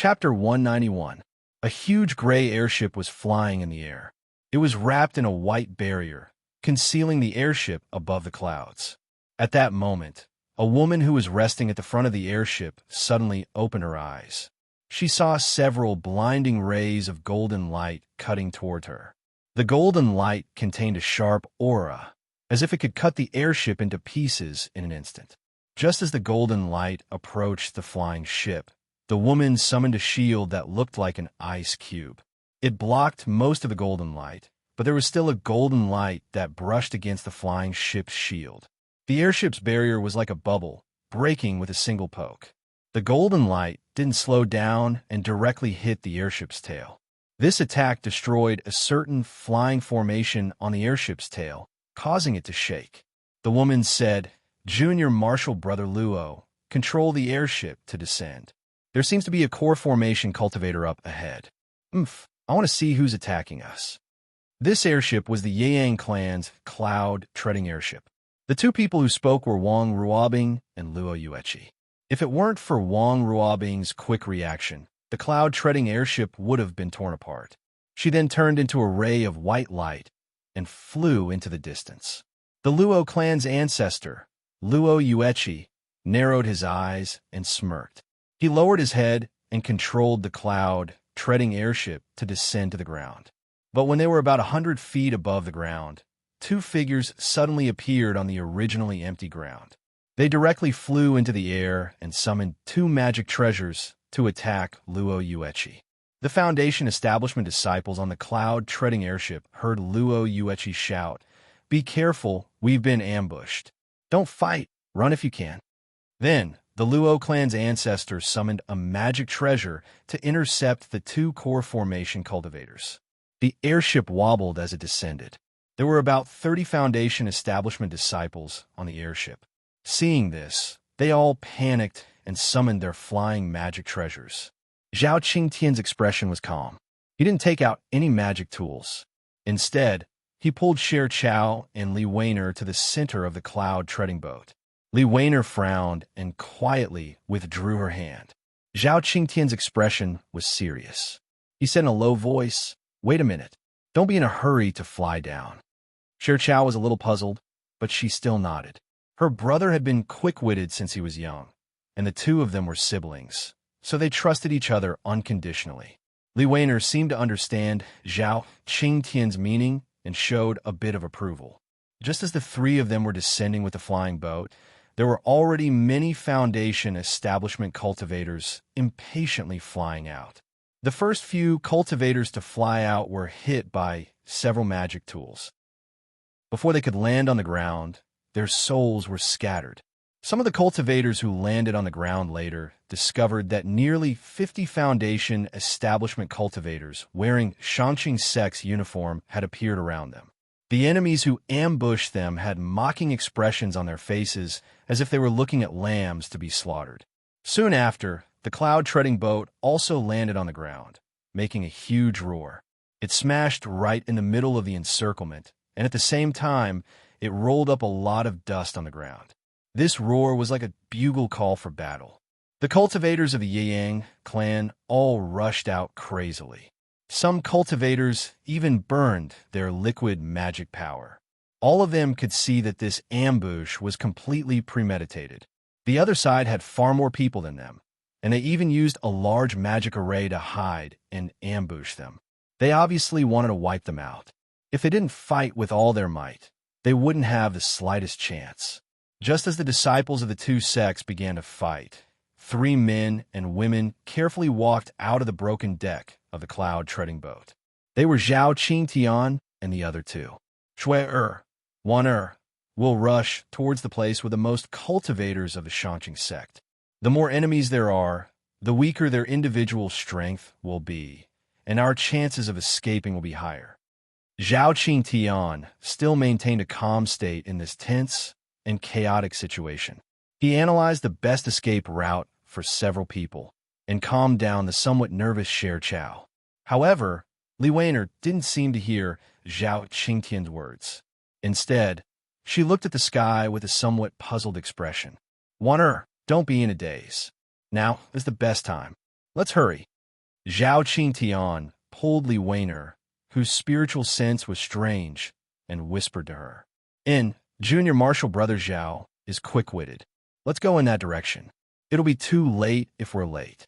Chapter 191. A huge gray airship was flying in the air. It was wrapped in a white barrier, concealing the airship above the clouds. At that moment, a woman who was resting at the front of the airship suddenly opened her eyes. She saw several blinding rays of golden light cutting toward her. The golden light contained a sharp aura, as if it could cut the airship into pieces in an instant. Just as the golden light approached the flying ship, the woman summoned a shield that looked like an ice cube. It blocked most of the golden light, but there was still a golden light that brushed against the flying ship's shield. The airship's barrier was like a bubble, breaking with a single poke. The golden light didn't slow down and directly hit the airship's tail. This attack destroyed a certain flying formation on the airship's tail, causing it to shake. The woman said, "Junior Marshal Brother Luo, control the airship to descend. There seems to be a core formation cultivator up ahead. I want to see who's attacking us." This airship was the Yang clan's cloud-treading airship. The two people who spoke were Wang Ruobing and Luo Yueqi. If it weren't for Wang Ruobing's quick reaction, the cloud-treading airship would have been torn apart. She then turned into a ray of white light and flew into the distance. The Luo clan's ancestor, Luo Yueqi, narrowed his eyes and smirked. He lowered his head and controlled the cloud-treading airship to descend to the ground. But when they were about 100 feet above the ground, two figures suddenly appeared on the originally empty ground. They directly flew into the air and summoned two magic treasures to attack Luo Yueqi. The Foundation establishment disciples on the cloud-treading airship heard Luo Yueqi shout, "Be careful, we've been ambushed. Don't fight, run if you can." Then, the Luo clan's ancestors summoned a magic treasure to intercept the two core formation cultivators. The airship wobbled as it descended. There were about 30 Foundation establishment disciples on the airship. Seeing this, they all panicked and summoned their flying magic treasures. Zhao Qingtian's expression was calm. He didn't take out any magic tools. Instead, he pulled Sher Chao and Li Weiner to the center of the cloud-treading boat. Li Weiner frowned and quietly withdrew her hand. Zhao Qingtian's expression was serious. He said in a low voice, "Wait a minute. Don't be in a hurry to fly down." Sher Chao was a little puzzled, but she still nodded. Her brother had been quick-witted since he was young, and the two of them were siblings, so they trusted each other unconditionally. Li Weiner seemed to understand Zhao Qingtian's meaning and showed a bit of approval. Just as the three of them were descending with the flying boat, there were already many Foundation establishment cultivators impatiently flying out. The first few cultivators to fly out were hit by several magic tools. Before they could land on the ground, their souls were scattered. Some of the cultivators who landed on the ground later discovered that nearly 50 Foundation establishment cultivators wearing Shangqing Sect's uniform had appeared around them. The enemies who ambushed them had mocking expressions on their faces as if they were looking at lambs to be slaughtered. Soon after, the cloud-treading boat also landed on the ground, making a huge roar. It smashed right in the middle of the encirclement, and at the same time, it rolled up a lot of dust on the ground. This roar was like a bugle call for battle. The cultivators of the Yang clan all rushed out crazily. Some cultivators even burned their liquid magic power. All of them could see that this ambush was completely premeditated. The other side had far more people than them, and they even used a large magic array to hide and ambush them. They obviously wanted to wipe them out. If they didn't fight with all their might, they wouldn't have the slightest chance. Just as the disciples of the two sects began to fight, 3 men and women carefully walked out of the broken deck of the cloud-treading boat. They were Zhao Qingtian and the other two. Shui Wan will rush towards the place with the most cultivators of the Shangqing sect. The more enemies there are, the weaker their individual strength will be, and our chances of escaping will be higher. Zhao Qingtian still maintained a calm state in this tense and chaotic situation. He analyzed the best escape route for several people and calmed down the somewhat nervous Sher Chao. However, Li Weiner didn't seem to hear Zhao Qingtian's words. Instead, she looked at the sky with a somewhat puzzled expression. "Wan don't be in a daze. Now is the best time. Let's hurry." Zhao Qingtian pulled Li Weiner, whose spiritual sense was strange, and whispered to her. In, Junior Martial Brother Zhao is quick-witted. Let's go in that direction. It'll be too late if we're late.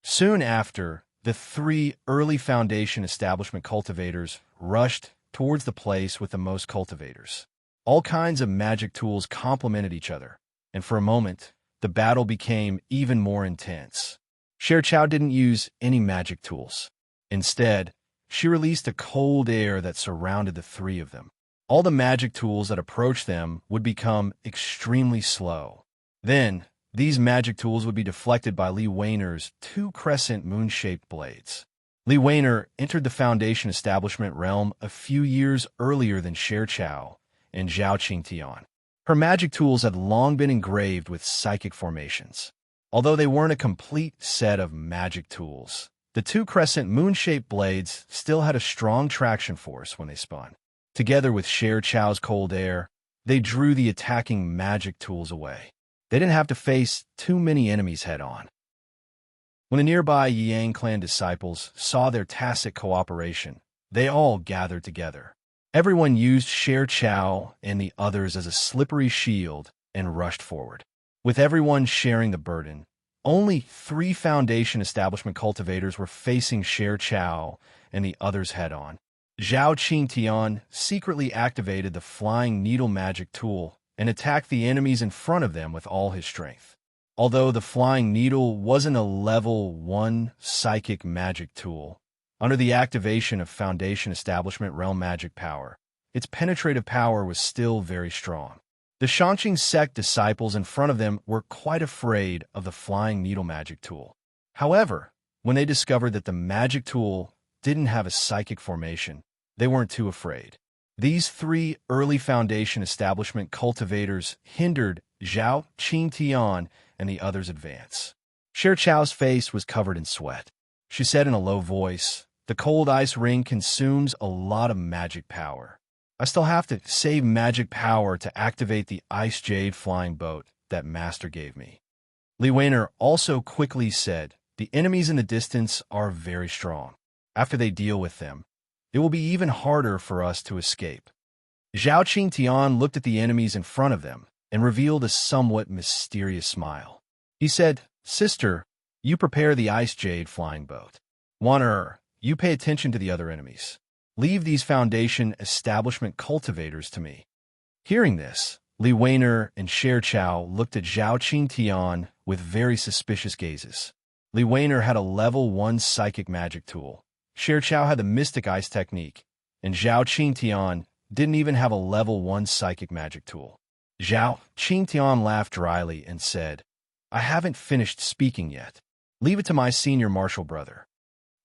Soon after, the three early Foundation establishment cultivators rushed towards the place with the most cultivators. All kinds of magic tools complemented each other, and for a moment, the battle became even more intense. Cher Chao didn't use any magic tools. Instead, she released a cold air that surrounded the three of them. All the magic tools that approached them would become extremely slow. Then, these magic tools would be deflected by Li Weiner's two crescent moon-shaped blades. Li Weiner entered the Foundation establishment realm a few years earlier than Cher Chao and Zhao Qingtian. Her magic tools had long been engraved with psychic formations. Although they weren't a complete set of magic tools, the two crescent moon-shaped blades still had a strong traction force when they spun. Together with Cher Chao's cold air, they drew the attacking magic tools away. They didn't have to face too many enemies head-on. When the nearby Yang clan disciples saw their tacit cooperation, they all gathered together. Everyone used Cher Chao and the others as a slippery shield and rushed forward. With everyone sharing the burden, only 3 Foundation establishment cultivators were facing Cher Chao and the others head-on. Zhao Qingtian secretly activated the flying needle magic tool and attacked the enemies in front of them with all his strength. Although the flying needle wasn't a level 1 psychic magic tool, under the activation of Foundation establishment realm magic power, its penetrative power was still very strong. The Shangqing sect disciples in front of them were quite afraid of the flying needle magic tool. However, when they discovered that the magic tool didn't have a psychic formation, they weren't too afraid. These 3 early Foundation establishment cultivators hindered Zhao Qingtian and the others' advance. Cher Chao's face was covered in sweat. She said in a low voice, "The cold ice ring consumes a lot of magic power. I still have to save magic power to activate the ice jade flying boat that Master gave me." Li Weiner also quickly said, "The enemies in the distance are very strong. After they deal with them, it will be even harder for us to escape." Zhao Qingtian looked at the enemies in front of them and revealed a somewhat mysterious smile. He said, "Sister, you prepare the ice jade flying boat. Wanderer, you pay attention to the other enemies. Leave these Foundation establishment cultivators to me." Hearing this, Li Weiner and Cher Chao looked at Zhao Qingtian with very suspicious gazes. Li Weiner had a level 1 psychic magic tool. Cher Chao had the mystic ice technique, and Zhao Qingtian didn't even have a level 1 psychic magic tool. Zhao Qingtian laughed dryly and said, "I haven't finished speaking yet. Leave it to my senior martial brother."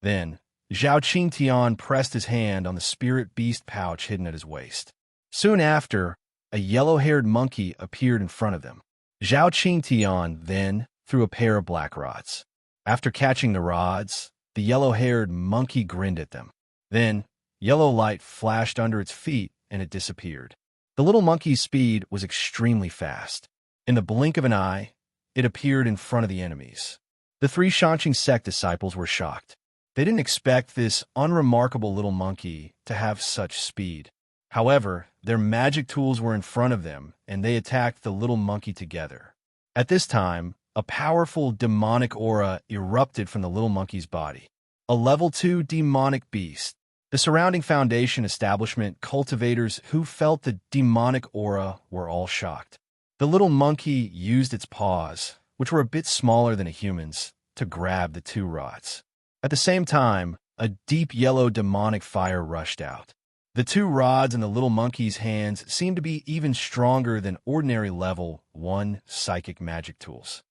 Then, Zhao Qingtian pressed his hand on the spirit beast pouch hidden at his waist. Soon after, a yellow-haired monkey appeared in front of them. Zhao Qingtian then threw a pair of black rods. After catching the rods, the yellow-haired monkey grinned at them. Then, yellow light flashed under its feet and it disappeared. The little monkey's speed was extremely fast. In the blink of an eye, it appeared in front of the enemies. The 3 Shangqing sect disciples were shocked. They didn't expect this unremarkable little monkey to have such speed. However, their magic tools were in front of them, and they attacked the little monkey together. At this time, a powerful demonic aura erupted from the little monkey's body. A level 2 demonic beast. The surrounding Foundation establishment cultivators who felt the demonic aura were all shocked. The little monkey used its paws, which were a bit smaller than a human's, to grab the 2 rods. At the same time, a deep yellow demonic fire rushed out. The 2 rods in the little monkey's hands seemed to be even stronger than ordinary level 1 psychic magic tools.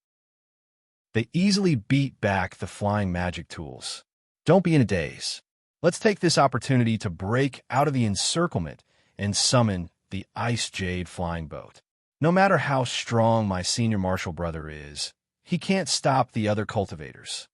They easily beat back the flying magic tools. Don't be in a daze. Let's take this opportunity to break out of the encirclement and summon the Ice Jade flying boat. No matter how strong my senior martial brother is, he can't stop the other cultivators.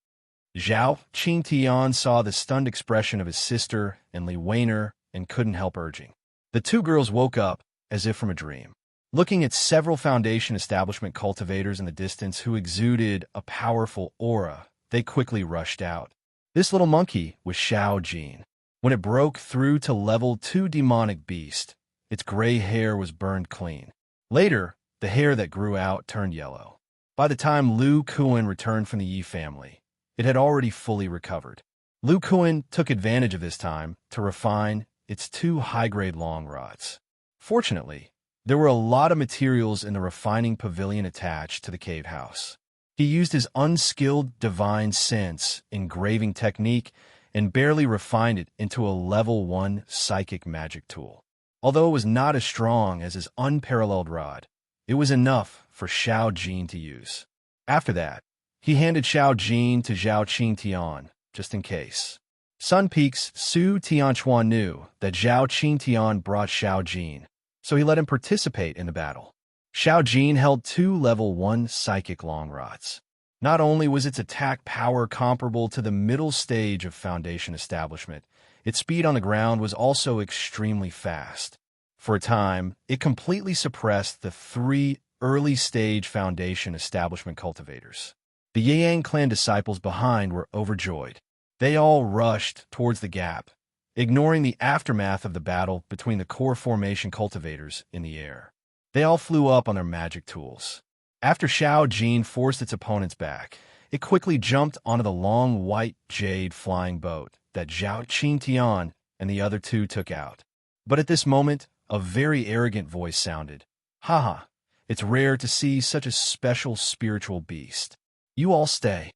Zhao Qingtian saw the stunned expression of his sister and Li Weiner and couldn't help urging. The 2 girls woke up as if from a dream. Looking at several Foundation establishment cultivators in the distance who exuded a powerful aura, they quickly rushed out. This little monkey was Xiao Jin. When it broke through to level 2 demonic beast, its gray hair was burned clean. Later, the hair that grew out turned yellow. By the time Lu Kuan returned from the Yi family, it had already fully recovered. Lu Kuan took advantage of this time to refine its 2 high-grade long rods. Fortunately, there were a lot of materials in the refining pavilion attached to the cave house. He used his unskilled divine sense engraving technique and barely refined it into a level 1 psychic magic tool. Although it was not as strong as his unparalleled rod, it was enough for Xiao Jin to use. After that, he handed Xiao Jin to Zhao Qingtian, just in case. Sun Peak's Su Tianchuan knew that Zhao Qingtian brought Xiao Jin, so he let him participate in the battle. Xiao Jin held 2 level 1 psychic long rods. Not only was its attack power comparable to the middle stage of Foundation establishment, its speed on the ground was also extremely fast. For a time, it completely suppressed the 3 early-stage Foundation establishment cultivators. The Yang clan disciples behind were overjoyed. They all rushed towards the gap, ignoring the aftermath of the battle between the core formation cultivators in the air. They all flew up on their magic tools. After Xiao Jin forced its opponents back, it quickly jumped onto the long white jade flying boat that Zhao Qingtian and the other 2 took out. But at this moment, a very arrogant voice sounded. Haha, it's rare to see such a special spiritual beast. You all stay.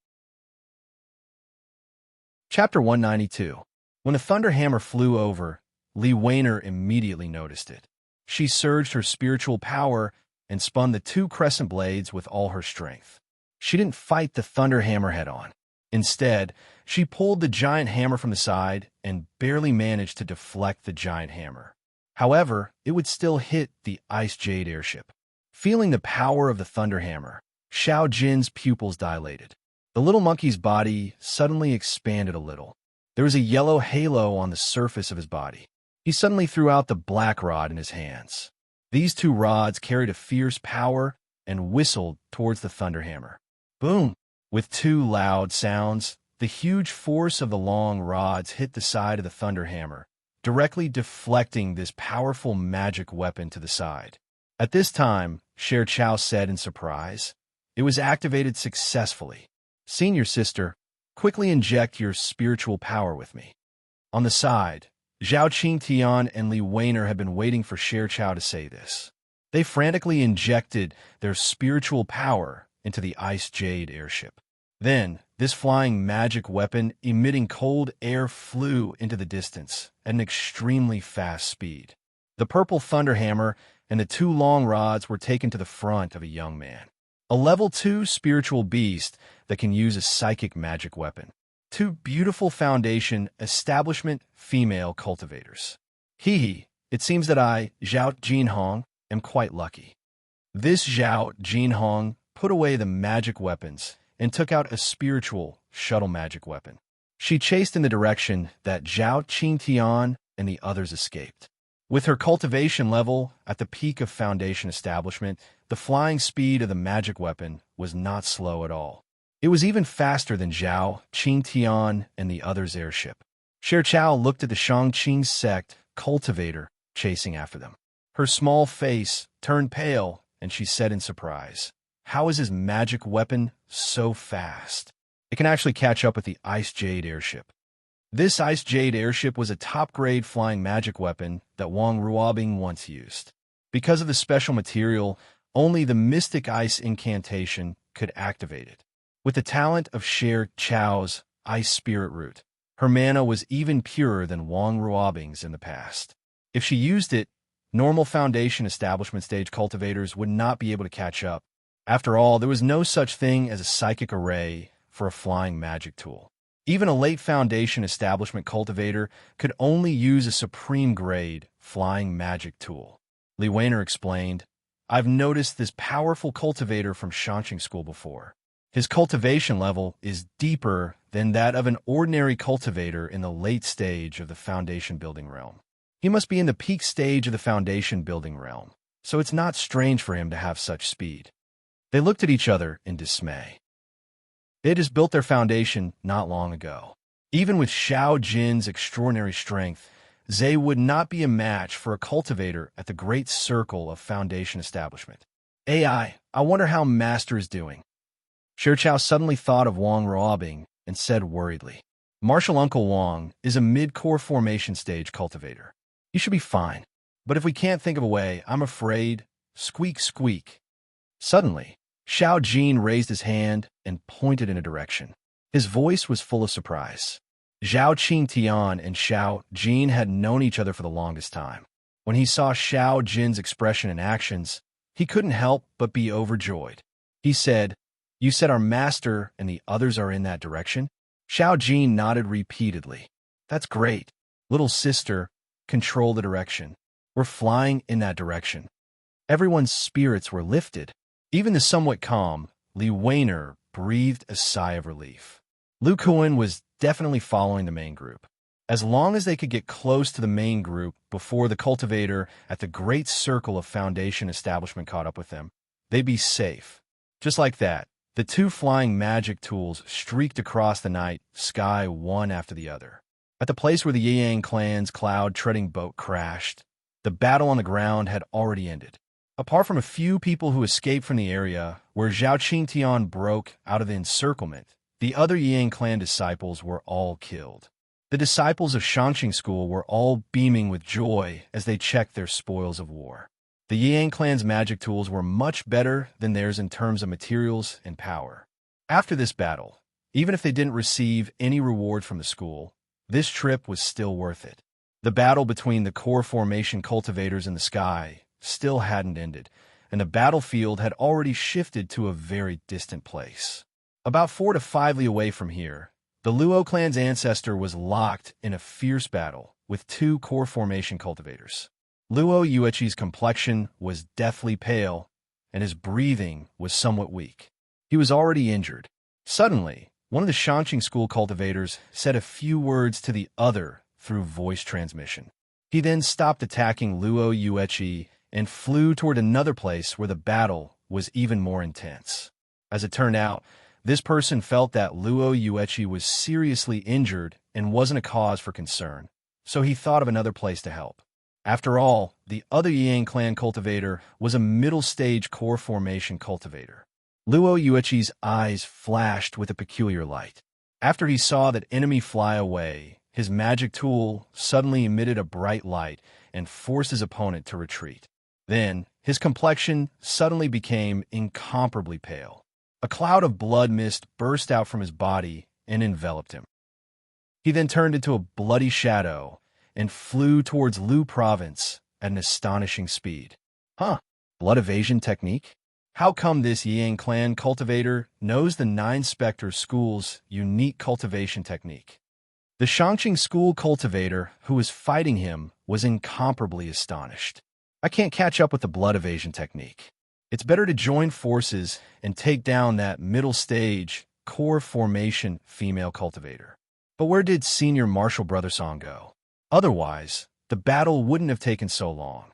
Chapter 192. When the thunder hammer flew over, Li Weiner immediately noticed it. She surged her spiritual power and spun the 2 crescent blades with all her strength. She didn't fight the thunder hammer head-on. Instead, she pulled the giant hammer from the side and barely managed to deflect the giant hammer. However, it would still hit the ice jade airship. Feeling the power of the thunder hammer, Xiao Jin's pupils dilated. The little monkey's body suddenly expanded a little. There was a yellow halo on the surface of his body. He suddenly threw out the black rod in his hands. These 2 rods carried a fierce power and whistled towards the thunder hammer. Boom! With 2 loud sounds, the huge force of the long rods hit the side of the thunder hammer, directly deflecting this powerful magic weapon to the side. At this time, Sher Chao said in surprise, "It was activated successfully. Senior sister, quickly inject your spiritual power with me." On the side, Zhao Qingtian and Li Weiner had been waiting for Sher Chao to say this. They frantically injected their spiritual power into the ice jade airship. Then, this flying magic weapon emitting cold air flew into the distance at an extremely fast speed. The purple thunder hammer and the 2 long rods were taken to the front of a young man. A level 2 spiritual beast that can use a psychic magic weapon. 2 beautiful Foundation establishment female cultivators. Hee, it seems that I, Zhao Jinhong, am quite lucky. This Zhao Jinhong put away the magic weapons and took out a spiritual shuttle magic weapon. She chased in the direction that Zhao Qingtian and the others escaped. With her cultivation level at the peak of Foundation establishment, the flying speed of the magic weapon was not slow at all. It was even faster than Zhao Qingtian and the others' airship. Sher Chao looked at the Shangqing sect cultivator chasing after them. Her small face turned pale, and she said in surprise, "How is his magic weapon so fast? It can actually catch up with the Ice Jade airship." This Ice Jade airship was a top-grade flying magic weapon that Wang Ruobing once used. Because of the special material, only the Mystic Ice incantation could activate it. With the talent of Sher Chao's Ice Spirit Root, her mana was even purer than Wang Ruobing's in the past. If she used it, normal Foundation establishment stage cultivators would not be able to catch up. After all, there was no such thing as a psychic array for a flying magic tool. Even a late Foundation establishment cultivator could only use a supreme grade flying magic tool. Li Weiner explained, "I've noticed this powerful cultivator from Shangqing School before. His cultivation level is deeper than that of an ordinary cultivator in the late stage of the Foundation building realm. He must be in the peak stage of the Foundation building realm, so it's not strange for him to have such speed." They looked at each other in dismay. They had just built their Foundation not long ago. Even with Xiao Jin's extraordinary strength, Zhe would not be a match for a cultivator at the great circle of Foundation establishment. I wonder how Master is doing. Xiao suddenly thought of Wang Ruobing and said worriedly, Martial Uncle Wang is a mid-core formation stage cultivator. He should be fine. But if we can't think of a way, I'm afraid, squeak, squeak. Suddenly, Xiao Jin raised his hand and pointed in a direction. His voice was full of surprise. Zhao Qingtian and Xiao Jin had known each other for the longest time. When he saw Xiao Jin's expression and actions, he couldn't help but be overjoyed. He said, You said our master and the others are in that direction? Xiao Jin nodded repeatedly. That's great. Little sister, control the direction. We're flying in that direction. Everyone's spirits were lifted. Even the somewhat calm Li Weiner breathed a sigh of relief. Lu Kuan was definitely following the main group. As long as they could get close to the main group before the cultivator at the great circle of Foundation establishment caught up with them, they'd be safe. Just like that, the two flying magic tools streaked across the night sky one after the other. At the place where the Yang clan's cloud-treading boat crashed, the battle on the ground had already ended. Apart from a few people who escaped from the area where Zhao Qingtian broke out of the encirclement, the other Yang clan disciples were all killed. The disciples of Shangqing School were all beaming with joy as they checked their spoils of war. The Yang clan's magic tools were much better than theirs in terms of materials and power. After this battle, even if they didn't receive any reward from the school, this trip was still worth it. The battle between the core formation cultivators in the sky still hadn't ended, and the battlefield had already shifted to a very distant place. About 4 to 5 li away from here, the Luo clan's ancestor was locked in a fierce battle with 2 core formation cultivators. Luo Yueqi's complexion was deathly pale, and his breathing was somewhat weak. He was already injured. Suddenly, one of the Shangqing School cultivators said a few words to the other through voice transmission. He then stopped attacking Luo Yueqi and flew toward another place where the battle was even more intense. As it turned out, this person felt that Luo Yueqi was seriously injured and wasn't a cause for concern, so he thought of another place to help. After all, the other Yang clan cultivator was a middle-stage core formation cultivator. Luo Yueqi's eyes flashed with a peculiar light. After he saw that enemy fly away, his magic tool suddenly emitted a bright light and forced his opponent to retreat. Then, his complexion suddenly became incomparably pale. A cloud of blood mist burst out from his body and enveloped him. He then turned into a bloody shadow and flew towards Lu province at an astonishing speed. Blood evasion technique? How come this Yang clan cultivator knows the 9 Spectre School's unique cultivation technique? The Shangqing School cultivator who was fighting him was incomparably astonished. I can't catch up with the blood evasion technique. It's better to join forces and take down that middle stage core formation female cultivator. But where did Senior Martial Brother Song go? Otherwise, the battle wouldn't have taken so long.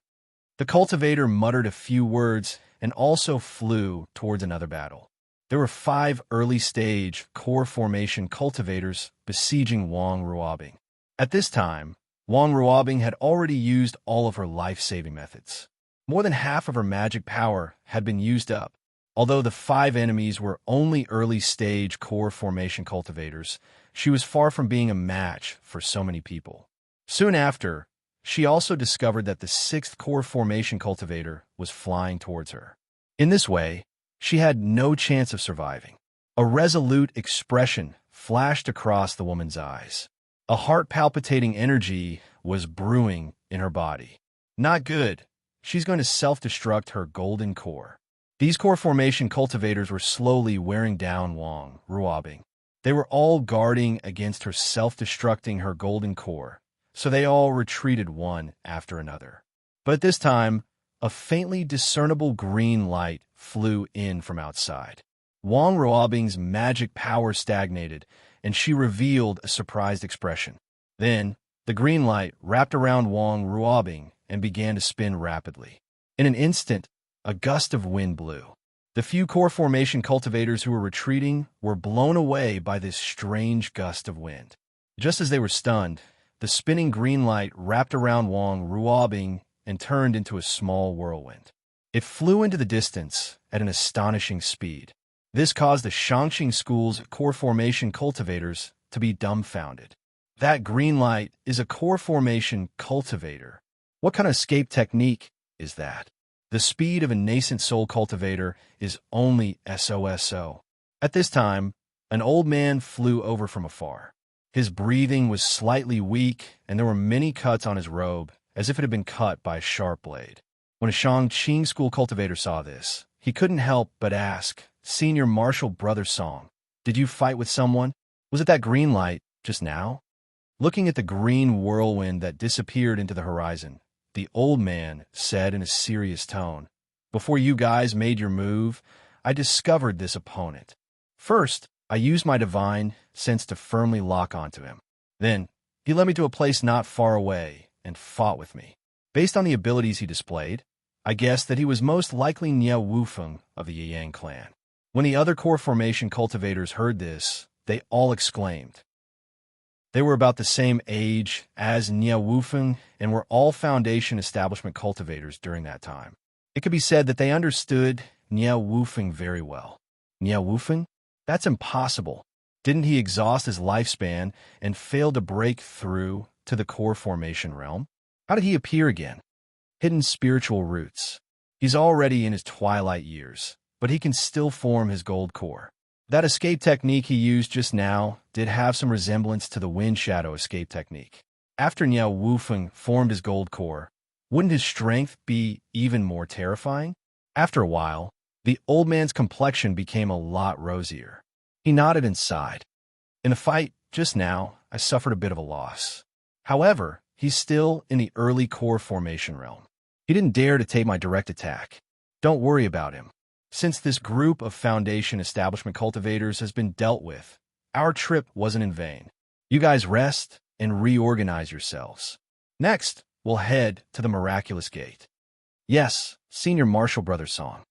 The cultivator muttered a few words and also flew towards another battle. There were 5 early-stage core formation cultivators besieging Wang Ruobing. At this time, Wang Ruobing had already used all of her life-saving methods. More than half of her magic power had been used up. Although the 5 enemies were only early-stage core formation cultivators, she was far from being a match for so many people. Soon after, she also discovered that the 6th core formation cultivator was flying towards her. In this way, she had no chance of surviving. A resolute expression flashed across the woman's eyes. A heart-palpitating energy was brewing in her body. Not good. She's going to self-destruct her golden core. These core formation cultivators were slowly wearing down Wang Ruobing. They were all guarding against her self-destructing her golden core, so they all retreated one after another. But at this time, a faintly discernible green light flew in from outside. Wang Ruobing's magic power stagnated, and she revealed a surprised expression. Then, the green light wrapped around Wang Ruobing and began to spin rapidly. In an instant, a gust of wind blew. The few core formation cultivators who were retreating were blown away by this strange gust of wind. Just as they were stunned, the spinning green light wrapped around Wang Ruobing and turned into a small whirlwind. It flew into the distance at an astonishing speed. This caused the Shangqing School's core formation cultivators to be dumbfounded. That green light is a core formation cultivator. What kind of escape technique is that? The speed of a nascent soul cultivator is only SOSO. At this time, an old man flew over from afar. His breathing was slightly weak, and there were many cuts on his robe, as if it had been cut by a sharp blade. When a Shangqing School cultivator saw this, he couldn't help but ask, "Senior Martial Brother Song, did you fight with someone? Was it that green light just now?" Looking at the green whirlwind that disappeared into the horizon, the old man said in a serious tone, "Before you guys made your move, I discovered this opponent. First, I used my divine sense to firmly lock onto him. Then, he led me to a place not far away and fought with me. Based on the abilities he displayed, I guessed that he was most likely Nie Wufeng of the Yang clan." When the other core formation cultivators heard this, they all exclaimed. They were about the same age as Nie Wufeng and were all foundation establishment cultivators during that time. It could be said that they understood Nie Wufeng very well. Nie Wufeng? That's impossible. Didn't he exhaust his lifespan and fail to break through to the core formation realm? How did he appear again? Hidden spiritual roots. He's already in his twilight years, but he can still form his gold core. That escape technique he used just now did have some resemblance to the wind shadow escape technique. After Nie Wufeng formed his gold core, wouldn't his strength be even more terrifying? After a while, the old man's complexion became a lot rosier. He nodded and sighed. "In the fight just now, I suffered a bit of a loss. However, he's still in the early core formation realm. He didn't dare to take my direct attack. Don't worry about him. Since this group of foundation establishment cultivators has been dealt with, our trip wasn't in vain. You guys rest and reorganize yourselves. Next, we'll head to the Miraculous Gate." "Yes, Senior Martial Brother Song."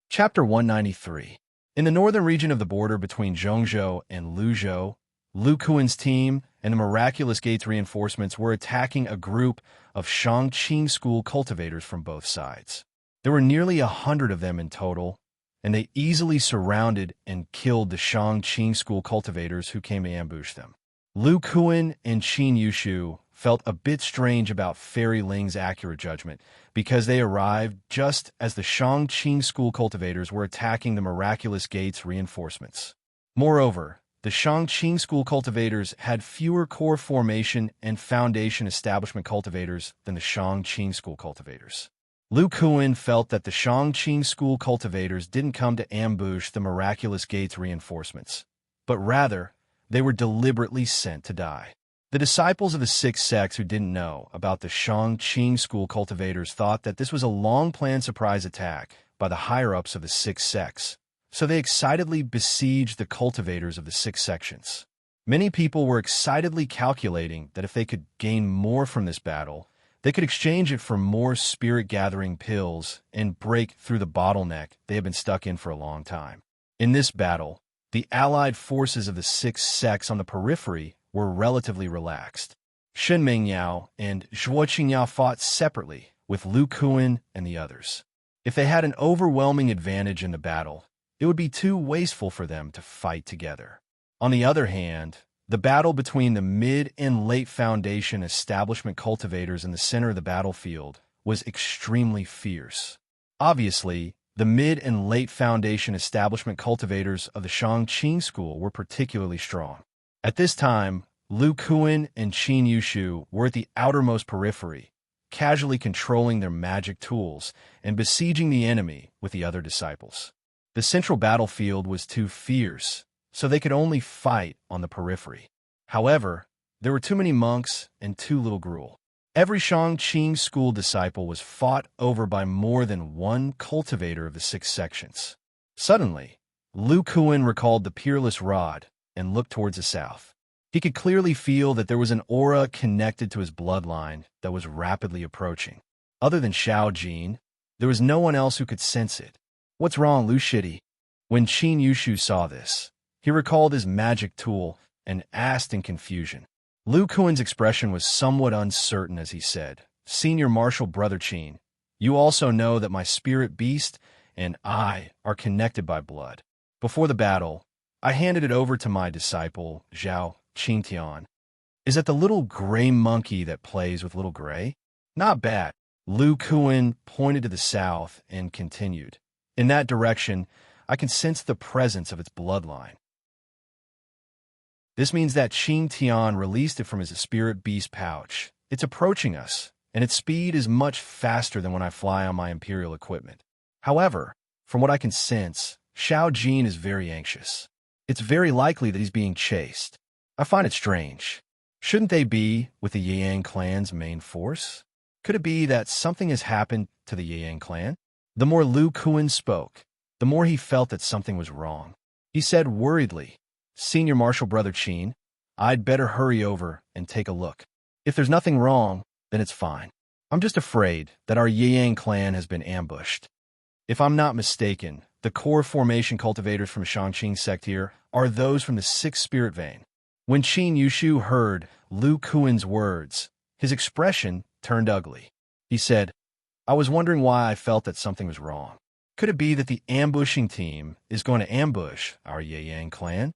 Chapter 193. In the northern region of the border between Zhongzhou and Luzhou, Lu Kuan's team and the Miraculous Gate's reinforcements were attacking a group of Shangqing School cultivators from both sides. There were nearly 100 of them in total, and they easily surrounded and killed the Shangqing School cultivators who came to ambush them. Lu Kuan and Qin Yushu felt a bit strange about Fairy Ling's accurate judgment because they arrived just as the Shangqing School cultivators were attacking the Miraculous Gate's reinforcements. Moreover, the Shangqing School cultivators had fewer core formation and foundation establishment cultivators than the Shangqing School cultivators. Lu Kuan felt that the Shangqing School cultivators didn't come to ambush the Miraculous Gate's reinforcements, but rather, they were deliberately sent to die. The disciples of the six sects who didn't know about the Shangqing School cultivators thought that this was a long-planned surprise attack by the higher-ups of the six sects, so they excitedly besieged the cultivators of the six sections. Many people were excitedly calculating that if they could gain more from this battle, they could exchange it for more spirit-gathering pills and break through the bottleneck they had been stuck in for a long time. In this battle, the allied forces of the six sects on the periphery were relatively relaxed. Shen Mingyao and Zhuo Qingyao fought separately with Lu Kuan and the others. If they had an overwhelming advantage in the battle, it would be too wasteful for them to fight together. On the other hand, the battle between the mid and late foundation establishment cultivators in the center of the battlefield was extremely fierce. Obviously, the mid and late foundation establishment cultivators of the Shangqing School were particularly strong. At this time, Lu Kuan and Qin Yushu were at the outermost periphery, casually controlling their magic tools and besieging the enemy with the other disciples. The central battlefield was too fierce, so they could only fight on the periphery. However, there were too many monks and too little gruel. Every Shangqing School disciple was fought over by more than one cultivator of the six sections. Suddenly, Lu Kuan recalled the peerless rod and looked towards the south. He could clearly feel that there was an aura connected to his bloodline that was rapidly approaching. Other than Xiao Jin, there was no one else who could sense it. "What's wrong, Lu Shidi?" When Qin Yushu saw this, He recalled his magic tool and asked in confusion. Lu Kuan's expression was somewhat uncertain as he said, "Senior Marshal Brother Qin, you also know that my spirit beast and I are connected by blood. Before the battle, I handed it over to my disciple, Zhao Qingtian. Is that the little gray monkey that plays with little gray? Not bad." Lu Kuan pointed to the south and continued. "In that direction, I can sense the presence of its bloodline. This means that Qing Tian released it from his spirit beast pouch. It's approaching us, and its speed is much faster than when I fly on my Imperial equipment. However, from what I can sense, Xiao Jin is very anxious. It's very likely that he's being chased. I find it strange. Shouldn't they be with the Yang clan's main force? Could it be that something has happened to the Yang clan?" The more Lu Kuan spoke, the more he felt that something was wrong. He said worriedly, "Senior Marshal Brother Qin, I'd better hurry over and take a look. If there's nothing wrong, then it's fine. I'm just afraid that our Yang clan has been ambushed. If I'm not mistaken, the core formation cultivators from Shangqing sect here are those from the 6th spirit vein." When Qin Yushu heard Lu Kuan's words, his expression turned ugly. He said, "I was wondering why I felt that something was wrong. Could it be that the ambushing team is going to ambush our Yang clan?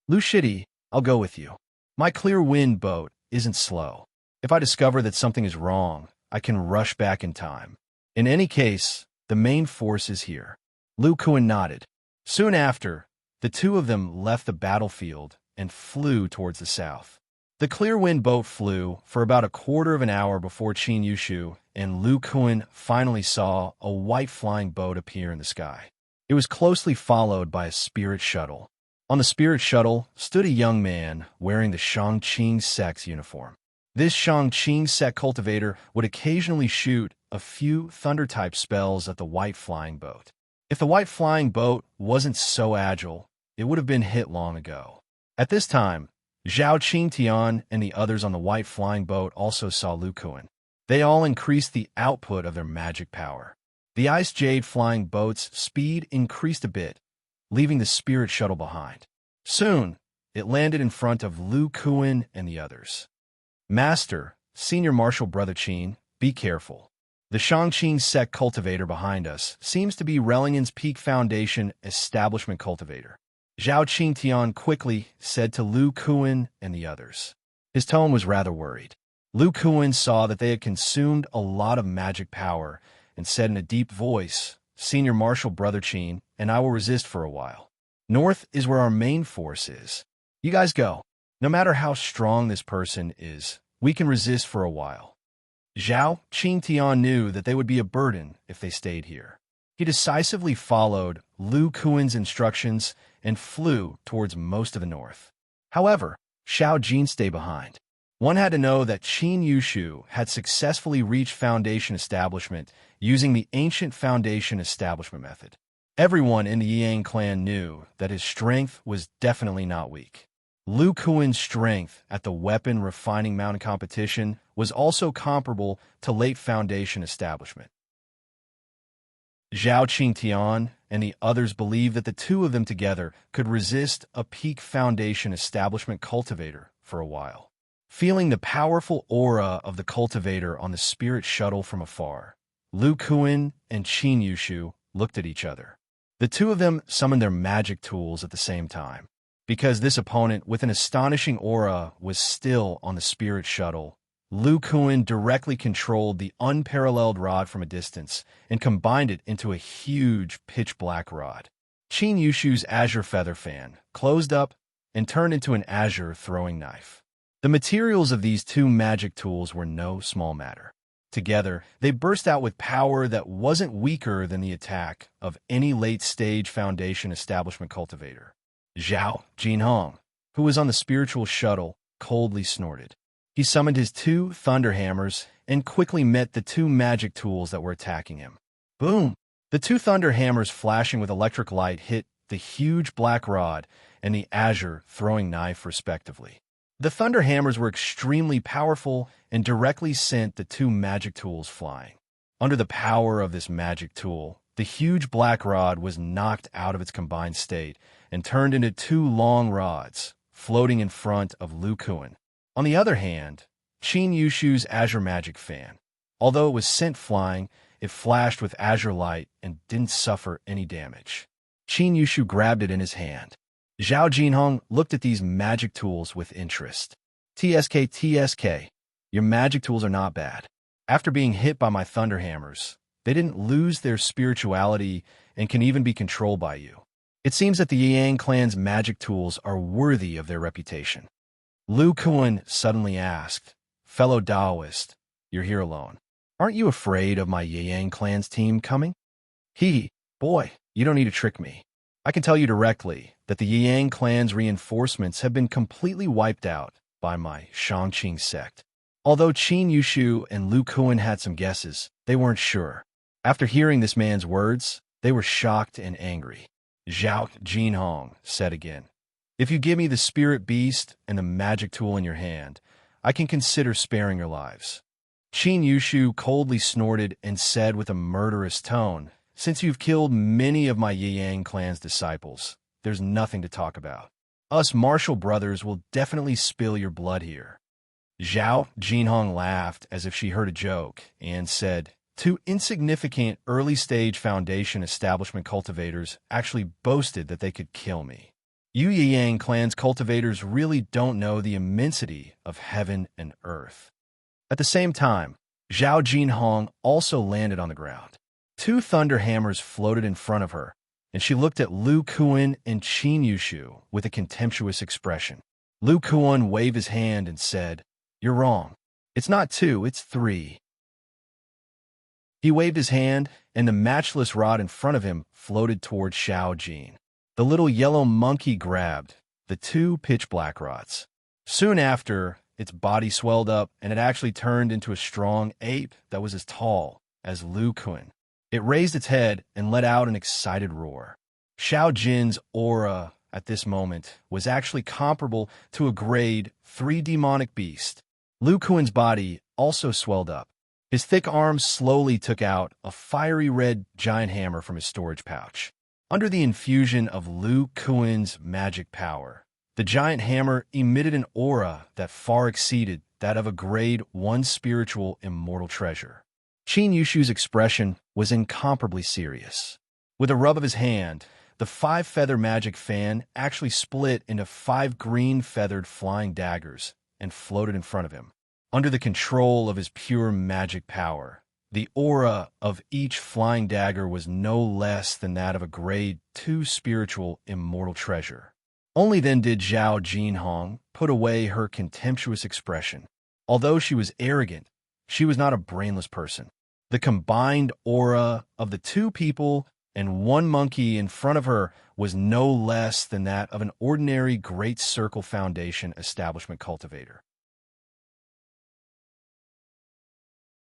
Lu Shidi, I'll go with you. My clear wind boat isn't slow. If I discover that something is wrong, I can rush back in time. In any case, the main force is here." Lu Kuan nodded. Soon after, the two of them left the battlefield and flew towards the south. The clear wind boat flew for about a quarter of an hour before Qin Yushu and Lu Kuan finally saw a white flying boat appear in the sky. It was closely followed by a spirit shuttle. On the spirit shuttle stood a young man wearing the Shangqing sect's uniform. This Shangqing sect cultivator would occasionally shoot a few thunder-type spells at the white flying boat. If the white flying boat wasn't so agile, it would have been hit long ago. At this time, Zhao Qingtian and the others on the white flying boat also saw Lu Kuan. They all increased the output of their magic power. The ice jade flying boat's speed increased a bit, leaving the spirit shuttle behind. Soon, it landed in front of Lu Kuan and the others. "Master, Senior Marshal Brother Qin, be careful. The Shangqing sect cultivator behind us seems to be Relingan's Peak Foundation establishment cultivator," Zhao Qingtian quickly said to Lu Kuan and the others. His tone was rather worried. Lu Kuan saw that they had consumed a lot of magic power and said in a deep voice, "Senior Marshal Brother Qin, and I will resist for a while. North is where our main force is. You guys go. No matter how strong this person is, we can resist for a while." Zhao Qingtian knew that they would be a burden if they stayed here. He decisively followed Lu Kuan's instructions and flew towards most of the north. However, Xiao Jin stayed behind. One had to know that Qin Yushu had successfully reached Foundation establishment using the ancient Foundation establishment method. Everyone in the Yang clan knew that his strength was definitely not weak. Lu Kuan's strength at the weapon refining mountain competition was also comparable to late Foundation establishment. Zhao Qingtian and the others believed that the two of them together could resist a Peak Foundation establishment cultivator for a while. Feeling the powerful aura of the cultivator on the spirit shuttle from afar, Lu Kuan and Qin Yushu looked at each other. The two of them summoned their magic tools at the same time. Because this opponent with an astonishing aura was still on the spirit shuttle, Lu Kuan directly controlled the unparalleled rod from a distance and combined it into a huge pitch-black rod. Qin Yushu's azure feather fan closed up and turned into an azure throwing knife. The materials of these two magic tools were no small matter. Together, they burst out with power that wasn't weaker than the attack of any late-stage Foundation establishment cultivator. Zhao Jinhong, who was on the spiritual shuttle, coldly snorted. He summoned his two thunder hammers and quickly met the two magic tools that were attacking him. Boom! The two thunder hammers flashing with electric light hit the huge black rod and the azure throwing knife respectively. The thunder hammers were extremely powerful and directly sent the two magic tools flying. Under the power of this magic tool, the huge black rod was knocked out of its combined state and turned into two long rods, floating in front of Lu Kuan. On the other hand, Qin Yushu's azure magic fan. Although it was sent flying, it flashed with azure light and didn't suffer any damage. Qin Yushu grabbed it in his hand. Zhao Jinhong looked at these magic tools with interest. TSK, your magic tools are not bad. After being hit by my thunder hammers, they didn't lose their spirituality and can even be controlled by you. It seems that the Yang clan's magic tools are worthy of their reputation. Lu Kuan suddenly asked, "Fellow Taoist, you're here alone. Aren't you afraid of my Yang clan's team coming?" Boy, you don't need to trick me. I can tell you directly that the Yang clan's reinforcements have been completely wiped out by my Shangqing sect. Although Qin Yushu and Lu Kuan had some guesses, they weren't sure. After hearing this man's words, they were shocked and angry. Zhao Jinhong said again, "If you give me the spirit beast and the magic tool in your hand, I can consider sparing your lives." Qin Yushu coldly snorted and said with a murderous tone, "Since you've killed many of my Yang clan's disciples, there's nothing to talk about. Us martial brothers will definitely spill your blood here." Zhao Jinhong laughed as if she heard a joke and said, "Two insignificant early-stage Foundation establishment cultivators actually boasted that they could kill me. You Yang clan's cultivators really don't know the immensity of heaven and earth." At the same time, Zhao Jinhong also landed on the ground. Two thunder hammers floated in front of her, and she looked at Lu Kuan and Qin Yushu with a contemptuous expression. Lu Kuan waved his hand and said, "You're wrong. It's not two, it's three." He waved his hand, and the matchless rod in front of him floated toward Xiao Jin. The little yellow monkey grabbed the two pitch-black rods. Soon after, its body swelled up, and it actually turned into a strong ape that was as tall as Lu Kuan. It raised its head and let out an excited roar. Xiao Jin's aura at this moment was actually comparable to a grade 3 demonic beast. Lu Kuan's body also swelled up. His thick arms slowly took out a fiery red giant hammer from his storage pouch. Under the infusion of Lu Kuan's magic power, the giant hammer emitted an aura that far exceeded that of a grade 1 spiritual immortal treasure. Qin Yushu's expression was incomparably serious. With a rub of his hand, the 5-feather magic fan actually split into 5 green feathered flying daggers and floated in front of him. Under the control of his pure magic power, the aura of each flying dagger was no less than that of a grade 2 spiritual immortal treasure. Only then did Zhao Jinhong put away her contemptuous expression. Although she was arrogant, she was not a brainless person. The combined aura of the two people and one monkey in front of her was no less than that of an ordinary Great Circle Foundation establishment cultivator.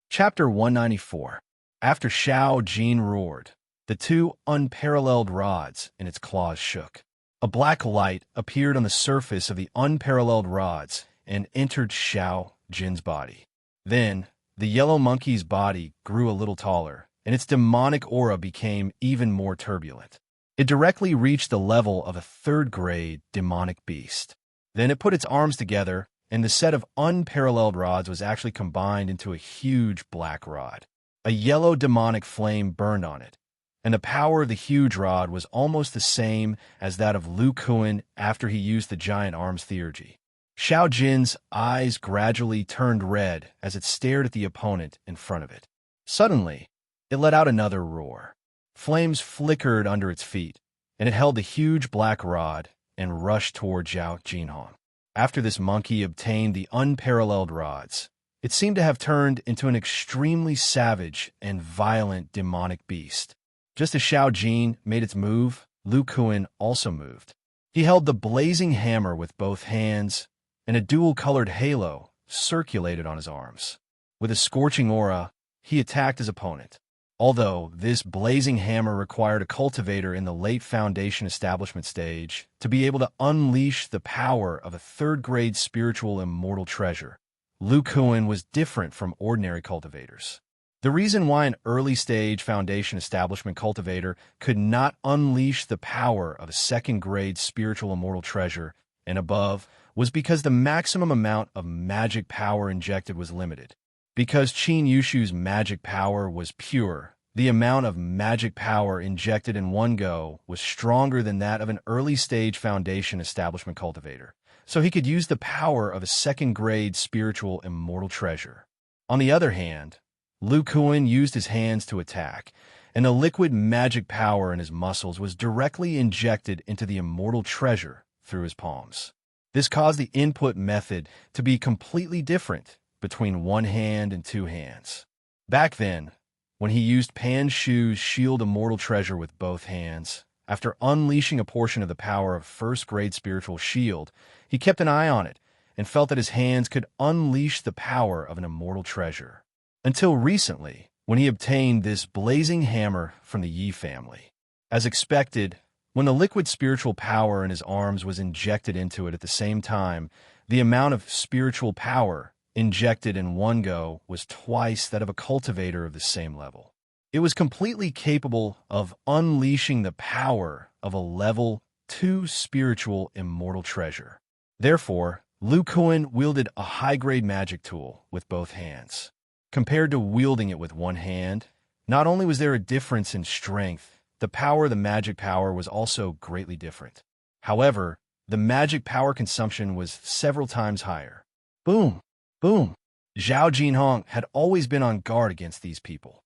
Chapter 194. After Xiao Jin roared, the two unparalleled rods in its claws shook. A black light appeared on the surface of the unparalleled rods and entered Xiao Jin's body. Then, the yellow monkey's body grew a little taller, and its demonic aura became even more turbulent. It directly reached the level of a 3rd-grade demonic beast. Then it put its arms together, and the set of unparalleled rods was actually combined into a huge black rod. A yellow demonic flame burned on it, and the power of the huge rod was almost the same as that of Lu Kuan after he used the giant arms theurgy. Xiao Jin's eyes gradually turned red as it stared at the opponent in front of it. Suddenly, it let out another roar. Flames flickered under its feet, and it held the huge black rod and rushed toward Zhao Jinhong. After this monkey obtained the unparalleled rods, it seemed to have turned into an extremely savage and violent demonic beast. Just as Xiao Jin made its move, Lu Kuan also moved. He held the blazing hammer with both hands, and a dual-colored halo circulated on his arms. With a scorching aura, he attacked his opponent. Although this blazing hammer required a cultivator in the late Foundation establishment stage to be able to unleash the power of a 3rd-grade spiritual immortal treasure, Lu Kuan was different from ordinary cultivators. The reason why an early-stage Foundation Establishment cultivator could not unleash the power of a second-grade spiritual immortal treasure and above was because the maximum amount of magic power injected was limited. Because Qin Yushu's magic power was pure, the amount of magic power injected in one go was stronger than that of an early-stage Foundation Establishment cultivator, so he could use the power of a second-grade spiritual immortal treasure. On the other hand, Lu Kuan used his hands to attack, and the liquid magic power in his muscles was directly injected into the immortal treasure through his palms. This caused the input method to be completely different between one hand and two hands. Back then, when he used Pan Shu's shield immortal treasure with both hands, after unleashing a portion of the power of first-grade spiritual shield, he kept an eye on it and felt that his hands could unleash the power of an immortal treasure. Until recently, when he obtained this blazing hammer from the Yi family. As expected, when the liquid spiritual power in his arms was injected into it at the same time, the amount of spiritual power injected in one go was twice that of a cultivator of the same level. It was completely capable of unleashing the power of a level 2 spiritual immortal treasure. Therefore, Lu Kuan wielded a high-grade magic tool with both hands. Compared to wielding it with one hand, not only was there a difference in strength, the power of the magic power was also greatly different. However, the magic power consumption was several times higher. Boom! Boom! Zhao Jinhong had always been on guard against these people.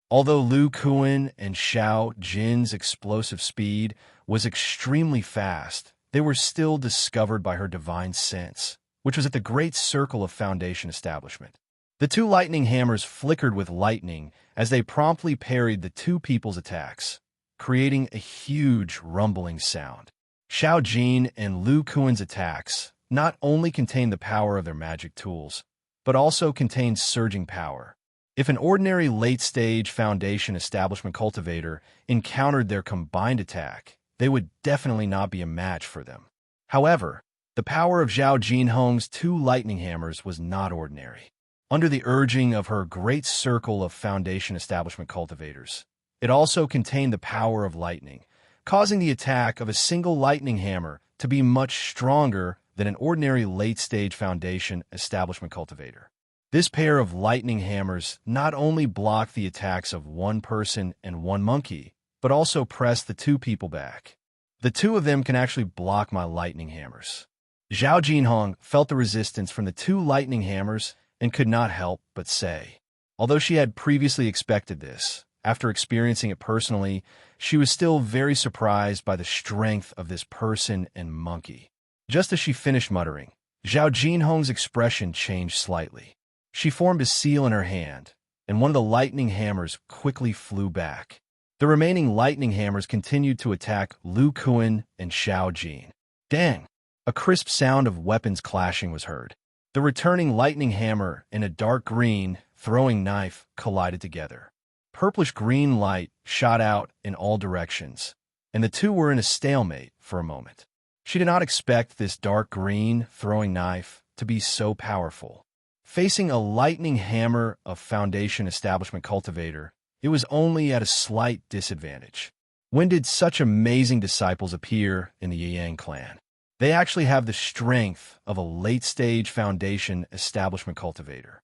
Although Lu Kuan and Xiao Jin's explosive speed was extremely fast, they were still discovered by her divine sense, which was at the Great Circle of Foundation Establishment. The two lightning hammers flickered with lightning as they promptly parried the two people's attacks, creating a huge rumbling sound. Xiao Jin and Lu Kuan's attacks not only contained the power of their magic tools, but also contained surging power. If an ordinary late-stage Foundation Establishment cultivator encountered their combined attack, they would definitely not be a match for them. However, the power of Zhao Jinhong's two lightning hammers was not ordinary. Under the urging of her great circle of Foundation Establishment cultivators, it also contained the power of lightning, causing the attack of a single lightning hammer to be much stronger than an ordinary late-stage Foundation Establishment cultivator. This pair of lightning hammers not only blocked the attacks of one person and one monkey, but also pressed the two people back. The two of them can actually block my lightning hammers. Zhao Jinhong felt the resistance from the two lightning hammers and could not help but say. Although she had previously expected this, after experiencing it personally, she was still very surprised by the strength of this person and monkey. Just as she finished muttering, Zhao Jinhong's expression changed slightly. She formed a seal in her hand, and one of the lightning hammers quickly flew back. The remaining lightning hammers continued to attack Lu Kuan and Xiao Jin. Dang! A crisp sound of weapons clashing was heard. The returning lightning hammer and a dark green throwing knife collided together. Purplish-green light shot out in all directions, and the two were in a stalemate for a moment. She did not expect this dark green throwing knife to be so powerful. Facing a lightning hammer of Foundation Establishment cultivator, it was only at a slight disadvantage. When did such amazing disciples appear in the Yang clan? They actually have the strength of a late-stage Foundation Establishment cultivator.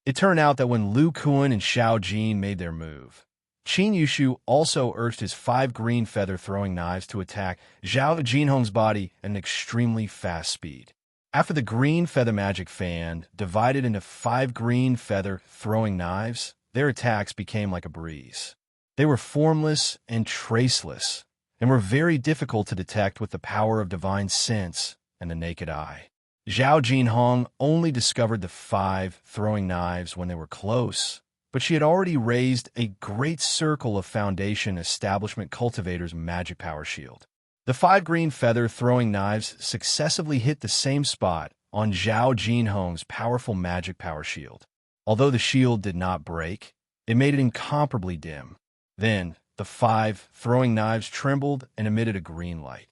It turned out that when Lu Kuan and Xiao Jin made their move, Qin Yushu also urged his 5 green feather throwing knives to attack Zhao Jinhong's body at an extremely fast speed. After the green feather magic fan divided into 5 green feather throwing knives, their attacks became like a breeze. They were formless and traceless, and were very difficult to detect with the power of divine sense and the naked eye. Zhao Jinhong only discovered the 5 throwing knives when they were close, but she had already raised a great circle of Foundation Establishment cultivators' magic power shield. The 5 green feather throwing knives successively hit the same spot on Zhao Jinhong's powerful magic power shield. Although the shield did not break, it made it incomparably dim. Then, the 5 throwing knives trembled and emitted a green light.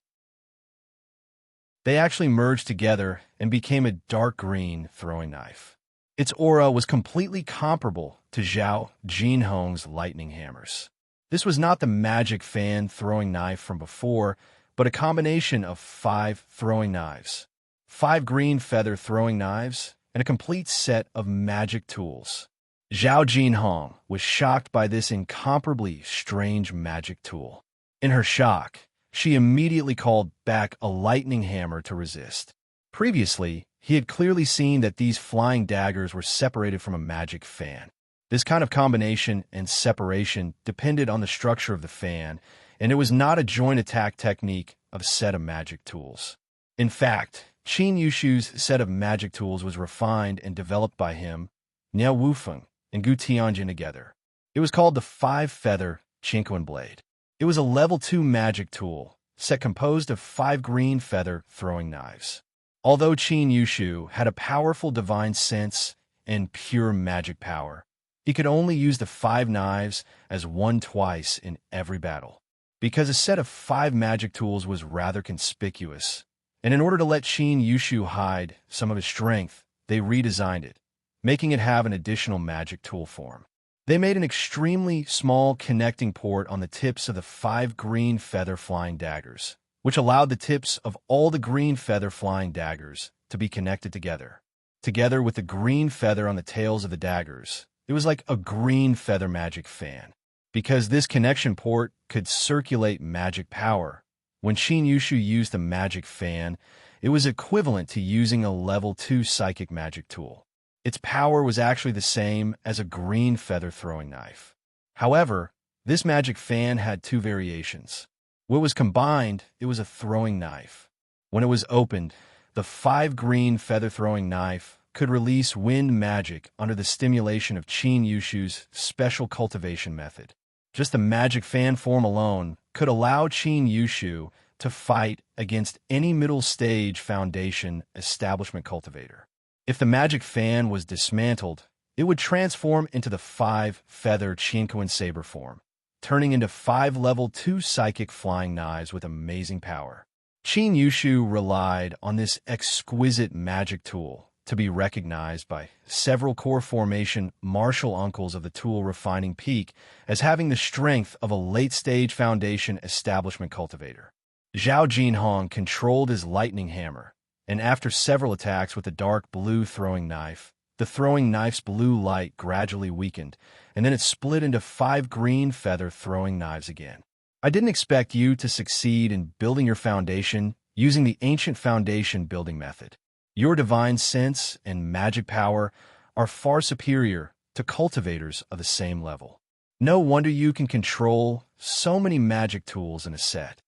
They actually merged together and became a dark green throwing knife. Its aura was completely comparable to Zhao Jinhong's lightning hammers. This was not the magic fan throwing knife from before, but a combination of 5 throwing knives, 5 green feather throwing knives, and a complete set of magic tools. Zhao Jinhong was shocked by this incomparably strange magic tool. In her shock, she immediately called back a lightning hammer to resist. Previously, he had clearly seen that these flying daggers were separated from a magic fan. This kind of combination and separation depended on the structure of the fan, and it was not a joint attack technique of a set of magic tools. In fact, Qin Yushu's set of magic tools was refined and developed by him, Niao Wufeng, and Gu Tianjin together. It was called the 5-feather Qinquan blade. It was a level 2 magic tool, set composed of 5 green feather throwing knives. Although Qin Yushu had a powerful divine sense and pure magic power, he could only use the 5 knives as one twice in every battle. Because a set of 5 magic tools was rather conspicuous, and in order to let Qin Yushu hide some of his strength, they redesigned it, making it have an additional magic tool form. They made an extremely small connecting port on the tips of the 5 green feather flying daggers, which allowed the tips of all the green feather flying daggers to be connected together. Together with the green feather on the tails of the daggers, it was like a green feather magic fan. Because this connection port could circulate magic power, when Qin Yushu used the magic fan, it was equivalent to using a level 2 psychic magic tool. Its power was actually the same as a green feather throwing knife. However, this magic fan had 2 variations. When it was combined, it was a throwing knife. When it was opened, the 5 green feather throwing knife could release wind magic under the stimulation of Qin Yushu's special cultivation method. Just the magic fan form alone could allow Qin Yushu to fight against any middle stage foundation establishment cultivator. If the magic fan was dismantled, it would transform into the 5-feather Qinquan saber form, turning into 5 level 2 psychic flying knives with amazing power. Qin Yushu relied on this exquisite magic tool to be recognized by several core formation martial uncles of the tool refining peak as having the strength of a late-stage foundation establishment cultivator. Zhao Jinhong controlled his lightning hammer, and after several attacks with the dark blue throwing knife, the throwing knife's blue light gradually weakened, and then it split into 5 green feather throwing knives again. I didn't expect you to succeed in building your foundation using the ancient foundation building method. Your divine sense and magic power are far superior to cultivators of the same level. No wonder you can control so many magic tools in a set.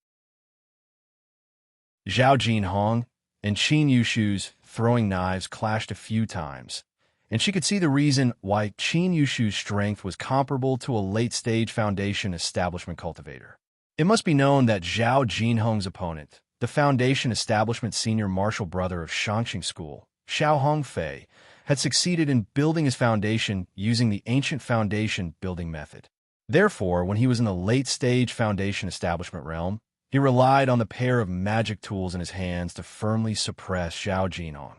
Zhao Jinhong and Qin Yushu's throwing knives clashed a few times, and she could see the reason why Qin Yushu's strength was comparable to a late-stage foundation establishment cultivator. It must be known that Zhao Jinhong's opponent, the foundation establishment senior martial brother of Shangxing School, Xiao Hongfei, had succeeded in building his foundation using the ancient foundation building method. Therefore, when he was in the late-stage foundation establishment realm, he relied on the pair of magic tools in his hands to firmly suppress Zhao Jinhong.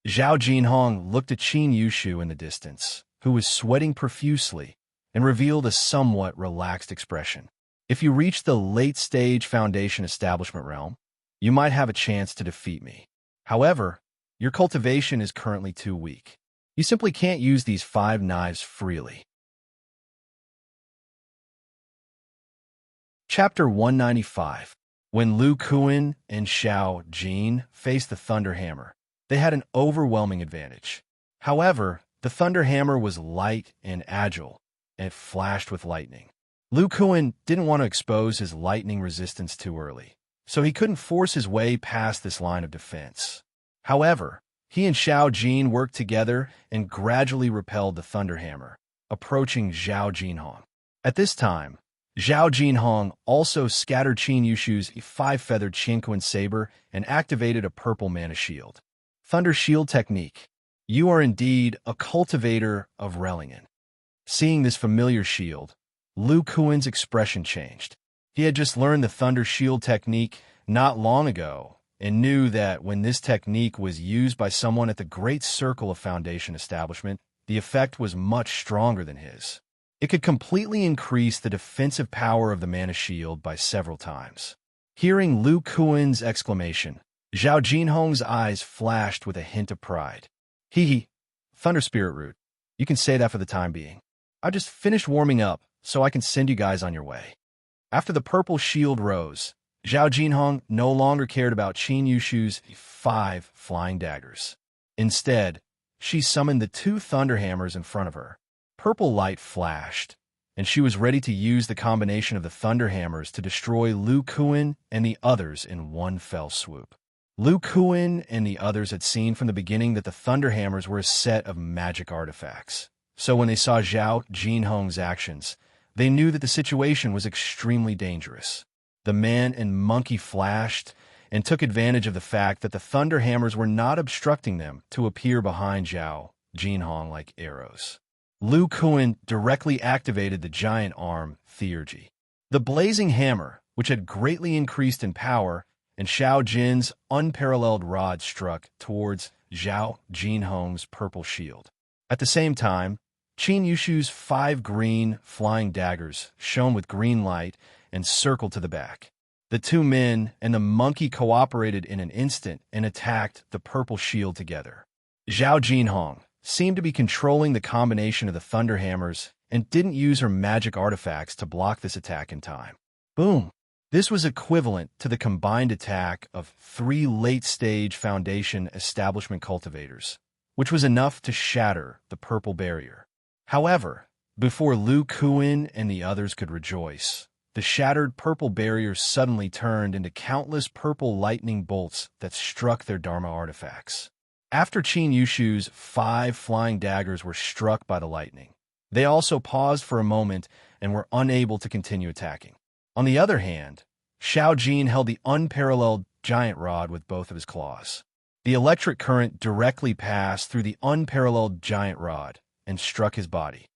Zhao Jinhong looked at Qin Yushu in the distance, who was sweating profusely, and revealed a somewhat relaxed expression. If you reach the late-stage foundation establishment realm, you might have a chance to defeat me. However, your cultivation is currently too weak. You simply can't use these 5 knives freely. Chapter 195. When Lu Kuan and Xiao Jin faced the Thunder Hammer, they had an overwhelming advantage. However, the Thunder Hammer was light and agile, and it flashed with lightning. Lu Kuan didn't want to expose his lightning resistance too early, so he couldn't force his way past this line of defense. However, he and Xiao Jin worked together and gradually repelled the Thunder Hammer, approaching Zhao Jinhong. At this time, Zhao Jinhong also scattered Qin Yushu's 5-feathered Qinquan saber and activated a purple mana shield. Thunder Shield Technique. You are indeed a cultivator of Relingen. Seeing this familiar shield, Lu Kuan's expression changed. He had just learned the Thunder Shield Technique not long ago and knew that when this technique was used by someone at the Great Circle of Foundation establishment, the effect was much stronger than his. It could completely increase the defensive power of the mana shield by several times. Hearing Lu Kuan's exclamation, Zhao Jinhong's eyes flashed with a hint of pride. Hee, Thunder Spirit Root. You can say that for the time being. I just finished warming up, so I can send you guys on your way. After the purple shield rose, Zhao Jinhong no longer cared about Qin Yushu's 5 flying daggers. Instead, she summoned the 2 thunder hammers in front of her. Purple light flashed, and she was ready to use the combination of the thunder hammers to destroy Lu Kuan and the others in one fell swoop. Lu Kuan and the others had seen from the beginning that the thunder hammers were a set of magic artifacts. So when they saw Zhao Jinhong's actions, they knew that the situation was extremely dangerous. The man and monkey flashed and took advantage of the fact that the thunder hammers were not obstructing them to appear behind Zhao Jinhong like arrows. Lu Kuan directly activated the giant arm theurgy. The blazing hammer, which had greatly increased in power, and Xiao Jin's unparalleled rod struck towards Zhao Jinhong's purple shield. At the same time, Qin Yushu's 5 green flying daggers shone with green light and circled to the back. The 2 men and the monkey cooperated in an instant and attacked the purple shield together. Zhao Jinhong seemed to be controlling the combination of the thunder hammers and didn't use her magic artifacts to block this attack in time. Boom! This was equivalent to the combined attack of 3 late-stage Foundation establishment cultivators, which was enough to shatter the purple barrier. However, before Lu Kuan and the others could rejoice, the shattered purple barrier suddenly turned into countless purple lightning bolts that struck their Dharma artifacts. After Qin Yushu's 5 flying daggers were struck by the lightning, they also paused for a moment and were unable to continue attacking. On the other hand, Xiao Jin held the unparalleled giant rod with both of his claws. The electric current directly passed through the unparalleled giant rod and struck his body.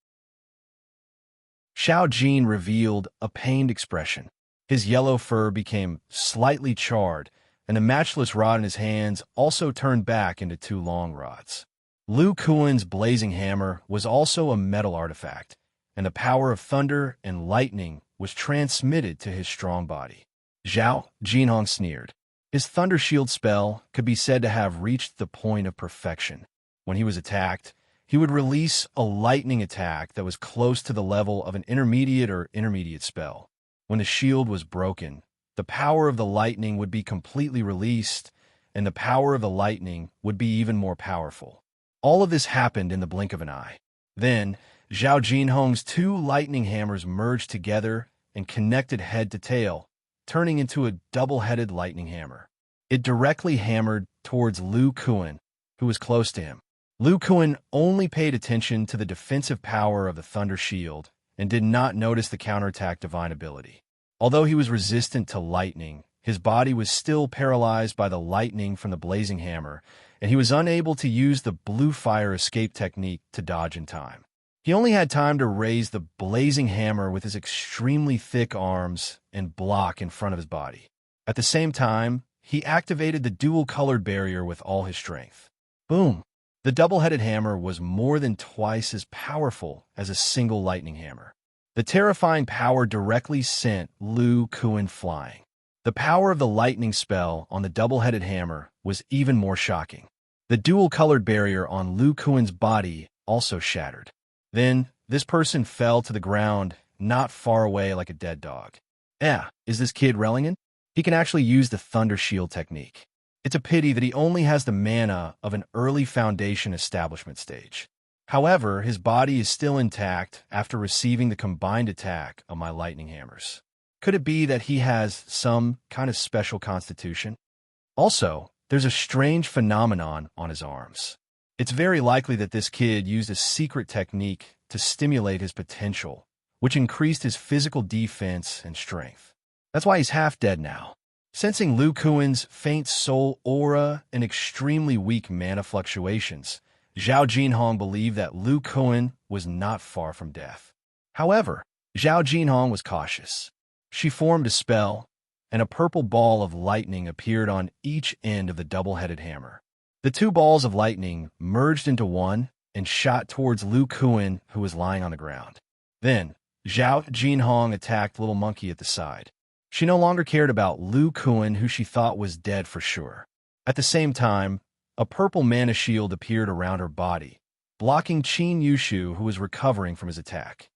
Xiao Jin revealed a pained expression. His yellow fur became slightly charred, and the matchless rod in his hands also turned back into 2 long rods. Lu Kuan's blazing hammer was also a metal artifact, and the power of thunder and lightning was transmitted to his strong body. Zhao Jinhong sneered. His thunder shield spell could be said to have reached the point of perfection. When he was attacked, he would release a lightning attack that was close to the level of an intermediate spell. When the shield was broken, the power of the lightning would be completely released, and the power of the lightning would be even more powerful. All of this happened in the blink of an eye. Then, Zhao Jinhong's 2 lightning hammers merged together and connected head to tail, turning into a double-headed lightning hammer. It directly hammered towards Lu Kuan, who was close to him. Lu Kuan only paid attention to the defensive power of the Thunder Shield and did not notice the counterattack divine ability. Although he was resistant to lightning, his body was still paralyzed by the lightning from the blazing hammer, and he was unable to use the blue fire escape technique to dodge in time. He only had time to raise the blazing hammer with his extremely thick arms and block in front of his body. At the same time, he activated the dual-colored barrier with all his strength. Boom! The double-headed hammer was more than twice as powerful as a single lightning hammer. The terrifying power directly sent Lu Kuan flying. The power of the lightning spell on the double-headed hammer was even more shocking. The dual-colored barrier on Lu Kuan's body also shattered. Then, this person fell to the ground, not far away like a dead dog. Is this kid Relingen? He can actually use the Thunder Shield technique. It's a pity that he only has the mana of an early Foundation establishment stage. However, his body is still intact after receiving the combined attack of my lightning hammers. Could it be that he has some kind of special constitution? Also, there's a strange phenomenon on his arms. It's very likely that this kid used a secret technique to stimulate his potential, which increased his physical defense and strength. That's why he's half dead now. Sensing Lu Kuan's faint soul aura and extremely weak mana fluctuations, Zhao Jinhong believed that Lu Kuan was not far from death. However, Zhao Jinhong was cautious. She formed a spell, and a purple ball of lightning appeared on each end of the double-headed hammer. The two balls of lightning merged into one and shot towards Lu Kuan, who was lying on the ground. Then, Zhao Jinhong attacked Little Monkey at the side. She no longer cared about Lu Kuan, who she thought was dead for sure. At the same time, a purple mana shield appeared around her body, blocking Qin Yushu, who was recovering from his attack.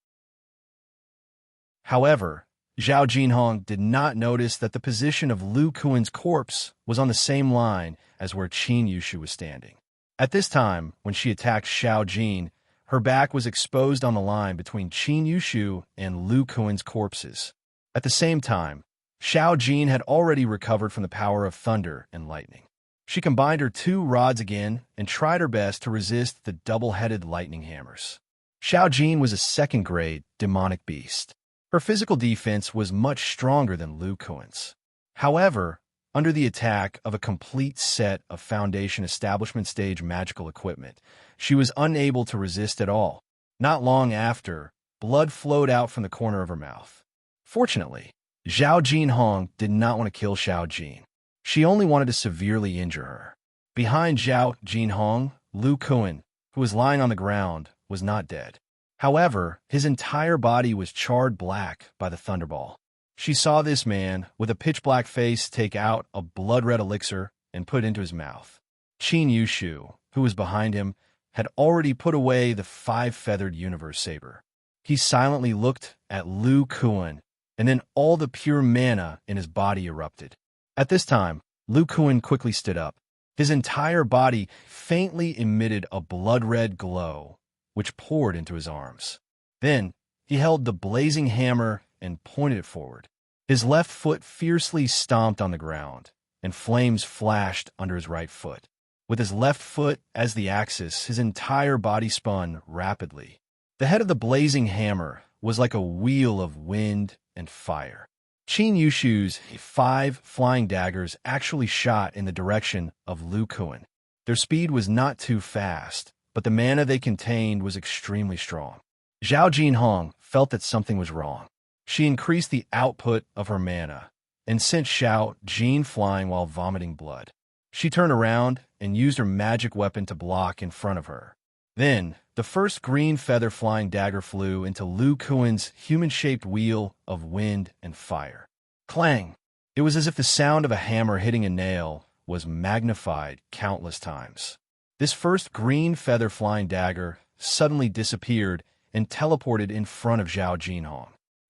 However, Zhao Jinhong did not notice that the position of Lu Kuan's corpse was on the same line as where Qin Yushu was standing. At this time, when she attacked Xiao Jin, her back was exposed on the line between Qin Yushu and Lu Kuan's corpses. At the same time, Xiao Jin had already recovered from the power of thunder and lightning. She combined her two rods again and tried her best to resist the double-headed lightning hammers. Xiao Jin was a second-grade demonic beast. Her physical defense was much stronger than Lu Kuan's. However, under the attack of a complete set of Foundation Establishment stage magical equipment, she was unable to resist at all. Not long after, blood flowed out from the corner of her mouth. Fortunately, Zhao Jinhong did not want to kill Xiao Jin. She only wanted to severely injure her. Behind Zhao Jinhong, Lu Kuan, who was lying on the ground, was not dead. However, his entire body was charred black by the thunderball. She saw this man, with a pitch-black face, take out a blood-red elixir and put it into his mouth. Qin Yushu, who was behind him, had already put away the five-feathered universe saber. He silently looked at Lu Kuan, and then all the pure mana in his body erupted. At this time, Lu Kuan quickly stood up. His entire body faintly emitted a blood-red glow, which poured into his arms. Then, he held the blazing hammer and pointed it forward. His left foot fiercely stomped on the ground, and flames flashed under his right foot. With his left foot as the axis, his entire body spun rapidly. The head of the blazing hammer was like a wheel of wind and fire. Qin Yushu's 5 flying daggers actually shot in the direction of Lu Kuan. Their speed was not too fast, but the mana they contained was extremely strong. Zhao Jinhong felt that something was wrong. She increased the output of her mana and sent Xiao Jin flying while vomiting blood. She turned around and used her magic weapon to block in front of her. Then, the first green feather flying dagger flew into Lu Kuan's human-shaped wheel of wind and fire. Clang! It was as if the sound of a hammer hitting a nail was magnified countless times. This first green feather flying dagger suddenly disappeared and teleported in front of Zhao Jinhong.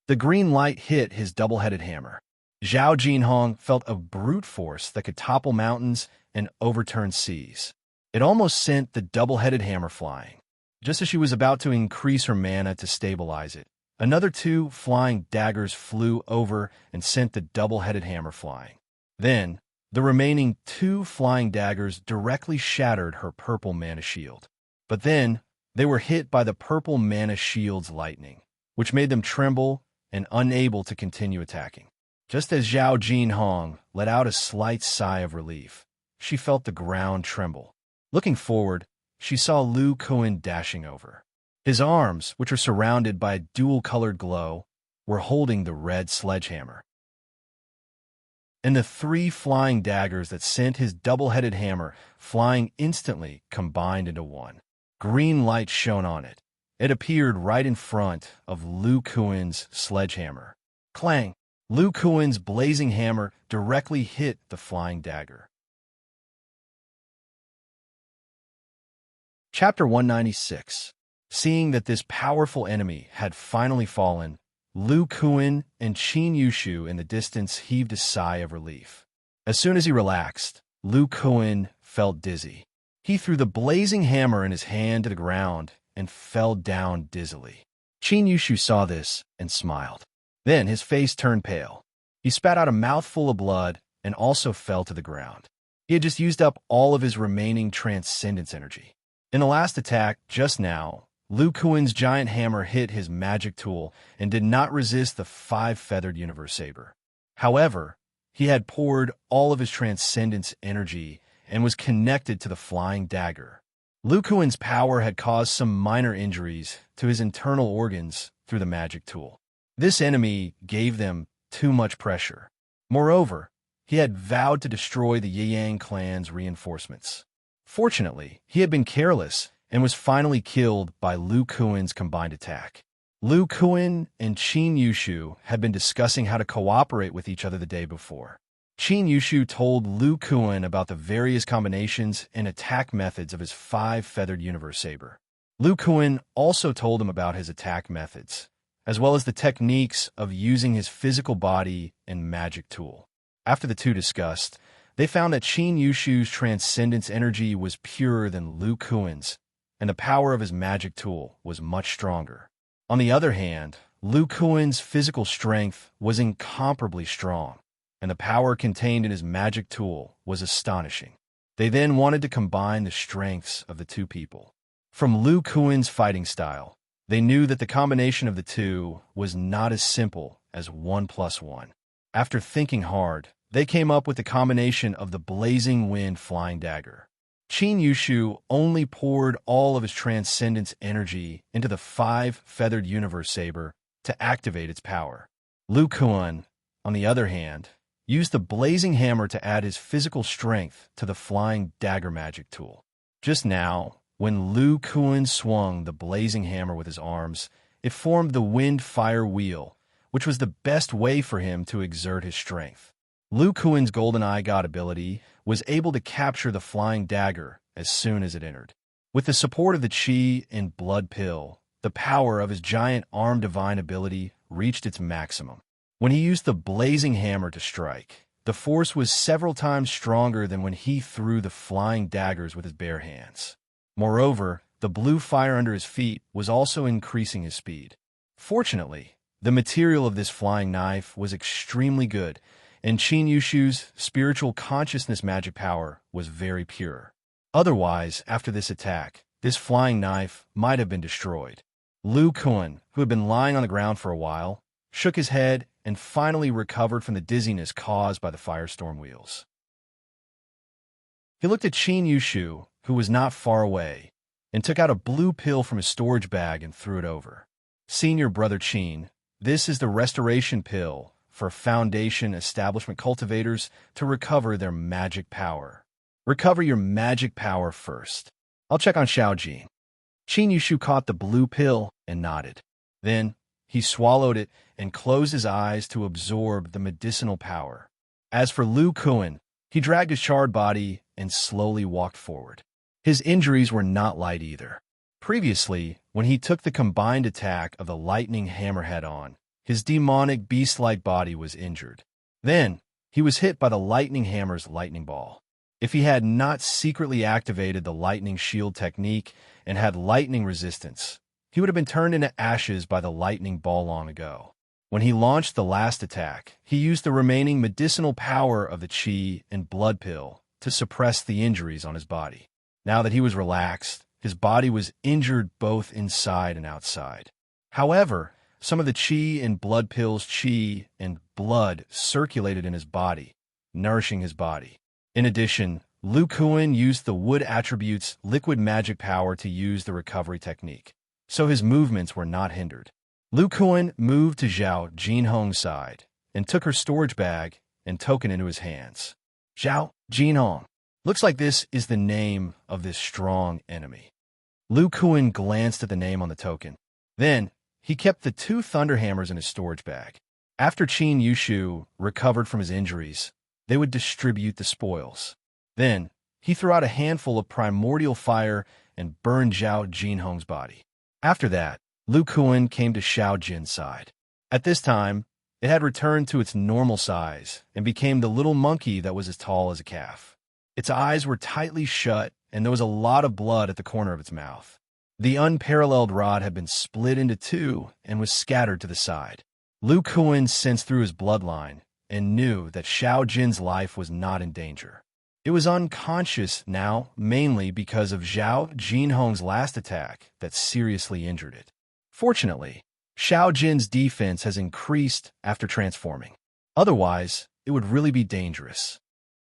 The green light hit his double-headed hammer. Zhao Jinhong felt a brute force that could topple mountains and overturn seas. It almost sent the double-headed hammer flying. Just as she was about to increase her mana to stabilize it, another 2 flying daggers flew over and sent the double-headed hammer flying. Then, the remaining 2 flying daggers directly shattered her purple mana shield. But then, they were hit by the purple mana shield's lightning, which made them tremble and unable to continue attacking. Just as Zhao Jinhong let out a slight sigh of relief, she felt the ground tremble. Looking forward, she saw Lu Kuan dashing over. His arms, which were surrounded by a dual-colored glow, were holding the red sledgehammer. And the 3 flying daggers that sent his double-headed hammer flying instantly combined into one. Green light shone on it. It appeared right in front of Lu Kuan's sledgehammer. Clang! Lu Kuan's blazing hammer directly hit the flying dagger. Chapter 196. Seeing that this powerful enemy had finally fallen, Lu Kuan and Qin Yushu in the distance heaved a sigh of relief. As soon as he relaxed, Lu Kuan felt dizzy. He threw the blazing hammer in his hand to the ground and fell down dizzily. Qin Yushu saw this and smiled. Then his face turned pale. He spat out a mouthful of blood and also fell to the ground. He had just used up all of his remaining transcendence energy. In the last attack, just now, Lu Kuan's giant hammer hit his magic tool and did not resist the 5-feathered universe saber. However, he had poured all of his transcendence energy and was connected to the flying dagger. Lu Kuan's power had caused some minor injuries to his internal organs through the magic tool. This enemy gave them too much pressure. Moreover, he had vowed to destroy the Yang clan's reinforcements. Fortunately, he had been careless and was finally killed by Lu Kuan's combined attack. Lu Kuan and Qin Yushu had been discussing how to cooperate with each other the day before. Qin Yushu told Lu Kuan about the various combinations and attack methods of his five-feathered universe saber. Lu Kuan also told him about his attack methods, as well as the techniques of using his physical body and magic tool. After the two discussed, they found that Qin Yushu's transcendence energy was purer than Lu Kuan's, and the power of his magic tool was much stronger. On the other hand, Lu Kuan's physical strength was incomparably strong, and the power contained in his magic tool was astonishing. They then wanted to combine the strengths of the two people. From Lu Kuan's fighting style, they knew that the combination of the two was not as simple as 1 + 1. After thinking hard, they came up with the combination of the blazing wind flying dagger. Qin Yushu only poured all of his transcendence energy into the five-feathered universe saber to activate its power. Lu Kuan, on the other hand, used the blazing hammer to add his physical strength to the flying dagger magic tool. Just now, when Lu Kuan swung the blazing hammer with his arms, it formed the wind-fire wheel, which was the best way for him to exert his strength. Lu Kuan's golden eye god ability was able to capture the flying dagger as soon as it entered. With the support of the Qi and blood pill, the power of his giant arm divine ability reached its maximum. When he used the blazing hammer to strike, the force was several times stronger than when he threw the flying daggers with his bare hands. Moreover, the blue fire under his feet was also increasing his speed. Fortunately, the material of this flying knife was extremely good, and Qin Yushu's spiritual consciousness magic power was very pure. Otherwise, after this attack, this flying knife might have been destroyed. Lu Kuan, who had been lying on the ground for a while, shook his head and finally recovered from the dizziness caused by the firestorm wheels. He looked at Qin Yushu, who was not far away, and took out a blue pill from his storage bag and threw it over. Senior Brother Qin, this is the restoration pill for Foundation Establishment cultivators to recover their magic power. Recover your magic power first. I'll check on Xiaojin. Qin Yushu caught the blue pill and nodded. Then, he swallowed it and closed his eyes to absorb the medicinal power. As for Lu Kuan, he dragged his charred body and slowly walked forward. His injuries were not light either. Previously, when he took the combined attack of the lightning hammer head-on, his demonic beast-like body was injured. Then, he was hit by the lightning hammer's lightning ball. If he had not secretly activated the lightning shield technique and had lightning resistance, he would have been turned into ashes by the lightning ball long ago. When he launched the last attack, he used the remaining medicinal power of the Qi and blood pill to suppress the injuries on his body. Now that he was relaxed, his body was injured both inside and outside. However, some of the Qi and blood pill's Qi and blood circulated in his body, nourishing his body. In addition, Lu Kuan used the wood attribute's liquid magic power to use the recovery technique, so his movements were not hindered. Lu Kuan moved to Zhao Jinhong's side and took her storage bag and token into his hands. Zhao Jinhong. Looks like this is the name of this strong enemy. Lu Kuan glanced at the name on the token. Then, he kept the 2 thunder hammers in his storage bag. After Qin Yushu recovered from his injuries, they would distribute the spoils. Then, he threw out a handful of primordial fire and burned Zhao Jinhong's body. After that, Lu Kuan came to Xiao Jin's side. At this time, it had returned to its normal size and became the little monkey that was as tall as a calf. Its eyes were tightly shut, and there was a lot of blood at the corner of its mouth. The unparalleled rod had been split into 2 and was scattered to the side. Lu Kuan sensed through his bloodline and knew that Xiao Jin's life was not in danger. It was unconscious now, mainly because of Zhao Jinhong's last attack that seriously injured it. Fortunately, Xiao Jin's defense has increased after transforming. Otherwise, it would really be dangerous.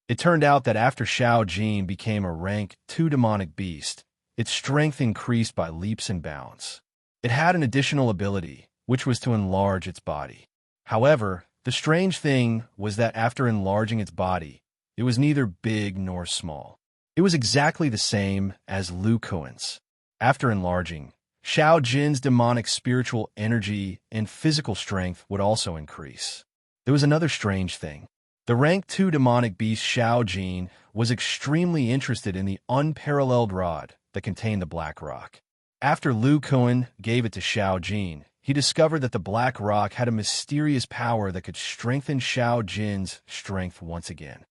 It turned out that after Xiao Jin became a rank 2 demonic beast, its strength increased by leaps and bounds. It had an additional ability, which was to enlarge its body. However, The strange thing was that after enlarging its body, it was neither big nor small. It was exactly the same as Lu Kuan's. After enlarging, Xiao Jin's demonic spiritual energy and physical strength would also increase. There was another strange thing. The rank 2 demonic beast Xiao Jin was extremely interested in the unparalleled rod that contained the black rock. After Lu Kuan gave it to Xiao Jin, he discovered that the black rock had a mysterious power that could strengthen Xiao Jin's strength once again.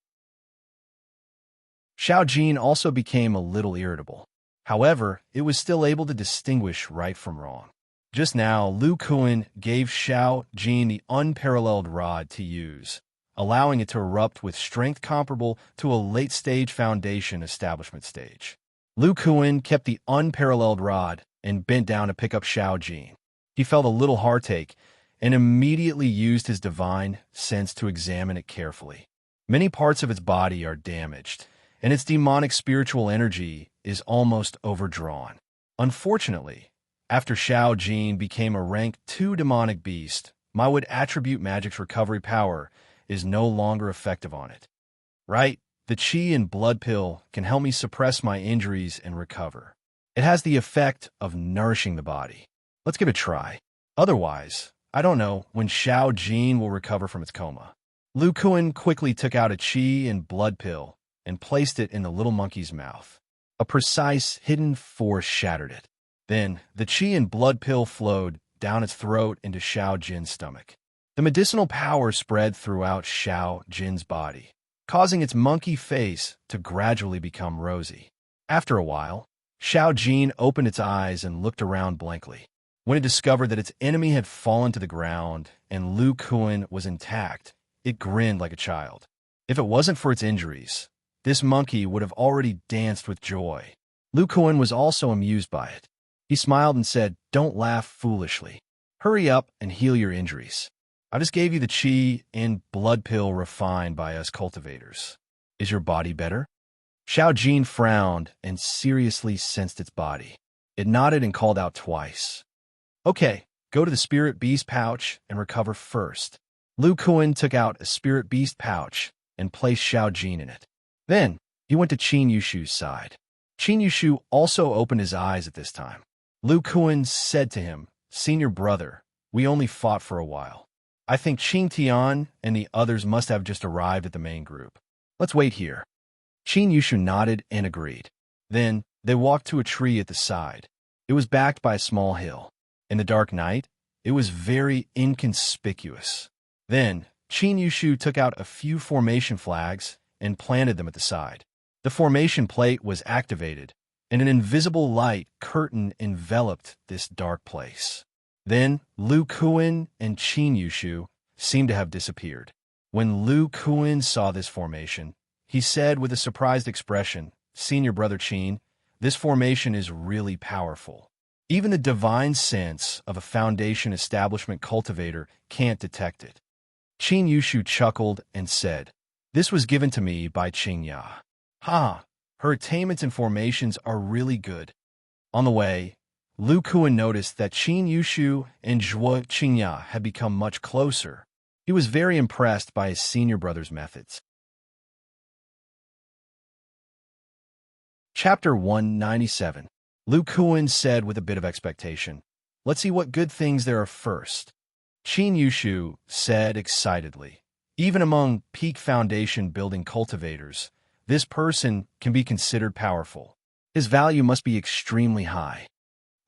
Xiao Jin also became a little irritable. However, it was still able to distinguish right from wrong. Just now, Lu Kuan gave Xiao Jin the unparalleled rod to use, allowing it to erupt with strength comparable to a late-stage foundation establishment stage. Lu Kuan kept the unparalleled rod and bent down to pick up Xiao Jin. He felt a little heartache and immediately used his divine sense to examine it carefully. Many parts of its body are damaged, and its demonic spiritual energy is almost overdrawn. Unfortunately, after Xiao Jin became a rank 2 demonic beast, my wood attribute magic's recovery power is no longer effective on it. Right? The Qi and Blood Pill can help me suppress my injuries and recover. It has the effect of nourishing the body. Let's give it a try. Otherwise, I don't know when Xiao Jin will recover from its coma. Lu Kuan quickly took out a Qi and Blood Pill and placed it in the little monkey's mouth. A precise, hidden force shattered it. Then, the Qi and Blood Pill flowed down its throat into Xiao Jin's stomach. The medicinal power spread throughout Xiao Jin's body, causing its monkey face to gradually become rosy. After a while, Xiao Jin opened its eyes and looked around blankly. When it discovered that its enemy had fallen to the ground and Lu Kuan was intact, it grinned like a child. If it wasn't for its injuries, this monkey would have already danced with joy. Lu Kuan was also amused by it. He smiled and said, "Don't laugh foolishly. Hurry up and heal your injuries. I just gave you the Qi and Blood Pill refined by us cultivators. Is your body better?" Xiao Jin frowned and seriously sensed its body. It nodded and called out twice. "Okay, go to the Spirit Beast pouch and recover first." Lu Kuan took out a Spirit Beast pouch and placed Xiao Jin in it. Then, he went to Qin Yushu's side. Qin Yushu also opened his eyes at this time. Lu Kuan said to him, "Senior brother, we only fought for a while. I think Qin Tian and the others must have just arrived at the main group. Let's wait here." Qin Yushu nodded and agreed. Then, they walked to a tree at the side. It was backed by a small hill. In the dark night, it was very inconspicuous. Then, Qin Yushu took out a few formation flags and planted them at the side. The formation plate was activated, and an invisible light curtain enveloped this dark place. Then, Lu Kuan and Qin Yushu seemed to have disappeared. When Lu Kuan saw this formation, he said with a surprised expression, "Senior brother Qin, this formation is really powerful. Even the divine sense of a foundation establishment cultivator can't detect it." Qin Yushu chuckled and said, "This was given to me by Qingya. Ha! Her attainments and formations are really good." On the way, Lu Kuan noticed that Qin Yushu and Zhuo Qingya had become much closer. He was very impressed by his senior brother's methods. Chapter 197. Lu Kuan said with a bit of expectation, "Let's see what good things there are first." Qin Yushu said excitedly, "Even among peak foundation building cultivators, this person can be considered powerful. His value must be extremely high."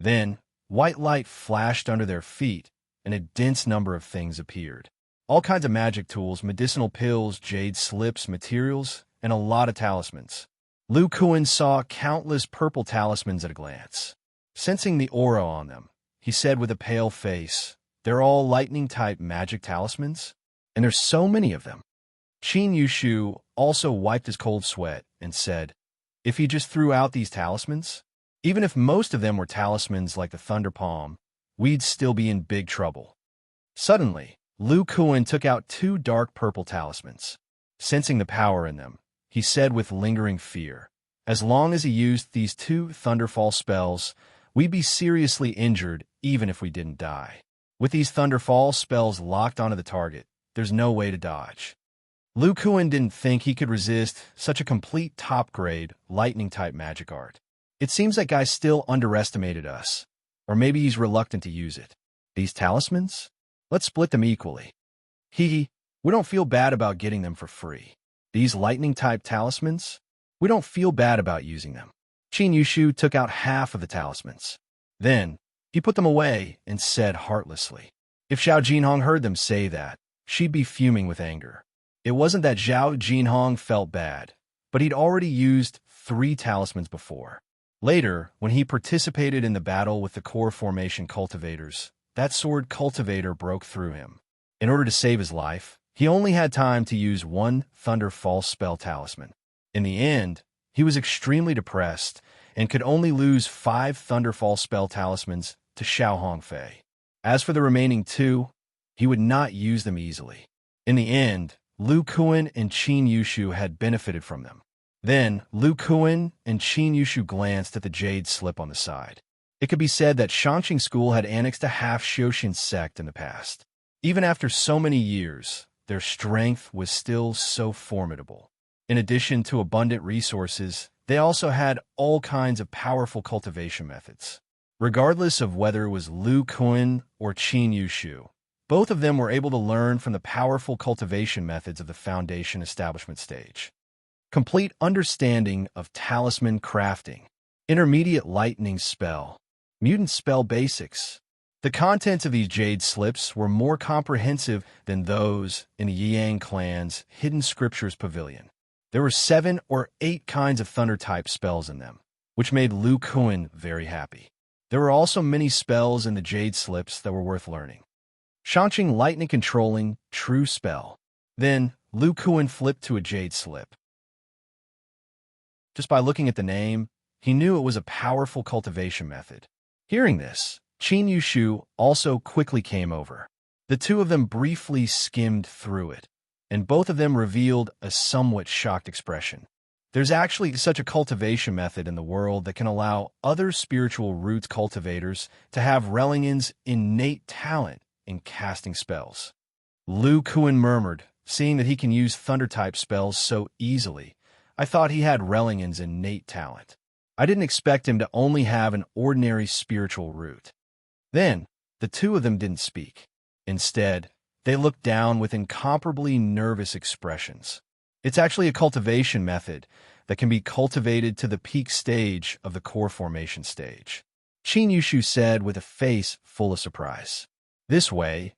Then, white light flashed under their feet, and a dense number of things appeared. All kinds of magic tools, medicinal pills, jade slips, materials, and a lot of talismans. Lu Kuan saw countless purple talismans at a glance. Sensing the aura on them, he said with a pale face, "They're all lightning-type magic talismans? And there's so many of them." Qin Yushu also wiped his cold sweat and said, "If he just threw out these talismans, even if most of them were talismans like the Thunder Palm, we'd still be in big trouble." Suddenly, Lu Kuan took out 2 dark purple talismans. Sensing the power in them, he said with lingering fear, "As long as he used these 2 Thunderfall spells, we'd be seriously injured even if we didn't die. With these Thunderfall spells locked onto the target, there's no way to dodge. Lu Kuan didn't think he could resist such a complete top-grade, lightning-type magic art. It seems that guy still underestimated us. Or maybe he's reluctant to use it. These talismans? Let's split them equally. Hee, we don't feel bad about getting them for free. These lightning-type talismans? We don't feel bad about using them. Qin Yushu took out half of the talismans. Then, he put them away and said heartlessly. If Xiao Jinhong heard them say that, she'd be fuming with anger. It wasn't that Xiao Jinhong felt bad, but he'd already used 3 talismans before. Later, when he participated in the battle with the core formation cultivators, that sword cultivator broke through him. In order to save his life, he only had time to use 1 Thunder False spell talisman. In the end, he was extremely depressed and could only lose 5 Thunder False spell talismans to Xiao Hongfei. As for the remaining 2, he would not use them easily. In the end, Lu Kuan and Qin Yushu had benefited from them. Then, Lu Kuan and Qin Yushu glanced at the jade slip on the side. It could be said that Shanqing School had annexed a half-Shoshin sect in the past. Even after so many years, their strength was still so formidable. In addition to abundant resources, they also had all kinds of powerful cultivation methods. Regardless of whether it was Lu Kuan or Qin Yushu, both of them were able to learn from the powerful cultivation methods of the Foundation establishment stage. Complete understanding of talisman crafting, intermediate lightning spell, mutant spell basics. The contents of these jade slips were more comprehensive than those in the Yang clan's Hidden Scriptures Pavilion. There were 7 or 8 kinds of thunder-type spells in them, which made Lu Kuan very happy. There were also many spells in the jade slips that were worth learning. Shanqing Lightning Controlling True Spell. Then, Lu Kuan flipped to a jade slip. Just by looking at the name, he knew it was a powerful cultivation method. Hearing this, Qin Yushu also quickly came over. The two of them briefly skimmed through it, and both of them revealed a somewhat shocked expression. There's actually such a cultivation method in the world that can allow other spiritual roots cultivators to have Rellingan's innate talent in casting spells. Lu Kuan murmured, seeing that he can use thunder-type spells so easily. I thought he had Rellingan's innate talent. I didn't expect him to only have an ordinary spiritual root. Then, the two of them didn't speak. Instead, they looked down with incomparably nervous expressions. It's actually a cultivation method that can be cultivated to the peak stage of the core formation stage. Qin Yushu said with a face full of surprise. This way,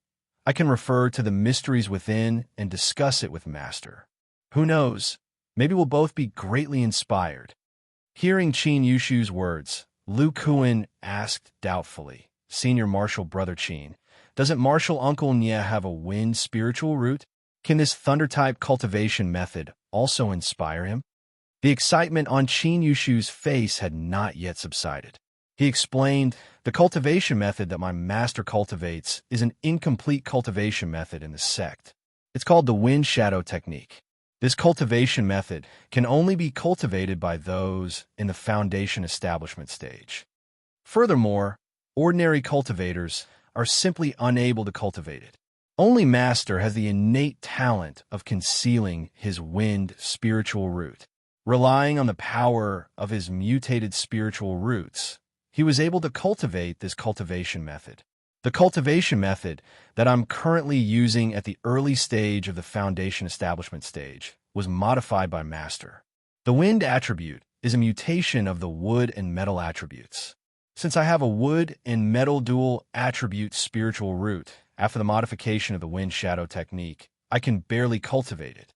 I can refer to the mysteries within and discuss it with Master. Who knows? Maybe we'll both be greatly inspired. Hearing Qin Yushu's words, Lu Kuan asked doubtfully, Senior Martial Brother Qin, doesn't Martial Uncle Nya have a wind spiritual root? Can this thunder-type cultivation method also inspire him? The excitement on Qin Yushu's face had not yet subsided. He explained, the cultivation method that my master cultivates is an incomplete cultivation method in the sect. It's called the Wind Shadow Technique. This cultivation method can only be cultivated by those in the Foundation establishment stage. Furthermore, ordinary cultivators are simply unable to cultivate it. Only Master has the innate talent of concealing his wind spiritual root. Relying on the power of his mutated spiritual roots, he was able to cultivate this cultivation method. The cultivation method that I'm currently using at the early stage of the Foundation establishment stage was modified by Master. The wind attribute is a mutation of the wood and metal attributes. Since I have a wood and metal dual attribute spiritual root, after the modification of the wind shadow technique, I can barely cultivate it.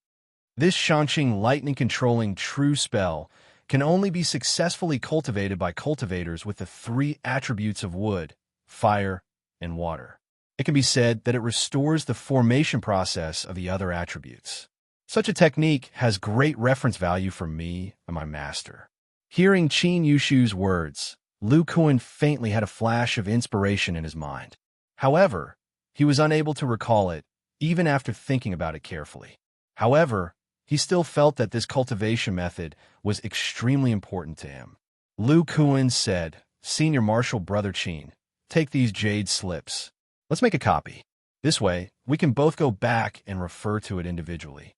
This Shanqing lightning controlling true spell can only be successfully cultivated by cultivators with the 3 attributes of wood, fire, and water. It can be said that it restores the formation process of the other attributes. Such a technique has great reference value for me and my master. Hearing Qin Yushu's words, Lu Kuan faintly had a flash of inspiration in his mind. However, he was unable to recall it, even after thinking about it carefully. However, he still felt that this cultivation method was extremely important to him. Lu Kuan said, Senior Martial Brother Qin, take these jade slips. Let's make a copy. This way, we can both go back and refer to it individually.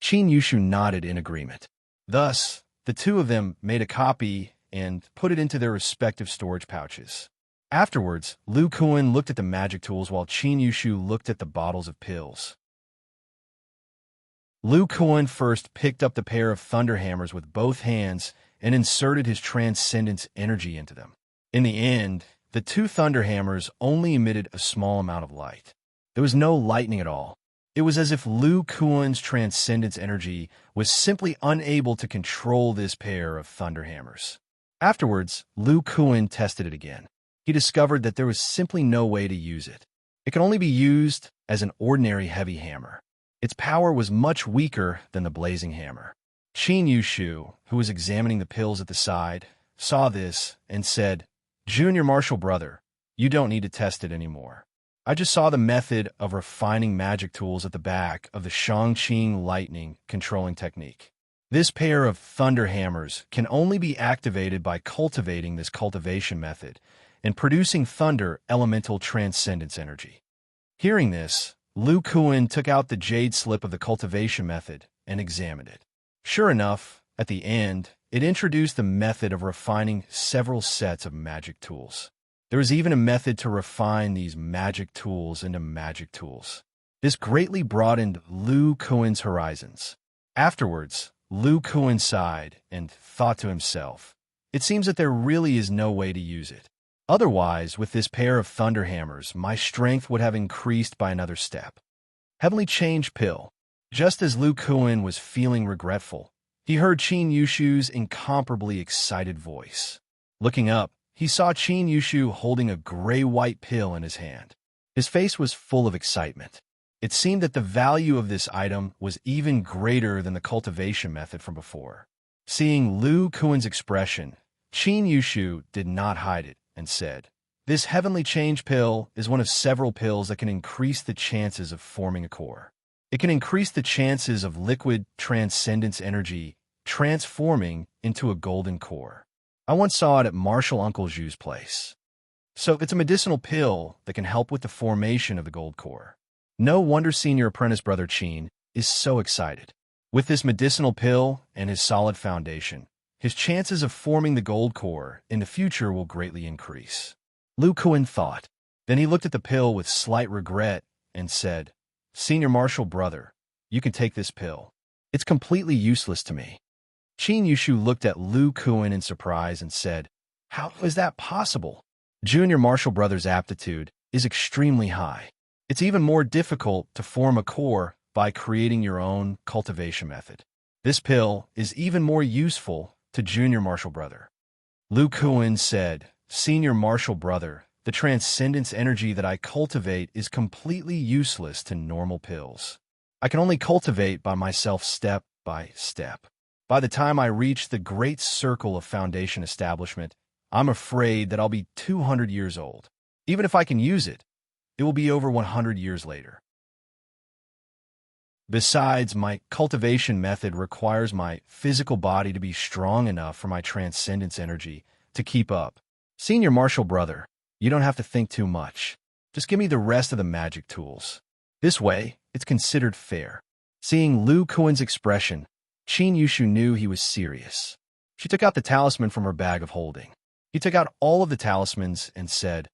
Qin Yushu nodded in agreement. Thus, the two of them made a copy and put it into their respective storage pouches. Afterwards, Lu Kuan looked at the magic tools while Qin Yushu looked at the bottles of pills. Lu Kuan first picked up the pair of thunder hammers with both hands and inserted his transcendence energy into them. In the end, the two thunder hammers only emitted a small amount of light. There was no lightning at all. It was as if Lu Kuan's transcendence energy was simply unable to control this pair of thunder hammers. Afterwards, Lu Kuan tested it again. He discovered that there was simply no way to use it. It could only be used as an ordinary heavy hammer. Its power was much weaker than the blazing hammer. Qin Yushu, who was examining the pills at the side, saw this and said, "Junior Martial Brother, you don't need to test it anymore. I just saw the method of refining magic tools at the back of the Shangqing lightning controlling technique. This pair of thunder hammers can only be activated by cultivating this cultivation method and producing thunder elemental transcendence energy." Hearing this, Lu Kuan took out the jade slip of the cultivation method and examined it. Sure enough, at the end, it introduced the method of refining several sets of magic tools. There was even a method to refine these magic tools into magic tools. This greatly broadened Lu Kuan's horizons. Afterwards, Lu Kuan sighed and thought to himself, "It seems that there really is no way to use it. Otherwise, with this pair of thunder hammers, my strength would have increased by another step." Heavenly Change Pill. Just as Lu Kuan was feeling regretful, he heard Qin Yushu's incomparably excited voice. Looking up, he saw Qin Yushu holding a gray-white pill in his hand. His face was full of excitement. It seemed that the value of this item was even greater than the cultivation method from before. Seeing Lu Kuan's expression, Qin Yushu did not hide it and said, "This Heavenly Change Pill is one of several pills that can increase the chances of forming a core. It can increase the chances of liquid transcendence energy transforming into a golden core. I once saw it at Marshall Uncle Zhu's place. So it's a medicinal pill that can help with the formation of the gold core." No wonder Senior Apprentice Brother Qin is so excited. With this medicinal pill and his solid foundation, his chances of forming the gold core in the future will greatly increase. Lu Kuan thought. Then he looked at the pill with slight regret and said, "Senior Martial Brother, you can take this pill. It's completely useless to me." Qin Yushu looked at Lu Kuan in surprise and said, "How is that possible? Junior Martial Brother's aptitude is extremely high. It's even more difficult to form a core by creating your own cultivation method. This pill is even more useful to Junior Martial Brother." Lu Kuan said, "Senior Martial Brother, the transcendence energy that I cultivate is completely useless to normal pills. I can only cultivate by myself step by step. By the time I reach the great circle of foundation establishment, I'm afraid that I'll be 200 years old. Even if I can use it, it will be over 100 years later. Besides, my cultivation method requires my physical body to be strong enough for my transcendence energy to keep up. Senior Martial Brother, you don't have to think too much. Just give me the rest of the magic tools. This way, it's considered fair." Seeing Lu Kuan's expression, Qin Yushu knew he was serious. She took out the talisman from her bag of holding. He took out all of the talismans and said,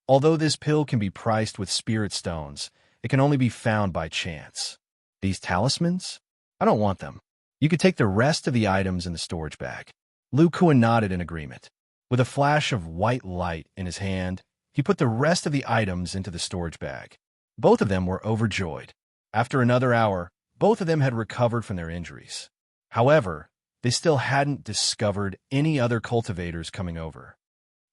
"Although this pill can be priced with spirit stones, it can only be found by chance. These talismans? I don't want them. You could take the rest of the items in the storage bag." Lu Kuan nodded in agreement. With a flash of white light in his hand, he put the rest of the items into the storage bag. Both of them were overjoyed. After another hour, both of them had recovered from their injuries. However, they still hadn't discovered any other cultivators coming over.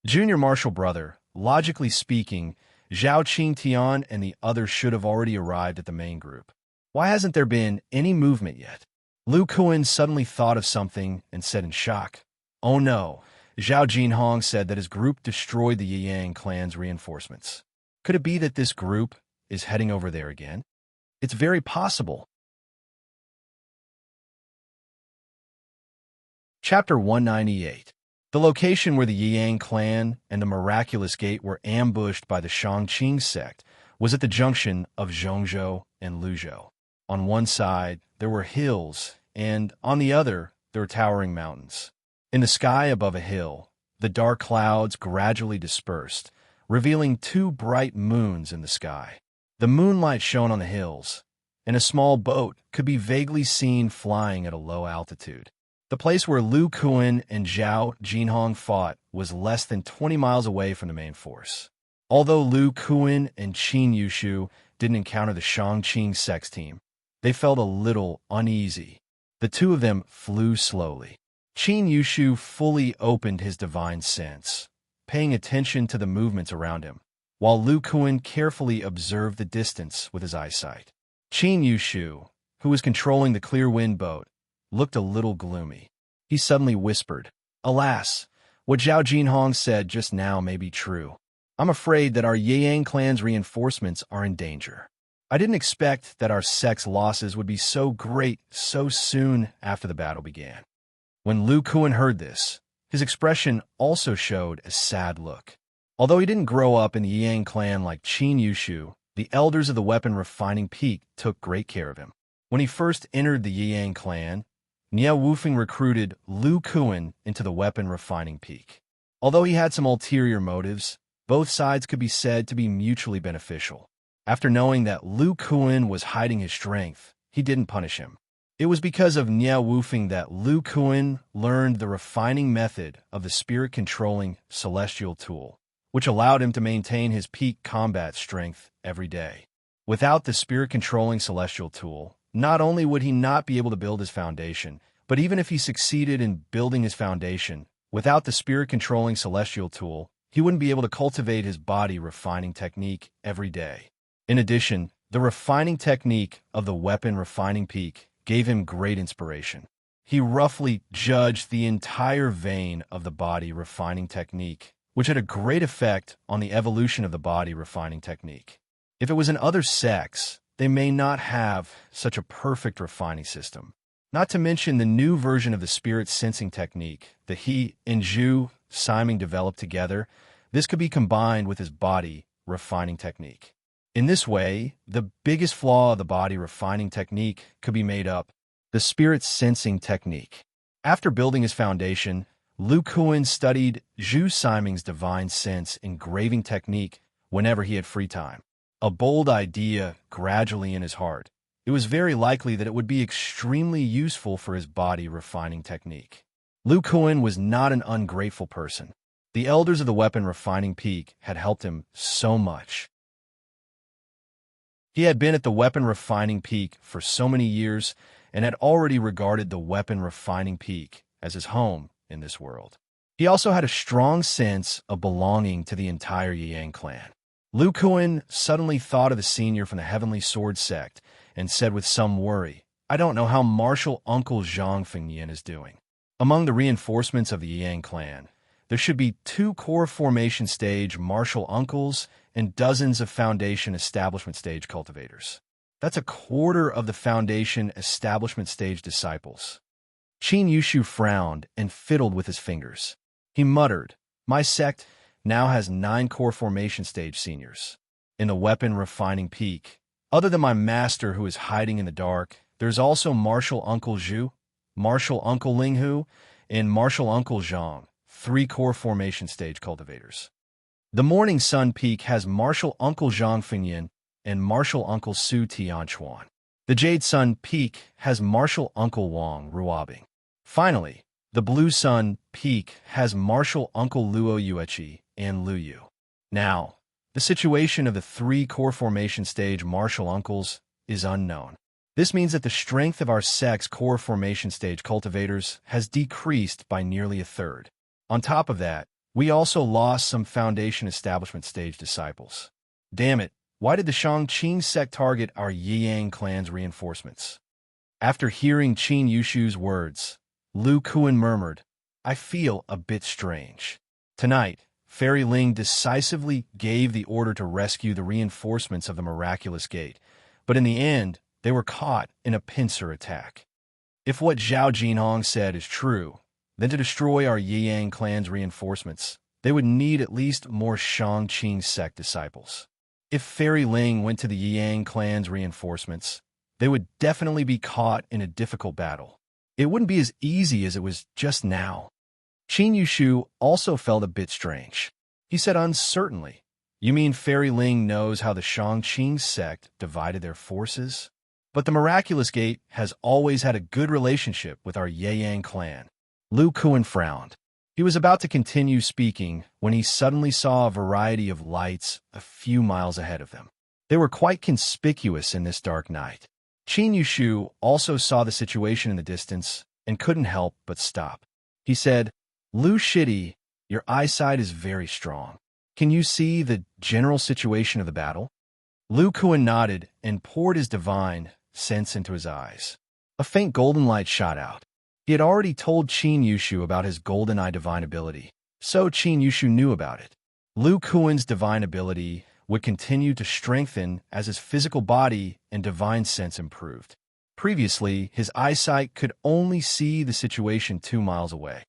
Junior Martial Brother, logically speaking, Zhao Qingtian and the others should have already arrived at the main group. Why hasn't there been any movement yet? Lu Kuan suddenly thought of something and said in shock, "Oh no, Zhao Jinhong said that his group destroyed the Yang clan's reinforcements. Could it be that this group is heading over there again? It's very possible." Chapter 198. The location where the Yang clan and the Miraculous Gate were ambushed by the Shangqing sect was at the junction of Zhongzhou and Luzhou. On one side, there were hills, and on the other, there were towering mountains. In the sky above a hill, the dark clouds gradually dispersed, revealing two bright moons in the sky. The moonlight shone on the hills, and a small boat could be vaguely seen flying at a low altitude. The place where Lu Kuan and Zhao Jinhong fought was less than 20 miles away from the main force. Although Lu Kuan and Qin Yushu didn't encounter the Shangqing sex team, they felt a little uneasy. The two of them flew slowly. Qin Yushu fully opened his divine sense, paying attention to the movements around him, while Lu Kuan carefully observed the distance with his eyesight. Qin Yushu, who was controlling the clear wind boat, looked a little gloomy. He suddenly whispered, "Alas, what Zhao Jinhong said just now may be true. I'm afraid that our Yang clan's reinforcements are in danger." I didn't expect that our sect's losses would be so great so soon after the battle began. When Lu Kuan heard this, his expression also showed a sad look. Although he didn't grow up in the Yang clan like Qin Yushu, the elders of the weapon refining peak took great care of him. When he first entered the Yang clan, Nie Wufeng recruited Lu Kuan into the weapon refining peak. Although he had some ulterior motives, both sides could be said to be mutually beneficial. After knowing that Lu Kuan was hiding his strength, he didn't punish him. It was because of Nie Wufeng that Lu Kuan learned the refining method of the spirit-controlling celestial tool, which allowed him to maintain his peak combat strength every day. Without the spirit-controlling celestial tool, not only would he not be able to build his foundation, but even if he succeeded in building his foundation, without the spirit-controlling celestial tool, he wouldn't be able to cultivate his body refining technique every day. In addition, the refining technique of the weapon refining peak gave him great inspiration. He roughly judged the entire vein of the body refining technique, which had a great effect on the evolution of the body refining technique. If it was in other sects, they may not have such a perfect refining system. Not to mention the new version of the spirit sensing technique that he and Zhu Siming developed together. This could be combined with his body refining technique. In this way, the biggest flaw of the body refining technique could be made up: the spirit sensing technique. After building his foundation, Lu Kuan studied Zhu Siming's divine sense engraving technique whenever he had free time. A bold idea gradually in his heart. It was very likely that it would be extremely useful for his body refining technique. Lu Kuan was not an ungrateful person. The elders of the weapon refining peak had helped him so much. He had been at the weapon refining peak for so many years and had already regarded the weapon refining peak as his home in this world. He also had a strong sense of belonging to the entire Yang clan. Lu Kuan suddenly thought of the senior from the Heavenly Sword sect and said with some worry, "I don't know how Martial Uncle Zhang Fengyan is doing." Among the reinforcements of the Yang clan, there should be 2 core formation stage martial uncles and dozens of foundation establishment stage cultivators. That's a quarter of the foundation establishment stage disciples. Qin Yushu frowned and fiddled with his fingers. He muttered, "My sect now has 9 core formation stage seniors. In the weapon refining peak, other than my master who is hiding in the dark, there's also Martial Uncle Zhu, Martial Uncle Linghu, and Martial Uncle Zhang, 3 core formation stage cultivators. The Morning Sun Peak has Martial Uncle Zhang Fengyan and Martial Uncle Su Tianchuan. The Jade Sun Peak has Martial Uncle Wang Ruobing. Finally, the Blue Sun Peak has Martial Uncle Luo Yueqi and Lu Yu. Now, the situation of the 3 core formation stage martial uncles is unknown. This means that the strength of our sect's core formation stage cultivators has decreased by nearly a third. On top of that, we also lost some foundation establishment stage disciples. Damn it, why did the Shangqing sect target our Yang clan's reinforcements? After hearing Qin Yushu's words, Lu Kuan murmured, "I feel a bit strange." Tonight, Fairy Ling decisively gave the order to rescue the reinforcements of the miraculous gate, but in the end, they were caught in a pincer attack. If what Zhao Jinhong said is true, then to destroy our Yang clan's reinforcements, they would need at least more Shangqing sect disciples. If Fairy Ling went to the Yang clan's reinforcements, they would definitely be caught in a difficult battle. It wouldn't be as easy as it was just now. Qin Yushu also felt a bit strange. He said uncertainly, "You mean Fairy Ling knows how the Shangqing sect divided their forces? But the Miraculous Gate has always had a good relationship with our Yang clan." Lu Kuan frowned. He was about to continue speaking when he suddenly saw a variety of lights a few miles ahead of them. They were quite conspicuous in this dark night. Qin Yushu also saw the situation in the distance and couldn't help but stop. He said, "Lu Shidi, your eyesight is very strong. Can you see the general situation of the battle?" Lu Kuan nodded and poured his divine sense into his eyes. A faint golden light shot out. He had already told Qin Yushu about his golden eye divine ability, so Qin Yushu knew about it. Lu Kuan's divine ability would continue to strengthen as his physical body and divine sense improved. Previously, his eyesight could only see the situation 2 miles away.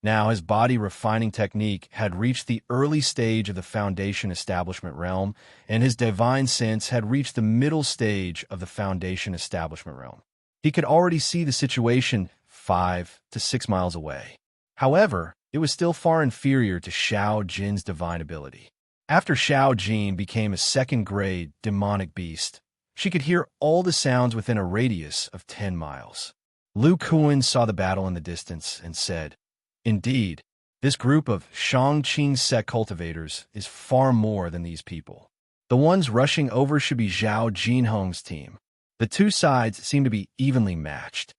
Now his body refining technique had reached the early stage of the foundation establishment realm, and his divine sense had reached the middle stage of the foundation establishment realm. He could already see the situation 5 to 6 miles away. However, it was still far inferior to Xiao Jin's divine ability. After Xiao Jin became a second-grade demonic beast, she could hear all the sounds within a radius of 10 miles. Lu Kuan saw the battle in the distance and said, "Indeed, this group of Shangqing sect cultivators is far more than these people. The ones rushing over should be Zhao Jinhong's team. The two sides seem to be evenly matched."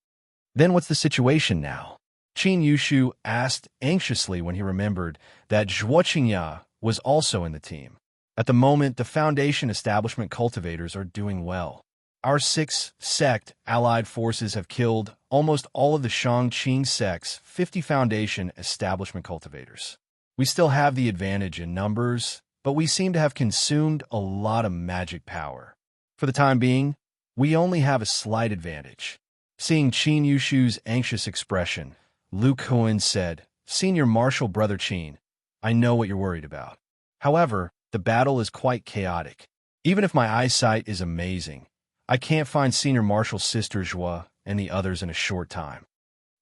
"Then what's the situation now?" Qin Yushu asked anxiously when he remembered that Zhuo Qingya was also in the team. "At the moment, the Foundation Establishment cultivators are doing well. Our 6 sect allied forces have killed almost all of the Shangqing sect's 50 Foundation Establishment cultivators. We still have the advantage in numbers, but we seem to have consumed a lot of magic power. For the time being, we only have a slight advantage." Seeing Qin Yushu's anxious expression, Lu Kuan said, "Senior Marshal Brother Qin, I know what you're worried about. However, the battle is quite chaotic. Even if my eyesight is amazing, I can't find Senior Marshal's sister Zhua and the others in a short time.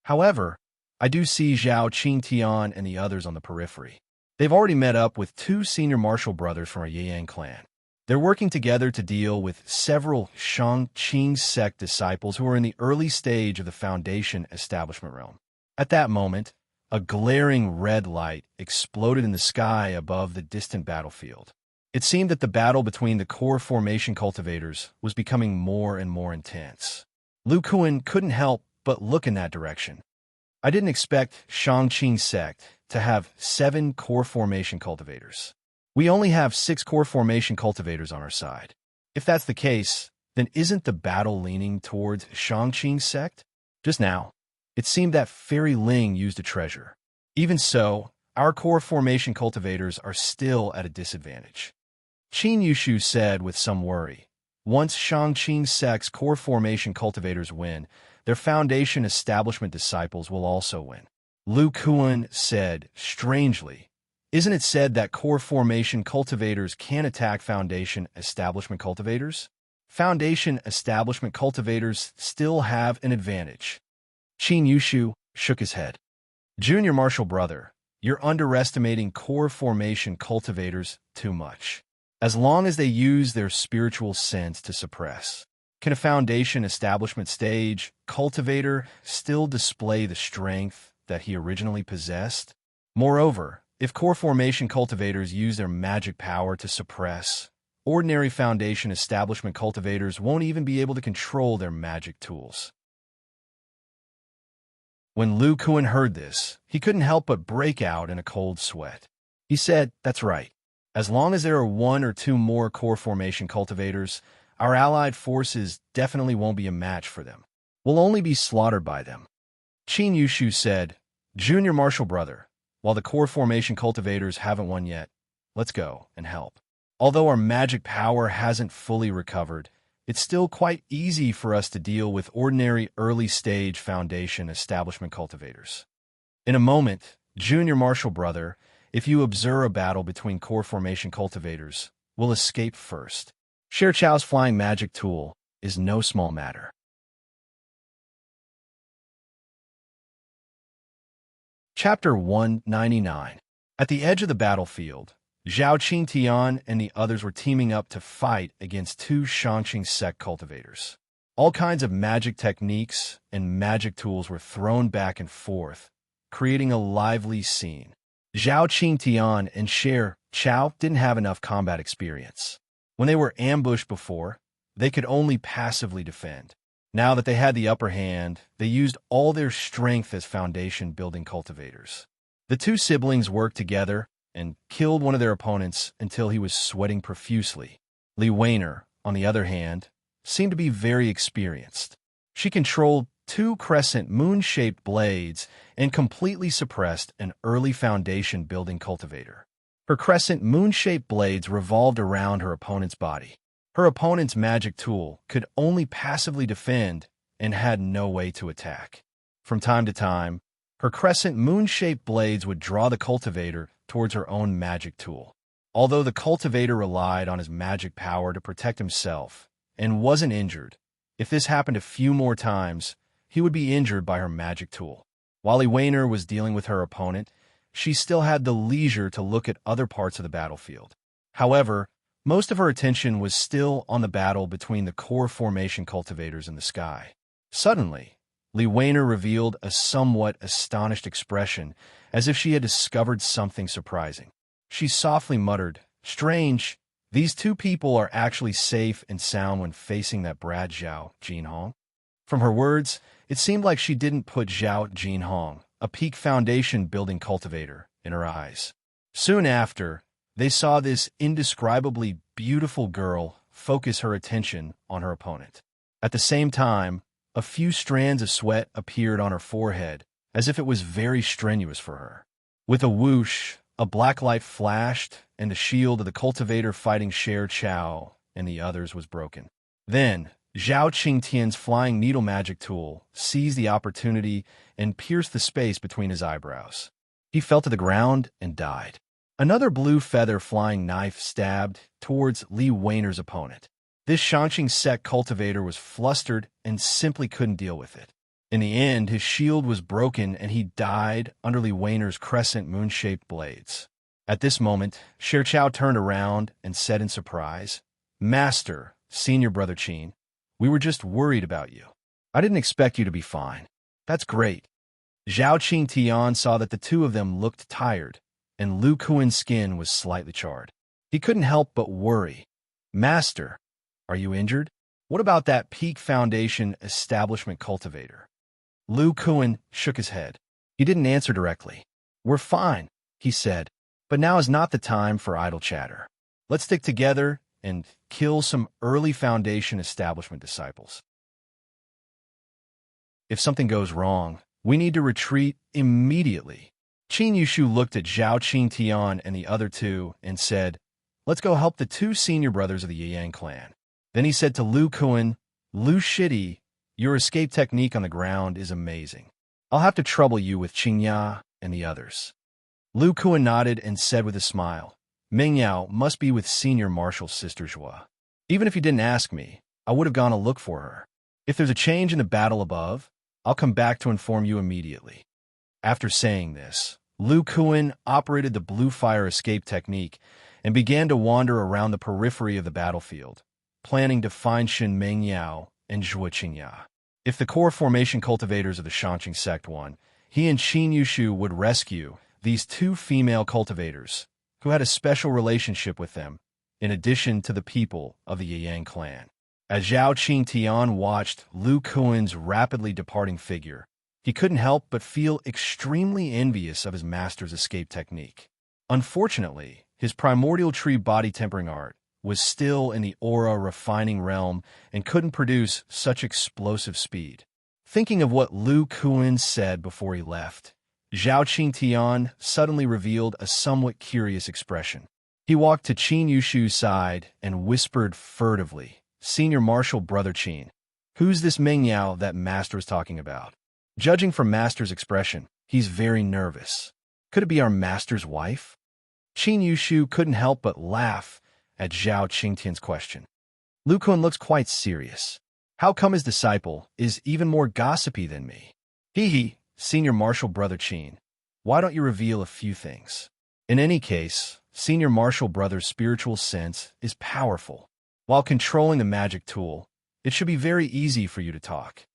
However, I do see Zhao Qingtian and the others on the periphery. They've already met up with 2 Senior Marshal brothers from our Yang clan. They're working together to deal with several Shangqing sect disciples who are in the early stage of the Foundation Establishment realm." At that moment, a glaring red light exploded in the sky above the distant battlefield. It seemed that the battle between the core formation cultivators was becoming more and more intense. Lu Kuan couldn't help but look in that direction. "I didn't expect Shangqing sect to have 7 core formation cultivators. We only have 6 core formation cultivators on our side. If that's the case, then isn't the battle leaning towards Shangqing sect? Just now, it seemed that Fairy Ling used a treasure. Even so, our core formation cultivators are still at a disadvantage." Qin Yushu said with some worry, "Once Shangqing sect's core formation cultivators win, their Foundation Establishment disciples will also win." Lu Kuan said, strangely, "Isn't it said that core formation cultivators can attack Foundation Establishment cultivators? Foundation Establishment cultivators still have an advantage." Qin Yushu shook his head. "Junior Marshal Brother, you're underestimating core formation cultivators too much. As long as they use their spiritual sense to suppress, can a Foundation Establishment stage cultivator still display the strength that he originally possessed? Moreover, if core formation cultivators use their magic power to suppress, ordinary Foundation Establishment cultivators won't even be able to control their magic tools." When Lu Kuan heard this, he couldn't help but break out in a cold sweat. He said, "That's right. As long as there are 1 or 2 more core formation cultivators, our allied forces definitely won't be a match for them. We'll only be slaughtered by them." Qin Yushu said, "Junior Marshal Brother, while the core formation cultivators haven't won yet, let's go and help. Although our magic power hasn't fully recovered, it's still quite easy for us to deal with ordinary early-stage Foundation Establishment cultivators." In a moment, Junior Marshal Brother if you observe a battle between core formation cultivators, will escape first. Cher Chao's flying magic tool is no small matter. Chapter 199. At the edge of the battlefield, Zhao Qingtian and the others were teaming up to fight against two Shangqing sect cultivators. All kinds of magic techniques and magic tools were thrown back and forth, creating a lively scene. Zhao Qingtian and Cher Chao didn't have enough combat experience. When they were ambushed before, they could only passively defend. Now that they had the upper hand, they used all their strength as foundation-building cultivators. The two siblings worked together and killed one of their opponents until he was sweating profusely. Li Weiner, on the other hand, seemed to be very experienced. She controlled two crescent moon-shaped blades and completely suppressed an early foundation-building cultivator. Her crescent moon-shaped blades revolved around her opponent's body. Her opponent's magic tool could only passively defend and had no way to attack. From time to time, her crescent moon-shaped blades would draw the cultivator towards her own magic tool. Although the cultivator relied on his magic power to protect himself and wasn't injured, if this happened a few more times, he would be injured by her magic tool. While Li Weiner was dealing with her opponent, she still had the leisure to look at other parts of the battlefield. However, most of her attention was still on the battle between the core formation cultivators in the sky. Suddenly, Li Weiner revealed a somewhat astonished expression, as if she had discovered something surprising. She softly muttered, "Strange, these two people are actually safe and sound when facing that brat Zhao Jinhong." From her words, it seemed like she didn't put Zhao Jinhong, a peak foundation building cultivator, in her eyes. Soon after, they saw this indescribably beautiful girl focus her attention on her opponent. At the same time, a few strands of sweat appeared on her forehead, as if it was very strenuous for her. With a whoosh, a black light flashed, and the shield of the cultivator fighting Cher Chao and the others was broken. Then, Zhao Qingtian's flying needle magic tool seized the opportunity and pierced the space between his eyebrows. He fell to the ground and died. Another blue feather flying knife stabbed towards Li Weiner's opponent. This Shangqing sect cultivator was flustered and simply couldn't deal with it. In the end, his shield was broken and he died under Li Weiner's crescent moon-shaped blades. At this moment, Cher Chao turned around and said in surprise, "Master, senior brother Qin, we were just worried about you. I didn't expect you to be fine." "That's great." Zhao Qingtian saw that the two of them looked tired, and Lu Kuan's skin was slightly charred. He couldn't help but worry. "Master, are you injured? What about that peak foundation establishment cultivator?" Lu Kuan shook his head. He didn't answer directly. "We're fine," he said, "but now is not the time for idle chatter. Let's stick together and kill some early foundation establishment disciples. If something goes wrong, we need to retreat immediately." Qin Yushu looked at Zhao Qingtian and the other two and said, "Let's go help the two senior brothers of the Yang clan." Then he said to Lu Kuan, "Lu Shidi, your escape technique on the ground is amazing. I'll have to trouble you with Qingya and the others." Lu Kuan nodded and said with a smile, "Mingyao must be with senior marshal sister Zhua. Even if you didn't ask me, I would have gone to look for her. If there's a change in the battle above, I'll come back to inform you immediately." After saying this, Lu Kuan operated the blue fire escape technique and began to wander around the periphery of the battlefield, planning to find Shin Mingyao and Zhua Qingya. If the core formation cultivators of the Shangqing sect won, he and Qin Yushu would rescue these two female cultivators who had a special relationship with them, in addition to the people of the Yang clan. As Zhao Qingtian watched Lu Kuan's rapidly departing figure, he couldn't help but feel extremely envious of his master's escape technique. Unfortunately, his primordial tree body tempering art was still in the aura refining realm and couldn't produce such explosive speed. Thinking of what Lu Kuan said before he left, Zhao Qingtian suddenly revealed a somewhat curious expression. He walked to Qin Yushu's side and whispered furtively, "Senior Marshal Brother Qin, who's this Mingyao that Master is talking about?" Judging from Master's expression, he's very nervous. Could it be our Master's wife? Qin Yushu couldn't help but laugh at Zhao Qingtian's question. Lu Kun looks quite serious. How come his disciple is even more gossipy than me? Hee, Senior Marshal Brother Qin. Why don't you reveal a few things? In any case, Senior Marshal Brother's spiritual sense is powerful. While controlling the magic tool, it should be very easy for you to talk.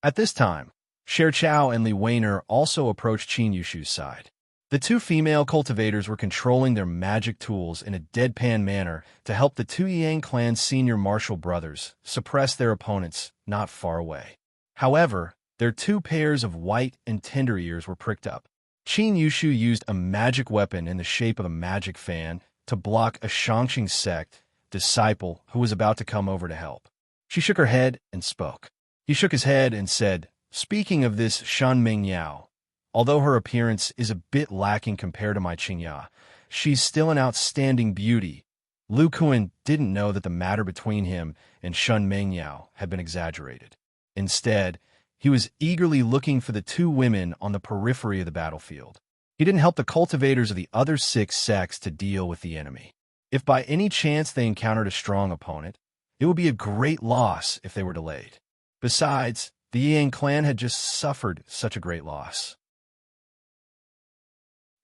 At this time, Sher Chao and Li Weiner also approached Qin Yushu's side. The two female cultivators were controlling their magic tools in a deadpan manner to help the two Yang clan senior martial brothers suppress their opponents not far away. However, their two pairs of white and tender ears were pricked up. Qin Yushu used a magic weapon in the shape of a magic fan to block a Shangqing sect disciple who was about to come over to help. She shook her head and spoke. He shook his head and said, "Speaking of this Shan Mingyao, although her appearance is a bit lacking compared to my Qingya, she's still an outstanding beauty." Lu Kun didn't know that the matter between him and Shan Mingyao had been exaggerated. Instead, he was eagerly looking for the two women on the periphery of the battlefield. He didn't help the cultivators of the other 6 sects to deal with the enemy. If by any chance they encountered a strong opponent, it would be a great loss if they were delayed. Besides, the Yang clan had just suffered such a great loss.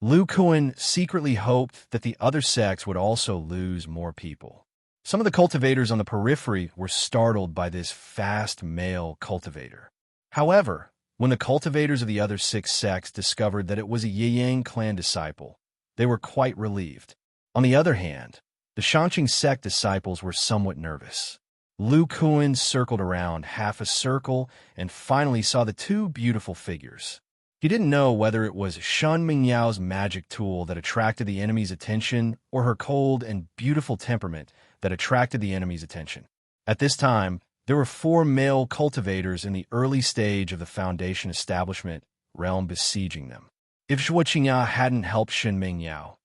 Lu Kun secretly hoped that the other sects would also lose more people. Some of the cultivators on the periphery were startled by this fast male cultivator. However, when the cultivators of the other 6 sects discovered that it was a Yang clan disciple, they were quite relieved. On the other hand, the Shangqing sect disciples were somewhat nervous. Lu Kun circled around half a circle and finally saw the two beautiful figures. He didn't know whether it was Shan Mingyao's magic tool that attracted the enemy's attention or her cold and beautiful temperament that attracted the enemy's attention. At this time, there were 4 male cultivators in the early stage of the Foundation establishment realm besieging them. If Zhuo Qingya hadn't helped Shen Mingyao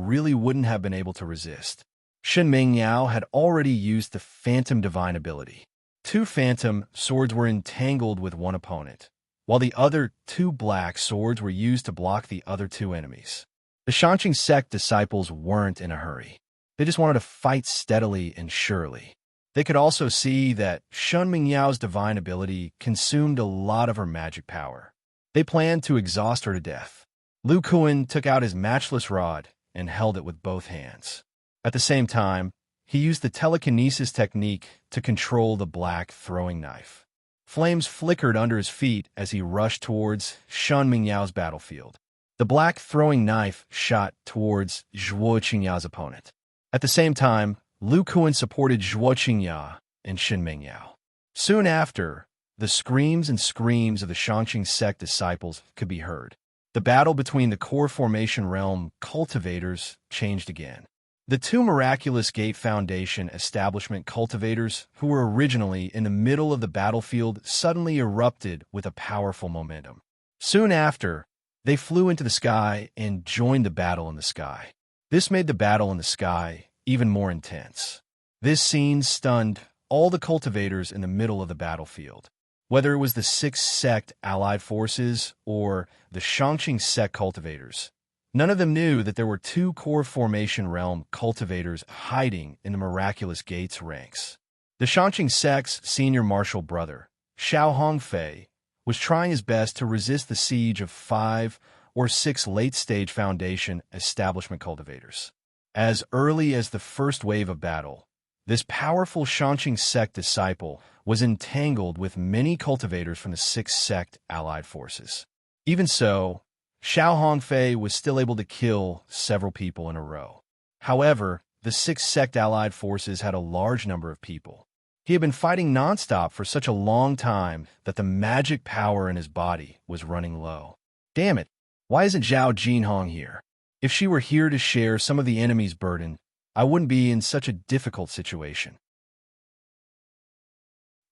really wouldn't have been able to resist. Shen Mingyao had already used the Phantom Divine ability. 2 Phantom swords were entangled with one opponent, while the other 2 black swords were used to block the other 2 enemies. The Shangqing sect disciples weren't in a hurry. They just wanted to fight steadily and surely. They could also see that Shen Mingyao's divine ability consumed a lot of her magic power. They planned to exhaust her to death. Lu Kun took out his matchless rod and held it with both hands. At the same time, he used the telekinesis technique to control the black throwing knife. Flames flickered under his feet as he rushed towards Shan Mingyao's battlefield. The black throwing knife shot towards Zhuo Qingya's opponent. At the same time, Lu Kun supported Zhuo Qingya and Shen Mingyao. Soon after, the screams and screams of the Shangqing sect disciples could be heard. The battle between the core formation realm cultivators changed again. The 2 Miraculous Gate Foundation establishment cultivators who were originally in the middle of the battlefield suddenly erupted with a powerful momentum. Soon after, they flew into the sky and joined the battle in the sky. This made the battle in the sky even more intense. This scene stunned all the cultivators in the middle of the battlefield. Whether it was the 6 sect allied forces or the Shangqing sect cultivators, none of them knew that there were 2 core formation realm cultivators hiding in the Miraculous Gates ranks. The Shangqing sect's senior martial brother, Xiao Hongfei, was trying his best to resist the siege of 5 or 6 late-stage Foundation establishment cultivators. As early as the first wave of battle, this powerful Shangqing sect disciple was entangled with many cultivators from the 6 sect allied forces. Even so, Xiao Hongfei was still able to kill several people in a row. However, the 6 sect allied forces had a large number of people. He had been fighting nonstop for such a long time that the magic power in his body was running low. Damn it, why isn't Zhao Jinhong here? If she were here to share some of the enemy's burden, I wouldn't be in such a difficult situation.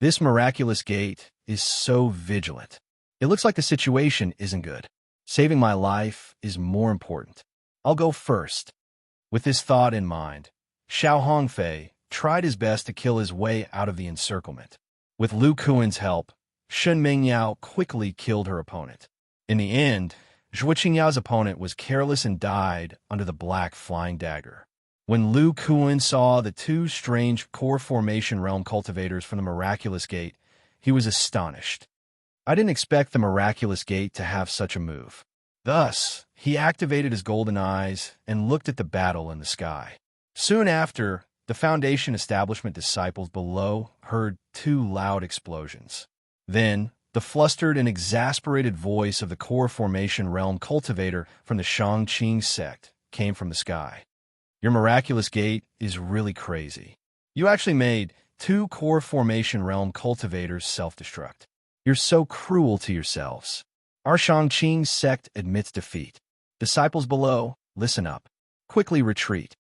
This Miraculous Gate is so vigilant. It looks like the situation isn't good. Saving my life is more important. I'll go first. With this thought in mind, Xiao Hongfei tried his best to kill his way out of the encirclement. With Lu Kun's help, Shen Mingyao quickly killed her opponent. In the end, Zhuo Qingyao's opponent was careless and died under the black flying dagger. When Lu Kuan saw the two strange core formation realm cultivators from the miraculous gate, he was astonished. I didn't expect the miraculous gate to have such a move. Thus, he activated his golden eyes and looked at the battle in the sky. Soon after, the Foundation establishment disciples below heard two loud explosions. Then, the flustered and exasperated voice of the core formation realm cultivator from the Shangqing sect came from the sky. Your miraculous gate is really crazy. You actually made two core formation realm cultivators self-destruct. You're so cruel to yourselves. Our Shangqing sect admits defeat. Disciples below, listen up. Quickly retreat.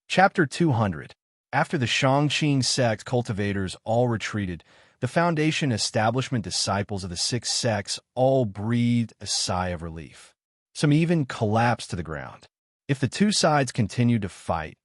Chapter 200. After the Shangqing sect cultivators all retreated, the Foundation establishment disciples of the six sects all breathed a sigh of relief. Some even collapsed to the ground. If the two sides continued to fight,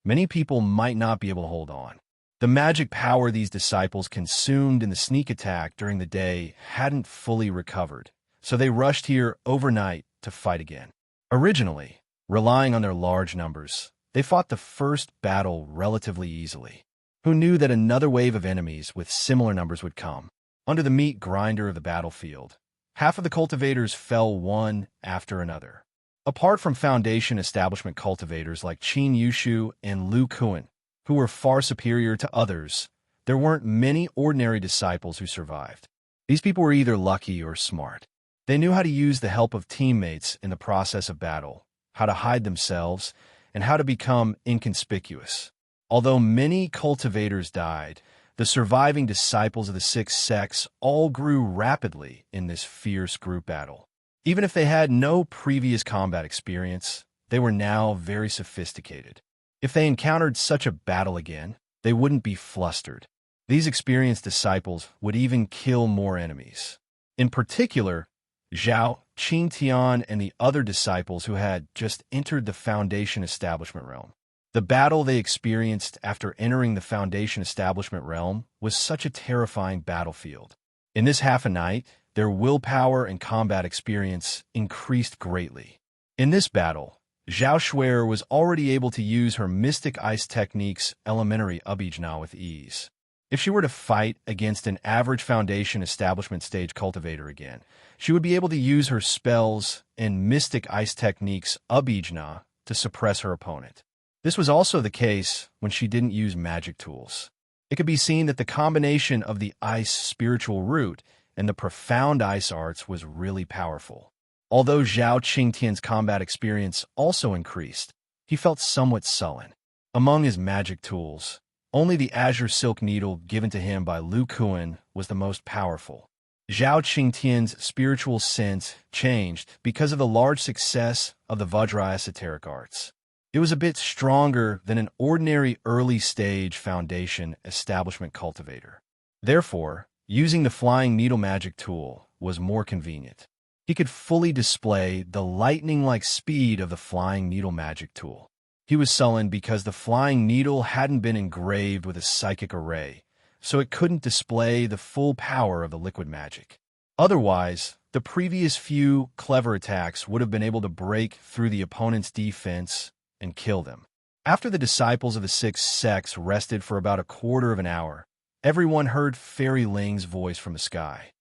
many people might not be able to hold on. The magic power these disciples consumed in the sneak attack during the day hadn't fully recovered, so they rushed here overnight to fight again. Originally, relying on their large numbers, they fought the first battle relatively easily. Who knew that another wave of enemies with similar numbers would come? Under the meat grinder of the battlefield, half of the cultivators fell one after another. Apart from Foundation establishment cultivators like Qin Yushu and Lu Kuan, who were far superior to others, there weren't many ordinary disciples who survived. These people were either lucky or smart. They knew how to use the help of teammates in the process of battle, how to hide themselves, and how to become inconspicuous. Although many cultivators died, the surviving disciples of the six sects all grew rapidly in this fierce group battle. Even if they had no previous combat experience, they were now very sophisticated. If they encountered such a battle again, they wouldn't be flustered. These experienced disciples would even kill more enemies. In particular, Zhao, Qingtian, and the other disciples who had just entered the Foundation establishment realm. The battle they experienced after entering the Foundation establishment realm was such a terrifying battlefield. In this half a night, their willpower and combat experience increased greatly. In this battle, Zhao Shuer was already able to use her mystic ice technique's elementary abijna with ease. If she were to fight against an average Foundation establishment stage cultivator again, she would be able to use her spells and mystic ice technique's abijna to suppress her opponent. This was also the case when she didn't use magic tools. It could be seen that the combination of the ice spiritual root and the profound ice arts was really powerful. Although Zhao Qingtian's combat experience also increased, he felt somewhat sullen. Among his magic tools, only the azure silk needle given to him by Lu Kuan was the most powerful. Zhao Qingtian's spiritual sense changed because of the large success of the Vajra esoteric arts. It was a bit stronger than an ordinary early-stage Foundation establishment cultivator. Therefore, using the flying needle magic tool was more convenient. He could fully display the lightning-like speed of the flying needle magic tool. He was sullen because the flying needle hadn't been engraved with a psychic array, so it couldn't display the full power of the liquid magic. Otherwise, the previous few clever attacks would have been able to break through the opponent's defense and kill them. After the disciples of the six sects rested for about a quarter of an hour, everyone heard Fairy Ling's voice from the sky.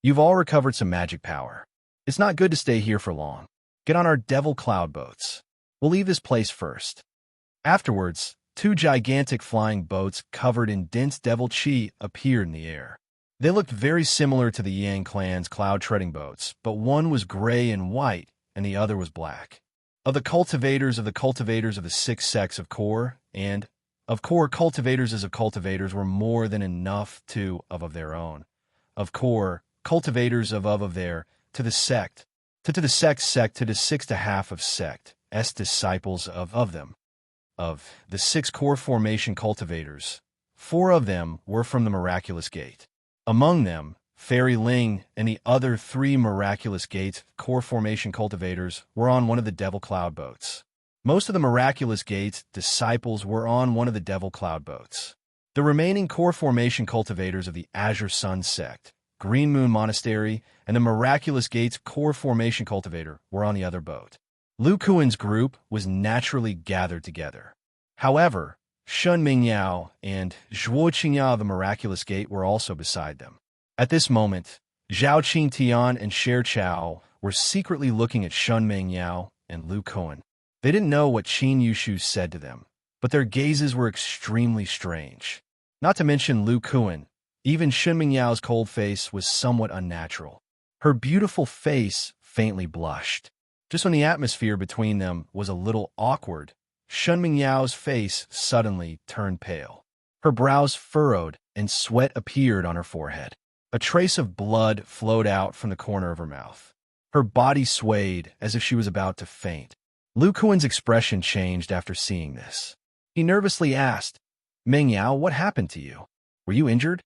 You've all recovered some magic power. It's not good to stay here for long. Get on our devil cloud boats. We'll leave this place first. Afterwards, two gigantic flying boats covered in dense devil chi appeared in the air. They looked very similar to the Yang clan's cloud-treading boats, but one was gray and white, and the other was black. Of the cultivators of the six sects of core, and of core cultivators as of cultivators were more than enough of their own. Of core, cultivators of their, to the sect, to the sect, to the six to half of sect, disciples of them. Of the six core formation cultivators, 4 of them were from the miraculous gate. Among them, Fairy Ling and the other 3 miraculous gate core formation cultivators were on one of the devil cloud boats. Most of the miraculous gate disciples were on one of the devil cloud boats. The remaining core formation cultivators of the Azure Sun sect, Green Moon Monastery, and the Miraculous Gates core formation cultivator were on the other boat. Lu Kuan's group was naturally gathered together. However, Shun Mingyao and Zhuo Qingyao of the Miraculous Gate were also beside them. At this moment, Zhao Qingtian and Sher Chao were secretly looking at Shun Mingyao and Lu Kuan. They didn't know what Qin Yushu said to them, but their gazes were extremely strange. Not to mention Lu Kuan, even Shun Mingyao's cold face was somewhat unnatural. Her beautiful face faintly blushed. Just when the atmosphere between them was a little awkward, Shun Mingyao's face suddenly turned pale. Her brows furrowed and sweat appeared on her forehead. A trace of blood flowed out from the corner of her mouth. Her body swayed as if she was about to faint. Lu Kuan's expression changed after seeing this. He nervously asked, "Mingyao, what happened to you? Were you injured?"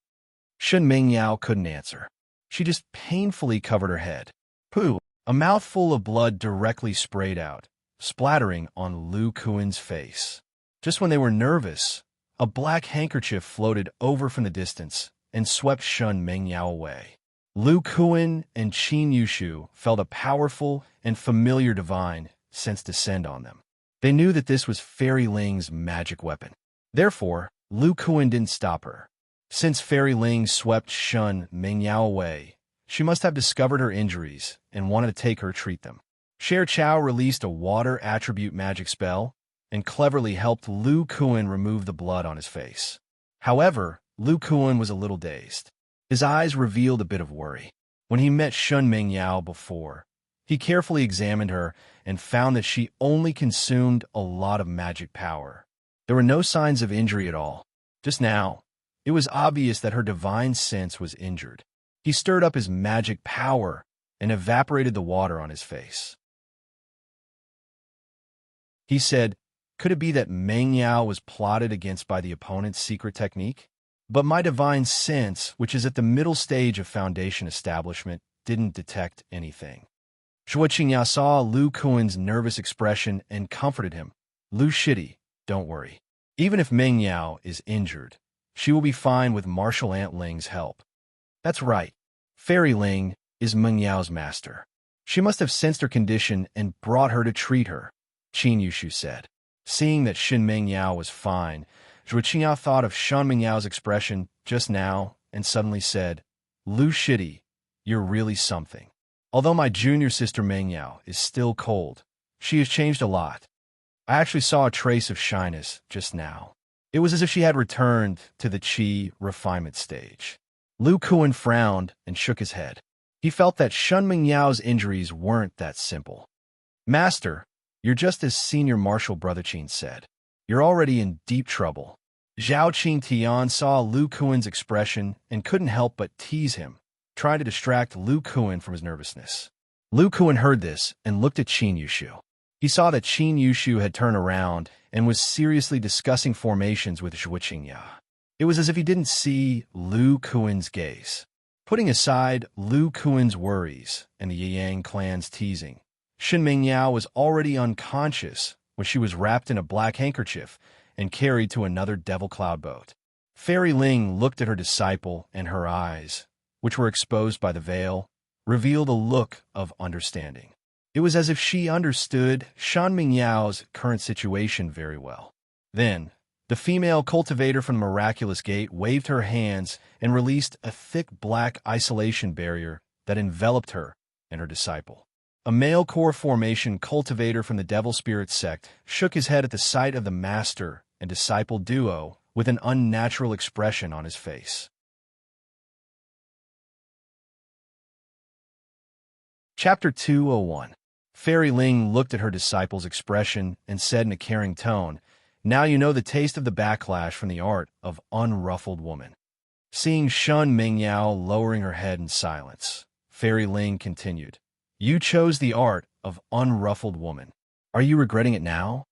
Shun Mingyao couldn't answer. She just painfully covered her head. Pooh! A mouthful of blood directly sprayed out, splattering on Lu Kuan's face. Just when they were nervous, a black handkerchief floated over from the distance and swept Shun Mingyao away. Lu Kuan and Qin Yushu felt a powerful and familiar divine sense descend on them. They knew that this was Fairy Ling's magic weapon. Therefore, Lu Kuan didn't stop her. Since Fairy Ling swept Shun Mingyao away, she must have discovered her injuries and wanted to take her treat them. Sher Chao released a water attribute magic spell and cleverly helped Lu Kuan remove the blood on his face. However, Lu Kuan was a little dazed. His eyes revealed a bit of worry. When he met Shun Mingyao before, he carefully examined her and found that she only consumed a lot of magic power. There were no signs of injury at all. Just now, it was obvious that her divine sense was injured. He stirred up his magic power and evaporated the water on his face. He said, "Could it be that Mingyao was plotted against by the opponent's secret technique? But my divine sense, which is at the middle stage of foundation establishment, didn't detect anything." Zhuo Qingya saw Lu Kuan's nervous expression and comforted him. "Lu Shidi, don't worry. Even if Mingyao is injured, she will be fine with Martial Ant Ling's help." That's right. Fairy Ling is Mingyao's master. She must have sensed her condition and brought her to treat her, Qin Yushu said. Seeing that Shin Mingyao was fine, Zhuo Qingya thought of Shun Mingyao's expression just now and suddenly said, "Lu Shidi, you're really something. Although my junior sister Mingyao is still cold, she has changed a lot. I actually saw a trace of shyness just now. It was as if she had returned to the Qi refinement stage." Lu Kuan frowned and shook his head. He felt that Shun Mingyao's injuries weren't that simple. "Master, you're just as senior martial brother Qin said. You're already in deep trouble." Zhao Qingtian saw Lu Kuan's expression and couldn't help but tease him, trying to distract Lu Kuan from his nervousness. Lu Kuan heard this and looked at Qin Yushu. He saw that Qin Yushu had turned around and was seriously discussing formations with Zhuo Qingya. It was as if he didn't see Lu Kuan's gaze. Putting aside Lu Kuan's worries and the Yang clan's teasing, Shin Mingyao was already unconscious when she was wrapped in a black handkerchief and carried to another Devil Cloud boat. Fairy Ling looked at her disciple, and her eyes, which were exposed by the veil, revealed a look of understanding. It was as if she understood Shun Mingyao's current situation very well. Then, the female cultivator from the Miraculous Gate waved her hands and released a thick black isolation barrier that enveloped her and her disciple. A male core formation cultivator from the Devil Spirit sect shook his head at the sight of the master and disciple duo with an unnatural expression on his face. Chapter 201. Fairy Ling looked at her disciple's expression and said in a caring tone, "Now you know the taste of the backlash from the art of unruffled woman." Seeing Shun Mingyao lowering her head in silence, Fairy Ling continued, "You chose the art of unruffled woman. Are you regretting it now?"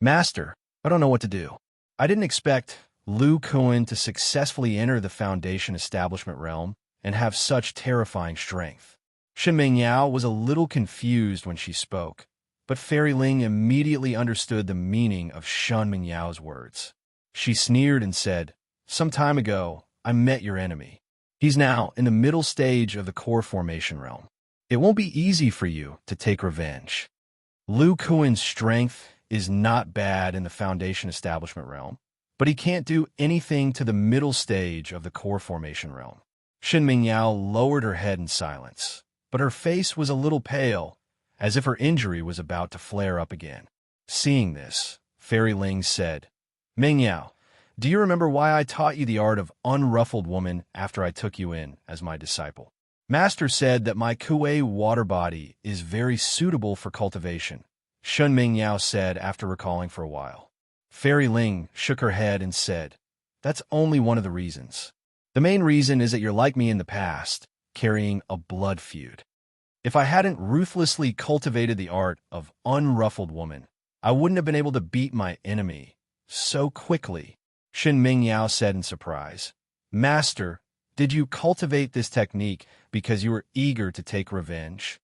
"Master, I don't know what to do. I didn't expect Lu Kuan to successfully enter the Foundation establishment realm and have such terrifying strength." Shin Mingyao was a little confused when she spoke, but Fairy Ling immediately understood the meaning of Shun Mingyao's words. She sneered and said, some time ago, I met your enemy. He's now in the middle stage of the core formation realm. It won't be easy for you to take revenge. Lu Kuan's strength is not bad in the foundation establishment realm, but he can't do anything to the middle stage of the core formation realm. Shen Mingyao lowered her head in silence, but her face was a little pale, as if her injury was about to flare up again. Seeing this, Fairy Ling said, Mingyao, do you remember why I taught you the art of unruffled woman after I took you in as my disciple? Master said that my Kuei water body is very suitable for cultivation, Shen Mingyao said after recalling for a while. Fairy Ling shook her head and said, that's only one of the reasons. The main reason is that you're like me in the past, carrying a blood feud. If I hadn't ruthlessly cultivated the art of unruffled woman, I wouldn't have been able to beat my enemy so quickly, Shen Mingyao said in surprise. Master, did you cultivate this technique because you were eager to take revenge?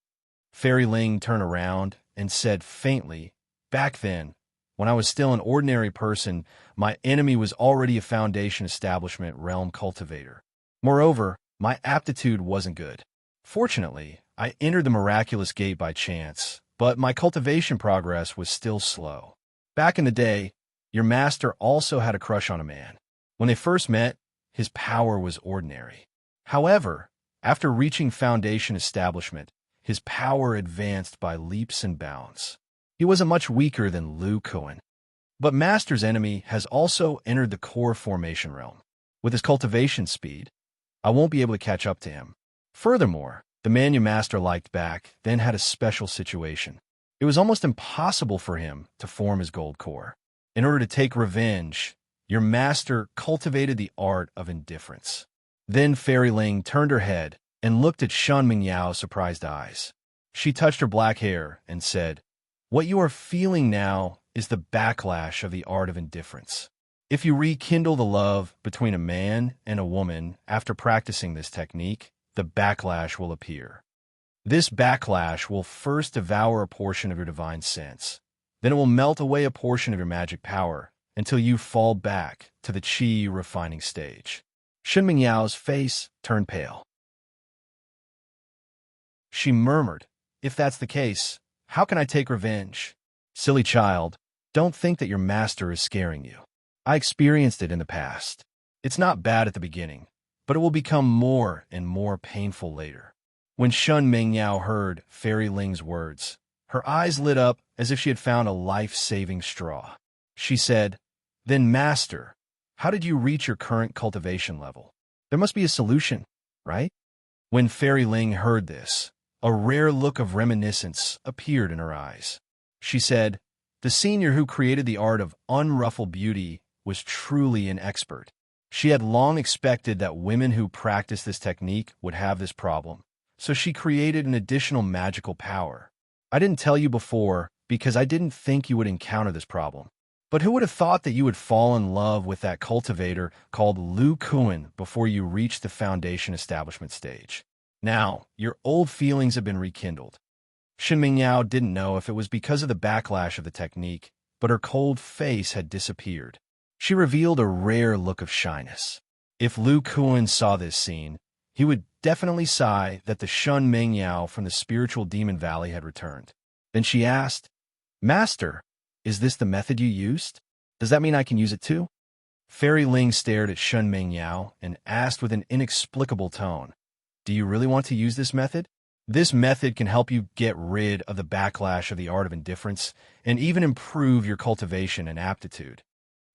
Fairy Ling turned around and said faintly, back then, when I was still an ordinary person, my enemy was already a foundation establishment realm cultivator. Moreover, my aptitude wasn't good. Fortunately, I entered the miraculous gate by chance, but my cultivation progress was still slow. Back in the day, your master also had a crush on a man. When they first met, his power was ordinary. However, after reaching foundation establishment, his power advanced by leaps and bounds. He wasn't much weaker than Lu Kuan. But Master's enemy has also entered the core formation realm. With his cultivation speed, I won't be able to catch up to him. Furthermore, the man your master liked back then had a special situation. It was almost impossible for him to form his gold core. In order to take revenge, your master cultivated the art of indifference. Then Fairy Ling turned her head and looked at Shen Mingyao's surprised eyes. She touched her black hair and said, what you are feeling now is the backlash of the art of indifference. If you rekindle the love between a man and a woman after practicing this technique, the backlash will appear. This backlash will first devour a portion of your divine sense. Then it will melt away a portion of your magic power until you fall back to the qi refining stage. Shen Mingyao's face turned pale. She murmured, if that's the case, how can I take revenge? Silly child, don't think that your master is scaring you. I experienced it in the past. It's not bad at the beginning, but it will become more and more painful later. When Shen Mingyao heard Fairy Ling's words, her eyes lit up as if she had found a life-saving straw. She said, then master, how did you reach your current cultivation level? There must be a solution, right? When Fairy Ling heard this, a rare look of reminiscence appeared in her eyes. She said, the senior who created the art of unruffled beauty was truly an expert. She had long expected that women who practiced this technique would have this problem, so she created an additional magical power. I didn't tell you before because I didn't think you would encounter this problem. But who would have thought that you would fall in love with that cultivator called Lu Kuan before you reached the foundation establishment stage? Now, your old feelings have been rekindled. Shen Mingyao didn't know if it was because of the backlash of the technique, but her cold face had disappeared. She revealed a rare look of shyness. If Lu Kuan saw this scene, he would definitely sigh that the Shen Mingyao from the spiritual demon valley had returned. Then she asked, Master, is this the method you used? Does that mean I can use it too? Fairy Ling stared at Shen Mingyao and asked with an inexplicable tone, do you really want to use this method? This method can help you get rid of the backlash of the art of indifference and even improve your cultivation and aptitude.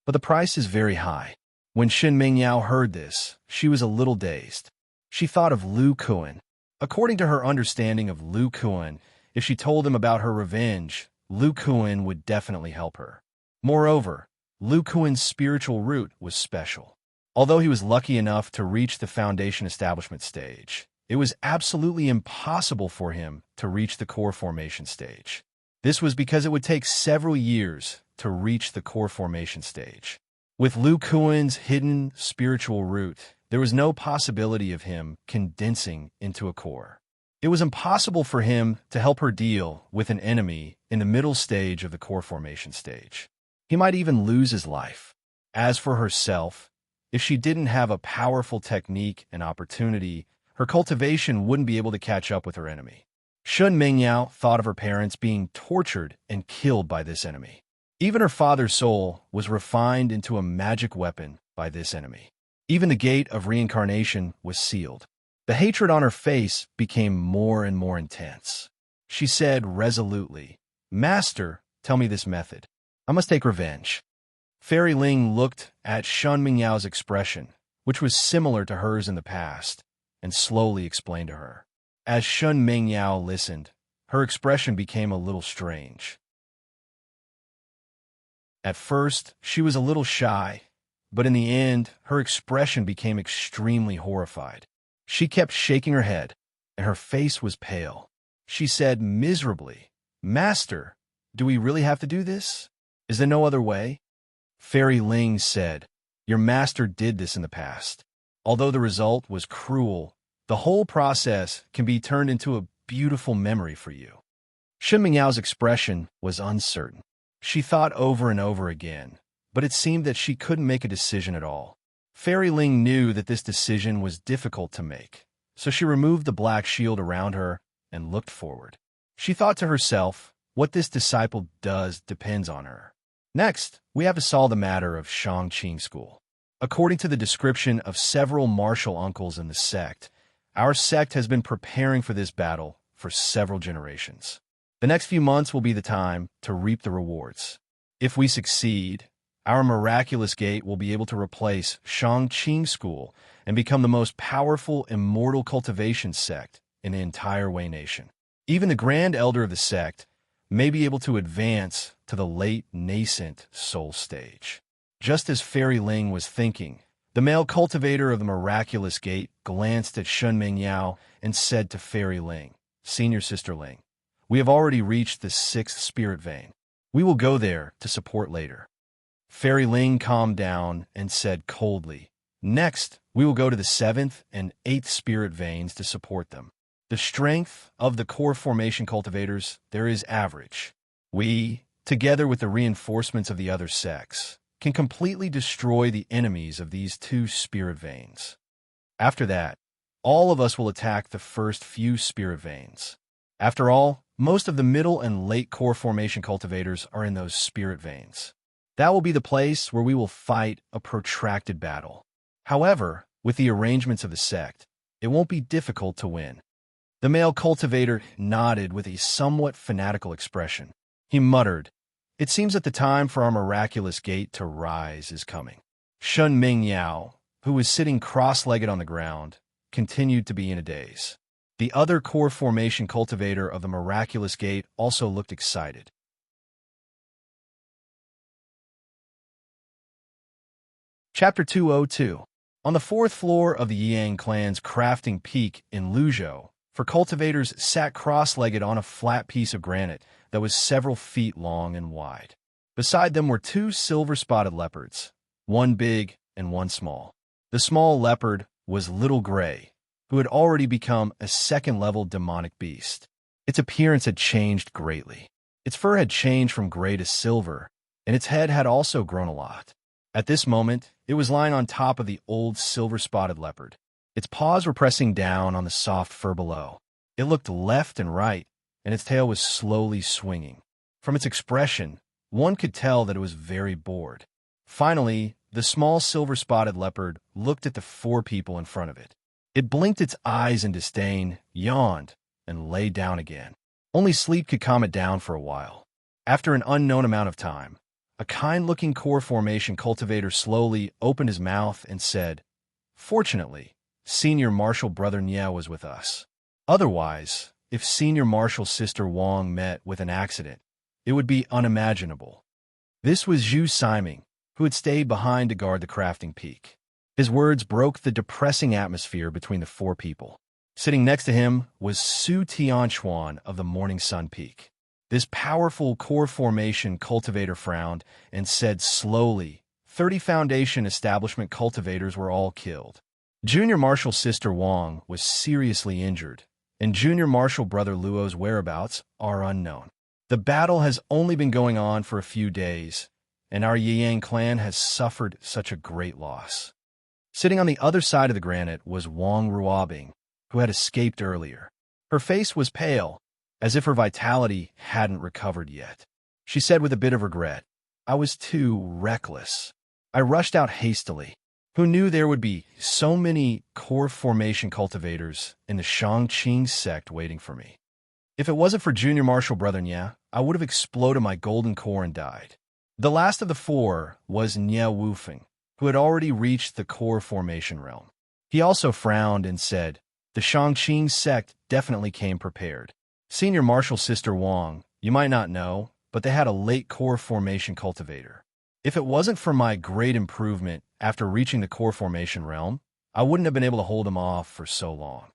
But the price is very high. When Shen Mingyao heard this, she was a little dazed. She thought of Lu Kuan. According to her understanding of Lu Kuan, if she told him about her revenge, Lu Kuan would definitely help her. Moreover, Lu Kuan's spiritual root was special. Although he was lucky enough to reach the foundation establishment stage, it was absolutely impossible for him to reach the core formation stage. This was because it would take several years to reach the core formation stage. With Lu Kuan's hidden spiritual root, there was no possibility of him condensing into a core. It was impossible for him to help her deal with an enemy in the middle stage of the core formation stage. He might even lose his life. As for herself, If she didn't have a powerful technique and opportunity, her cultivation wouldn't be able to catch up with her enemy. Shun Mingyao thought of her parents being tortured and killed by this enemy. Even her father's soul was refined into a magic weapon by this enemy. Even the gate of reincarnation was sealed. The hatred on her face became more and more intense. She said resolutely, "Master, tell me this method. I must take revenge." Fairy Ling looked at Shun Mingyao's expression, which was similar to hers in the past, and slowly explained to her. As Shun Mingyao listened, her expression became a little strange. At first, she was a little shy, but in the end, her expression became extremely horrified. She kept shaking her head, and her face was pale. She said miserably, "Master, do we really have to do this? Is there no other way?" Fairy Ling said, "Your master did this in the past. Although the result was cruel, the whole process can be turned into a beautiful memory for you." Shen Mingyao's expression was uncertain. She thought over and over again, but it seemed that she couldn't make a decision at all. Fairy Ling knew that this decision was difficult to make, so she removed the black shield around her and looked forward. She thought to herself, what this disciple does depends on her. Next, we have to solve the matter of Shangqing School. According to the description of several martial uncles in the sect, our sect has been preparing for this battle for several generations. The next few months will be the time to reap the rewards. If we succeed, our miraculous gate will be able to replace Shangqing School and become the most powerful immortal cultivation sect in the entire Wei Nation. Even the Grand Elder of the sect may be able to advance to the late nascent soul stage. Just as Fairy Ling was thinking, the male cultivator of the miraculous gate glanced at Shun Mingyao and said to Fairy Ling, "Senior Sister Ling, we have already reached the 6th spirit vein. We will go there to support later." Fairy Ling calmed down and said coldly, "Next, we will go to the 7th and 8th spirit veins to support them. The strength of the core formation cultivators there is average. We, together with the reinforcements of the other sects, can completely destroy the enemies of these 2 spirit veins. After that, all of us will attack the first few spirit veins. After all, most of the middle and late core formation cultivators are in those spirit veins. That will be the place where we will fight a protracted battle. However, with the arrangements of the sect, it won't be difficult to win." The male cultivator nodded with a somewhat fanatical expression. He muttered, "It seems that the time for our miraculous gate to rise is coming." Shun Mingyao, who was sitting cross-legged on the ground, continued to be in a daze. The other core formation cultivator of the miraculous gate also looked excited. Chapter 202. On the 4th floor of the Yang clan's crafting peak in Luzhou, for cultivators sat cross-legged on a flat piece of granite that was several feet long and wide. Beside them were 2 silver-spotted leopards, one big and one small. The small leopard was Little Gray, who had already become a 2nd-level demonic beast. Its appearance had changed greatly. Its fur had changed from gray to silver, and its head had also grown a lot. At this moment, it was lying on top of the old silver-spotted leopard. Its paws were pressing down on the soft fur below. It looked left and right, and its tail was slowly swinging. From its expression, one could tell that it was very bored. Finally, the small silver-spotted leopard looked at the 4 people in front of it. It blinked its eyes in disdain, yawned, and lay down again. Only sleep could calm it down for a while. After an unknown amount of time, a kind-looking core formation cultivator slowly opened his mouth and said, "Fortunately, Senior Marshal Brother Nye was with us. Otherwise, if Senior Marshal Sister Wang met with an accident, it would be unimaginable." This was Zhu Siming, who had stayed behind to guard the crafting peak. His words broke the depressing atmosphere between the 4 people. Sitting next to him was Su Tianchuan of the Morning Sun Peak. This powerful core formation cultivator frowned and said slowly, 30 Foundation establishment cultivators were all killed. Junior Marshal Sister Wang was seriously injured, and Junior Marshal Brother Luo's whereabouts are unknown. The battle has only been going on for a few days, and our Yang clan has suffered such a great loss. Sitting on the other side of the granite was Wang Ruobing, who had escaped earlier. Her face was pale, as if her vitality hadn't recovered yet. She said with a bit of regret, "I was too reckless. I rushed out hastily. Who knew there would be so many core formation cultivators in the Shangqing sect waiting for me? If it wasn't for Junior Marshal Brother Nya, I would have exploded my golden core and died." The last of the four was Nya Wufeng, who had already reached the core formation realm. He also frowned and said, "The Shangqing sect definitely came prepared. Senior Marshal Sister Wang, you might not know, but they had a late core formation cultivator. If it wasn't for my great improvement after reaching the core formation realm, I wouldn't have been able to hold him off for so long."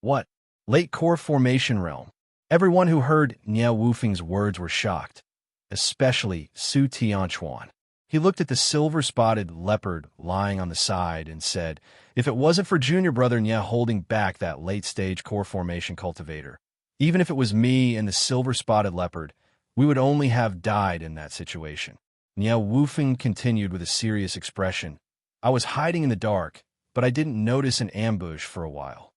What? Late core formation realm? Everyone who heard Nya Wufeng's words were shocked, especially Su Tianchuan. He looked at the silver-spotted leopard lying on the side and said, "If it wasn't for Junior Brother Nya holding back that late-stage core formation cultivator, even if it was me and the silver-spotted leopard, we would only have died in that situation." Nya Wufeng continued with a serious expression, "I was hiding in the dark, but I didn't notice an ambush for a while."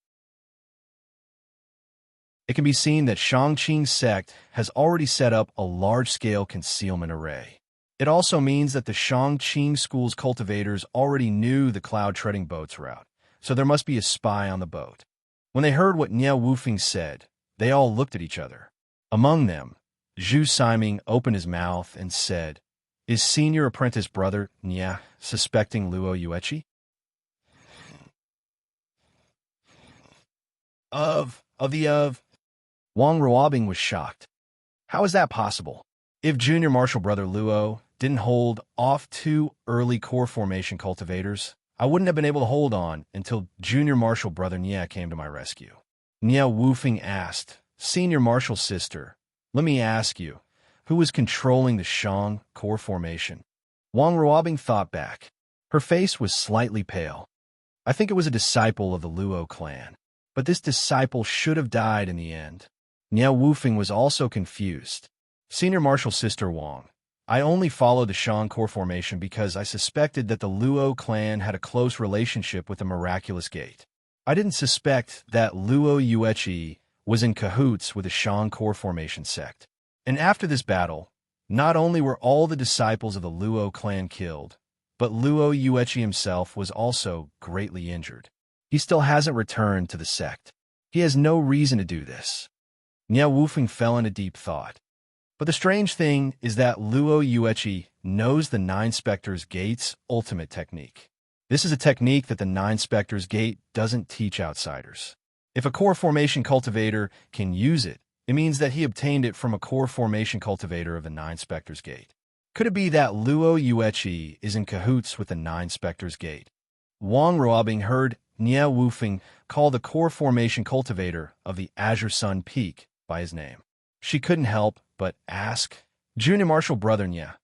It can be seen that Shangqing sect has already set up a large-scale concealment array. It also means that the Shangqing school's cultivators already knew the cloud-treading boat's route, so there must be a spy on the boat. When they heard what Nya Wufeng said, they all looked at each other. Among them, Zhu Siming opened his mouth and said, "Is senior apprentice brother Nya suspecting Luo Yueqi?" Of. Wang Ruobing was shocked. How is that possible? If Junior Marshal Brother Luo didn't hold off two early core formation cultivators, I wouldn't have been able to hold on until Junior Marshal Brother Nya came to my rescue. Nya Wufeng asked, "Senior Marshal Sister, let me ask you, who was controlling the Shang core formation?" Wang Ruobing thought back. Her face was slightly pale. "I think it was a disciple of the Luo clan, but this disciple should have died in the end." Nya Wufeng was also confused. "Senior Marshal Sister Wang, I only followed the Shang core formation because I suspected that the Luo clan had a close relationship with the Miraculous Gate. I didn't suspect that Luo Yueqi was in cahoots with the Shang core formation sect. And after this battle, not only were all the disciples of the Luo clan killed, but Luo Yueqi himself was also greatly injured. He still hasn't returned to the sect. He has no reason to do this." Nya Wufeng fell into deep thought. But the strange thing is that Luo Yueqi knows the Nine Spectres Gate's ultimate technique. This is a technique that the Nine Spectres Gate doesn't teach outsiders. If a core formation cultivator can use it, it means that he obtained it from a core formation cultivator of the Nine Spectres Gate. Could it be that Luo Yueqi is in cahoots with the Nine Spectres Gate? Wang Ruobing heard Nya Wufeng call the core formation cultivator of the Azure Sun Peak by his name. She couldn't help but ask, "Junior Marshal Brother Nya,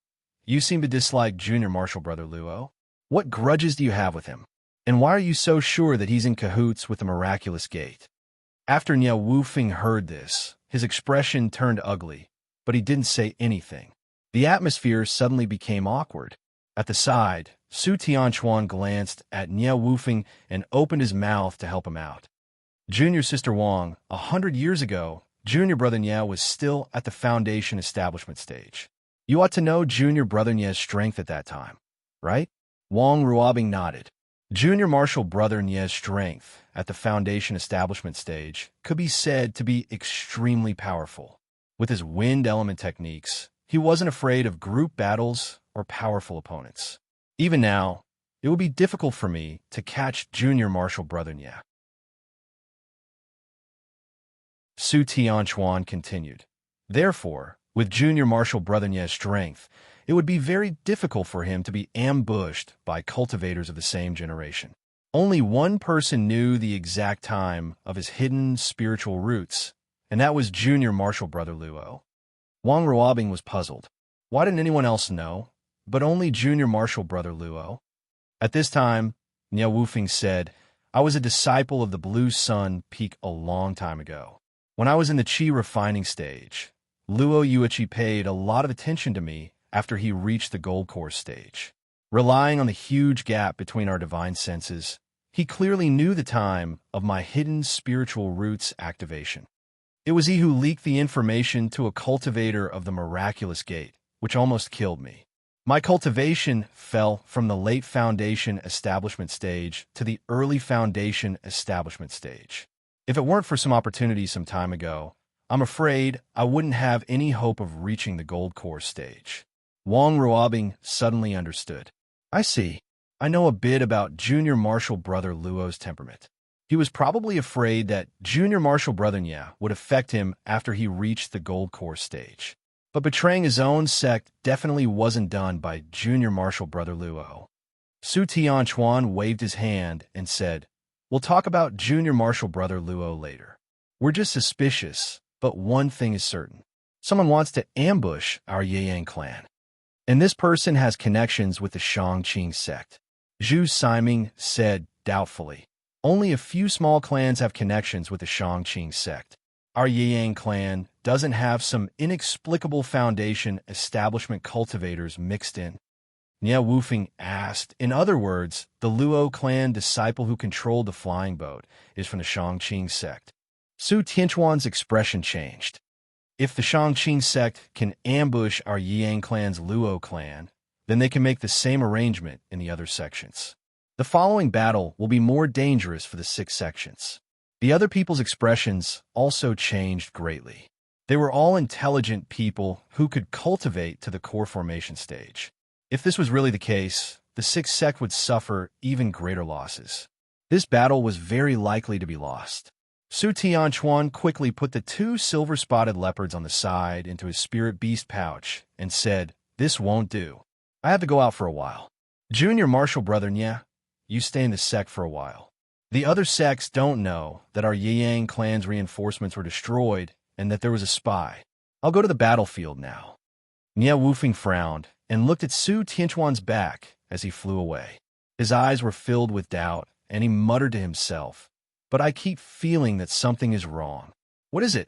you seem to dislike Junior Marshal Brother Luo. What grudges do you have with him? And why are you so sure that he's in cahoots with the Miraculous Gate?" After Nya Wufeng heard this, his expression turned ugly, but he didn't say anything. The atmosphere suddenly became awkward. At the side, Su Tianchuan glanced at Nya Wufeng and opened his mouth to help him out. "Junior Sister Wang, 100 years ago, Junior Brother Nya was still at the foundation establishment stage. You ought to know Junior Brother Nya's strength at that time, right?" Wang Ruobing nodded. Junior Marshal Brother Nya's strength at the foundation establishment stage could be said to be extremely powerful. With his wind element techniques, he wasn't afraid of group battles or powerful opponents. Even now, it would be difficult for me to catch Junior Marshal Brother Nya. Su Tianchuan continued. Therefore, with Junior Marshal Brother Nya's strength, it would be very difficult for him to be ambushed by cultivators of the same generation. Only one person knew the exact time of his hidden spiritual roots, and that was Junior Marshal Brother Luo. Wang Ruobing was puzzled. Why didn't anyone else know, but only Junior Marshal Brother Luo? At this time, Nya Wufeng said, "I was a disciple of the Blue Sun Peak a long time ago. When I was in the Qi refining stage, Luo Yueqi paid a lot of attention to me after he reached the Gold Core stage. Relying on the huge gap between our divine senses, he clearly knew the time of my hidden spiritual roots activation. It was he who leaked the information to a cultivator of the miraculous gate, which almost killed me. My cultivation fell from the late foundation establishment stage to the early foundation establishment stage. If it weren't for some opportunities some time ago, I'm afraid I wouldn't have any hope of reaching the gold core stage. Wang Ruobing suddenly understood. I see. I know a bit about Junior Marshal Brother Luo's temperament. He was probably afraid that Junior Marshal Brother Nya would affect him after he reached the gold core stage. But betraying his own sect definitely wasn't done by Junior Marshal Brother Luo. Su Tianchuan waved his hand and said, "We'll talk about Junior Marshal Brother Luo later. We're just suspicious, but one thing is certain. Someone wants to ambush our Yang clan. And this person has connections with the Shangqing sect." Zhu Siming said doubtfully. Only a few small clans have connections with the Shangqing sect. Our Yang clan doesn't have some inexplicable foundation establishment cultivators mixed in. Nia Wufeng asked. In other words, the Luo clan disciple who controlled the flying boat is from the Shangqing sect. Su Tianchuan's expression changed. If the Shangqing sect can ambush our Yang clan's Luo clan, then they can make the same arrangement in the other sections. The following battle will be more dangerous for the 6 sections. The other people's expressions also changed greatly. They were all intelligent people who could cultivate to the core formation stage. If this was really the case, the 6th sect would suffer even greater losses. This battle was very likely to be lost. Su Tianchuan quickly put the 2 silver-spotted leopards on the side into his spirit beast pouch and said, "This won't do. I have to go out for a while. Junior Marshal Brother Nya, you stay in the sect for a while. The other sects don't know that our Yang clan's reinforcements were destroyed and that there was a spy. I'll go to the battlefield now." Nia Wufeng frowned and looked at Su Tianchuan's back as he flew away. His eyes were filled with doubt, and he muttered to himself, "But I keep feeling that something is wrong. What is it?"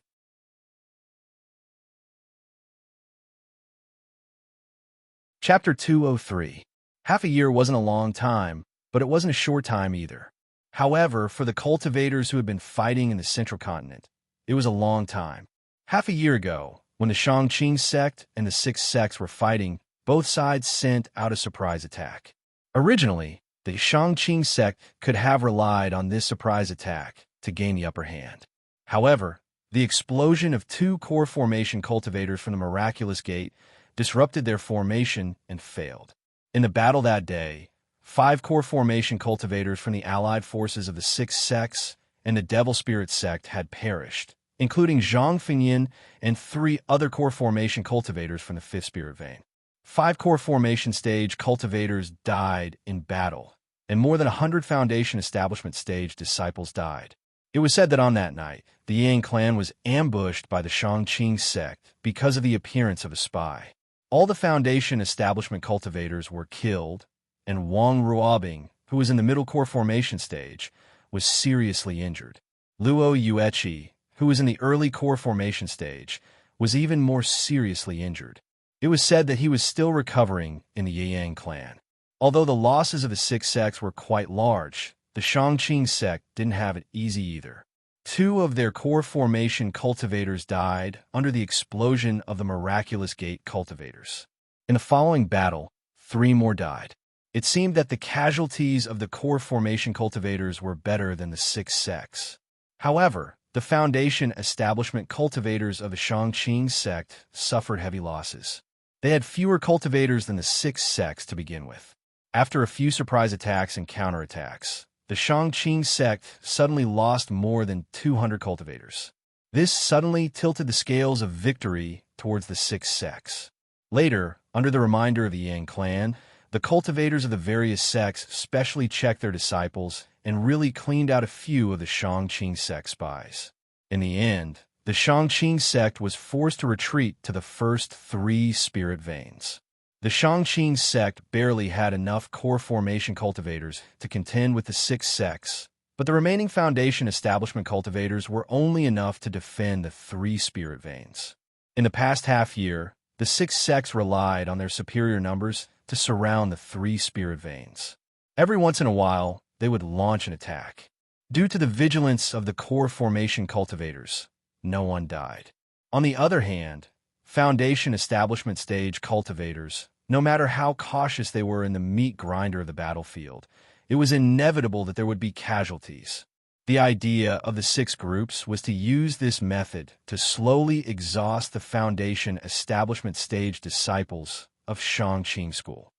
Chapter 203. Half a year wasn't a long time, but it wasn't a short time either. However, for the cultivators who had been fighting in the central continent, it was a long time. Half a year ago, when the Shangqing sect and the 6 sects were fighting, both sides sent out a surprise attack. Originally, the Shangqing sect could have relied on this surprise attack to gain the upper hand. However, the explosion of 2 core formation cultivators from the Miraculous Gate disrupted their formation and failed. In the battle that day, 5 core formation cultivators from the allied forces of the 6 sects and the Devil Spirit sect had perished, including Zhang Fengyin and 3 other core formation cultivators from the 5th spirit vein. 5 core formation stage cultivators died in battle, and more than 100 foundation establishment stage disciples died. It was said that on that night, the Yang clan was ambushed by the Shangqing sect because of the appearance of a spy. All the foundation establishment cultivators were killed, and Wang Ruobing, who was in the middle core formation stage, was seriously injured. Luo Yueqi, who was in the early core formation stage, was even more seriously injured. It was said that he was still recovering in the Yang clan. Although the losses of the 6 sects were quite large, the Shangqing sect didn't have it easy either. 2 of their core formation cultivators died under the explosion of the Miraculous Gate cultivators. In the following battle, 3 more died. It seemed that the casualties of the core formation cultivators were better than the 6 sects. However, the foundation establishment cultivators of the Shangqing sect suffered heavy losses. They had fewer cultivators than the 6 sects to begin with. After a few surprise attacks and counterattacks, the Shangqing sect suddenly lost more than 200 cultivators. This suddenly tilted the scales of victory towards the 6 sects. Later, under the reminder of the Yang clan, the cultivators of the various sects specially checked their disciples and really cleaned out a few of the Shangqing sect spies. In the end, the Shangqing sect was forced to retreat to the first 3 spirit veins. The Shangqing sect barely had enough core formation cultivators to contend with the 6 sects, but the remaining foundation establishment cultivators were only enough to defend the 3 spirit veins. In the past half year, the 6 sects relied on their superior numbers to surround the 3 spirit veins. Every once in a while, they would launch an attack. Due to the vigilance of the core formation cultivators, no one died. On the other hand, foundation establishment stage cultivators, no matter how cautious they were in the meat grinder of the battlefield, it was inevitable that there would be casualties. The idea of the 6 groups was to use this method to slowly exhaust the foundation establishment stage disciples of Shangqing School.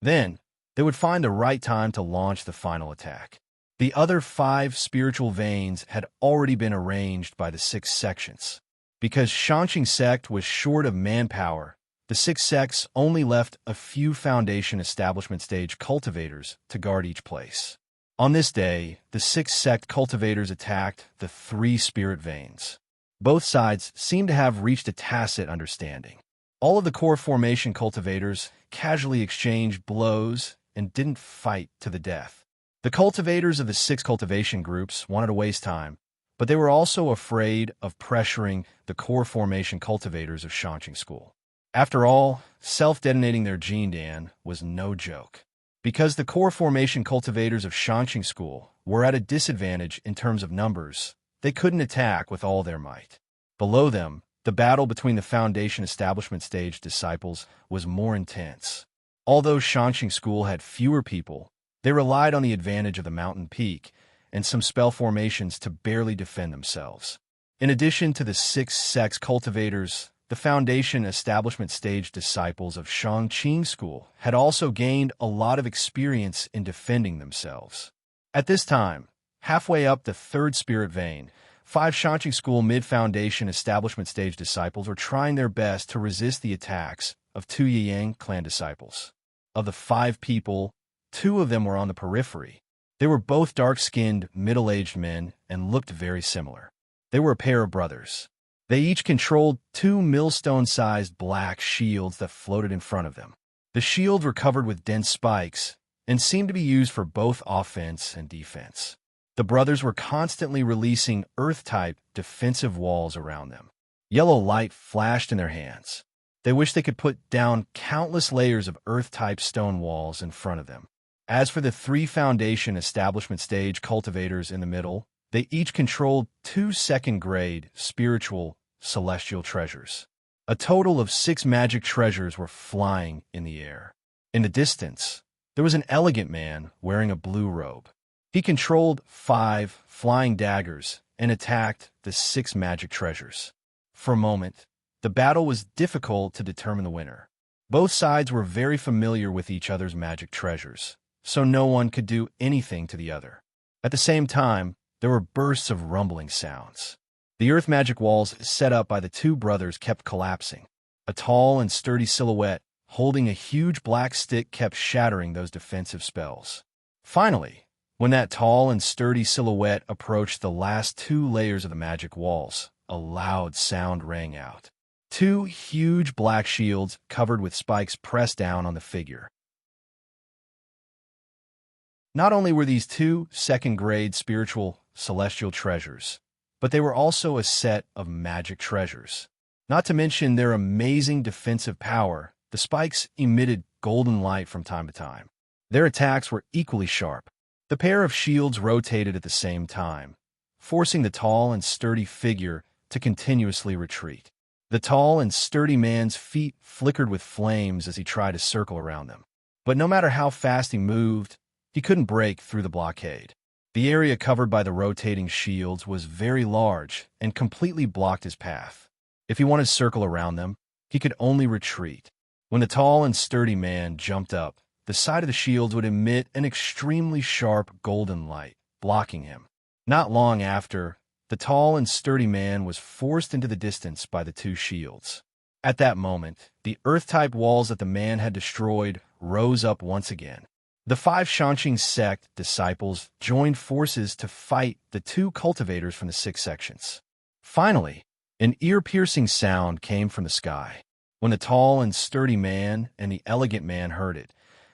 Then, they would find the right time to launch the final attack. The other 5 spiritual veins had already been arranged by the 6 sections. Because Shangqing sect was short of manpower, the 6 sects only left a few foundation establishment stage cultivators to guard each place. On this day, the 6 sect cultivators attacked the 3 spirit veins. Both sides seemed to have reached a tacit understanding. All of the core formation cultivators casually exchanged blows and didn't fight to the death. The cultivators of the 6 cultivation groups wanted to waste time, but they were also afraid of pressuring the core formation cultivators of Shangqing School. After all, self-detonating their Jindan was no joke. Because the core formation cultivators of Shangqing School were at a disadvantage in terms of numbers, they couldn't attack with all their might. Below them, the battle between the foundation establishment stage disciples was more intense. Although Shangqing School had fewer people, they relied on the advantage of the mountain peak and some spell formations to barely defend themselves. In addition to the 6 sects cultivators, the foundation establishment stage disciples of Shangqing School had also gained a lot of experience in defending themselves. At this time, halfway up the 3rd spirit vein, 5 Shangqing School mid-foundation establishment stage disciples were trying their best to resist the attacks of 2 Yiyang clan disciples. Of the 5 people, 2 of them were on the periphery. They were both dark-skinned, middle-aged men and looked very similar. They were a pair of brothers. They each controlled 2 millstone-sized black shields that floated in front of them. The shields were covered with dense spikes and seemed to be used for both offense and defense. The brothers were constantly releasing earth-type defensive walls around them. Yellow light flashed in their hands. They wished they could put down countless layers of earth-type stone walls in front of them. As for the 3 foundation establishment stage cultivators in the middle, they each controlled 2 second-grade spiritual celestial treasures. A total of 6 magic treasures were flying in the air. In the distance, there was an elegant man wearing a blue robe. He controlled 5 flying daggers and attacked the 6 magic treasures. For a moment, the battle was difficult to determine the winner. Both sides were very familiar with each other's magic treasures, so no one could do anything to the other. At the same time, there were bursts of rumbling sounds. The earth magic walls set up by the 2 brothers kept collapsing. A tall and sturdy silhouette holding a huge black stick kept shattering those defensive spells. Finally, when that tall and sturdy silhouette approached the last 2 layers of the magic walls, a loud sound rang out. 2 huge black shields covered with spikes pressed down on the figure. Not only were these 2 second-grade spiritual celestial treasures, but they were also a set of magic treasures. Not to mention their amazing defensive power, the spikes emitted golden light from time to time. Their attacks were equally sharp. The pair of shields rotated at the same time, forcing the tall and sturdy figure to continuously retreat. The tall and sturdy man's feet flickered with flames as he tried to circle around them. But no matter how fast he moved, he couldn't break through the blockade. The area covered by the rotating shields was very large and completely blocked his path. If he wanted to circle around them, he could only retreat. When the tall and sturdy man jumped up, the side of the shields would emit an extremely sharp golden light, blocking him. Not long after, the tall and sturdy man was forced into the distance by the 2 shields. At that moment, the earth-type walls that the man had destroyed rose up once again. The 5 Shangqing sect disciples joined forces to fight the 2 cultivators from the 6 sections. Finally, an ear-piercing sound came from the sky. When the tall and sturdy man and the elegant man heard it,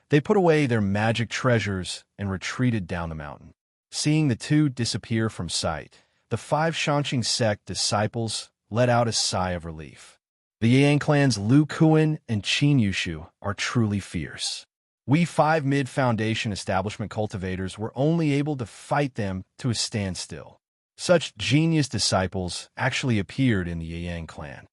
they put away their magic treasures and retreated down the mountain. Seeing the 2 disappear from sight, the 5 Shangqing sect disciples let out a sigh of relief. The Yang clan's Lu Kuan and Qin Yushu are truly fierce. We 5 mid-foundation establishment cultivators were only able to fight them to a standstill. Such genius disciples actually appeared in the Yang clan.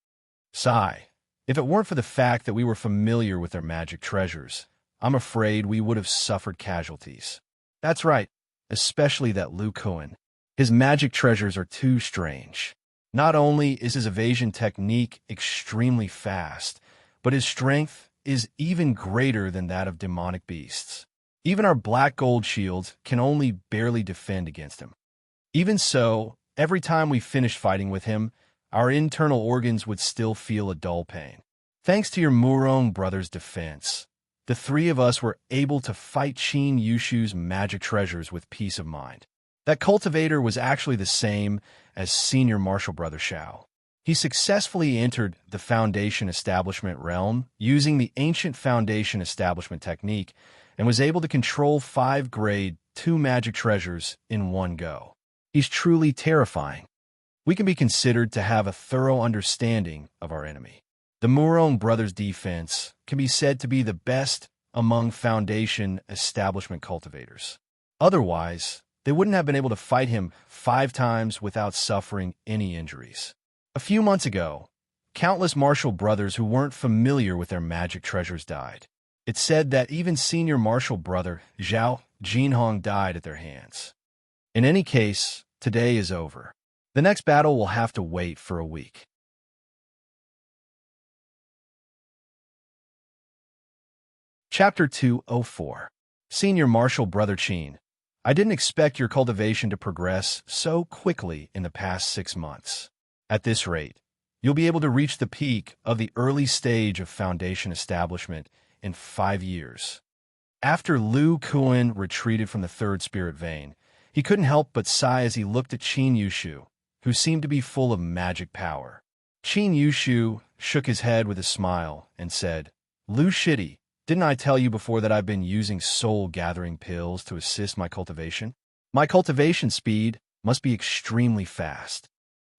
Sigh. If it weren't for the fact that we were familiar with their magic treasures, I'm afraid we would have suffered casualties. That's right, especially that Lu Kuan. His magic treasures are too strange. Not only is his evasion technique extremely fast, but his strength is even greater than that of demonic beasts. Even our black gold shields can only barely defend against him. Even so, every time we finished fighting with him, our internal organs would still feel a dull pain. Thanks to your Murong brothers' defense, the 3 of us were able to fight Qin Yushu's magic treasures with peace of mind. That cultivator was actually the same as senior martial brother Xiao. He successfully entered the Foundation Establishment realm using the ancient Foundation Establishment technique and was able to control 5 grade 2 magic treasures in one go. He's truly terrifying. We can be considered to have a thorough understanding of our enemy. The Murong brothers' defense can be said to be the best among Foundation Establishment cultivators. Otherwise, they wouldn't have been able to fight him 5 times without suffering any injuries. A few months ago, countless martial brothers who weren't familiar with their magic treasures died. It's said that even senior martial brother Zhao Jinhong died at their hands. In any case, today is over. The next battle will have to wait for a week. Chapter 204. Senior Martial Brother Qin. I didn't expect your cultivation to progress so quickly in the past 6 months. At this rate, you'll be able to reach the peak of the early stage of Foundation Establishment in 5 years. After Lu Kuan retreated from the 3rd spirit vein, he couldn't help but sigh as he looked at Qin Yushu, who seemed to be full of magic power. Qin Yushu shook his head with a smile and said, Lu Shitty, didn't I tell you before that I've been using soul-gathering pills to assist my cultivation? My cultivation speed must be extremely fast.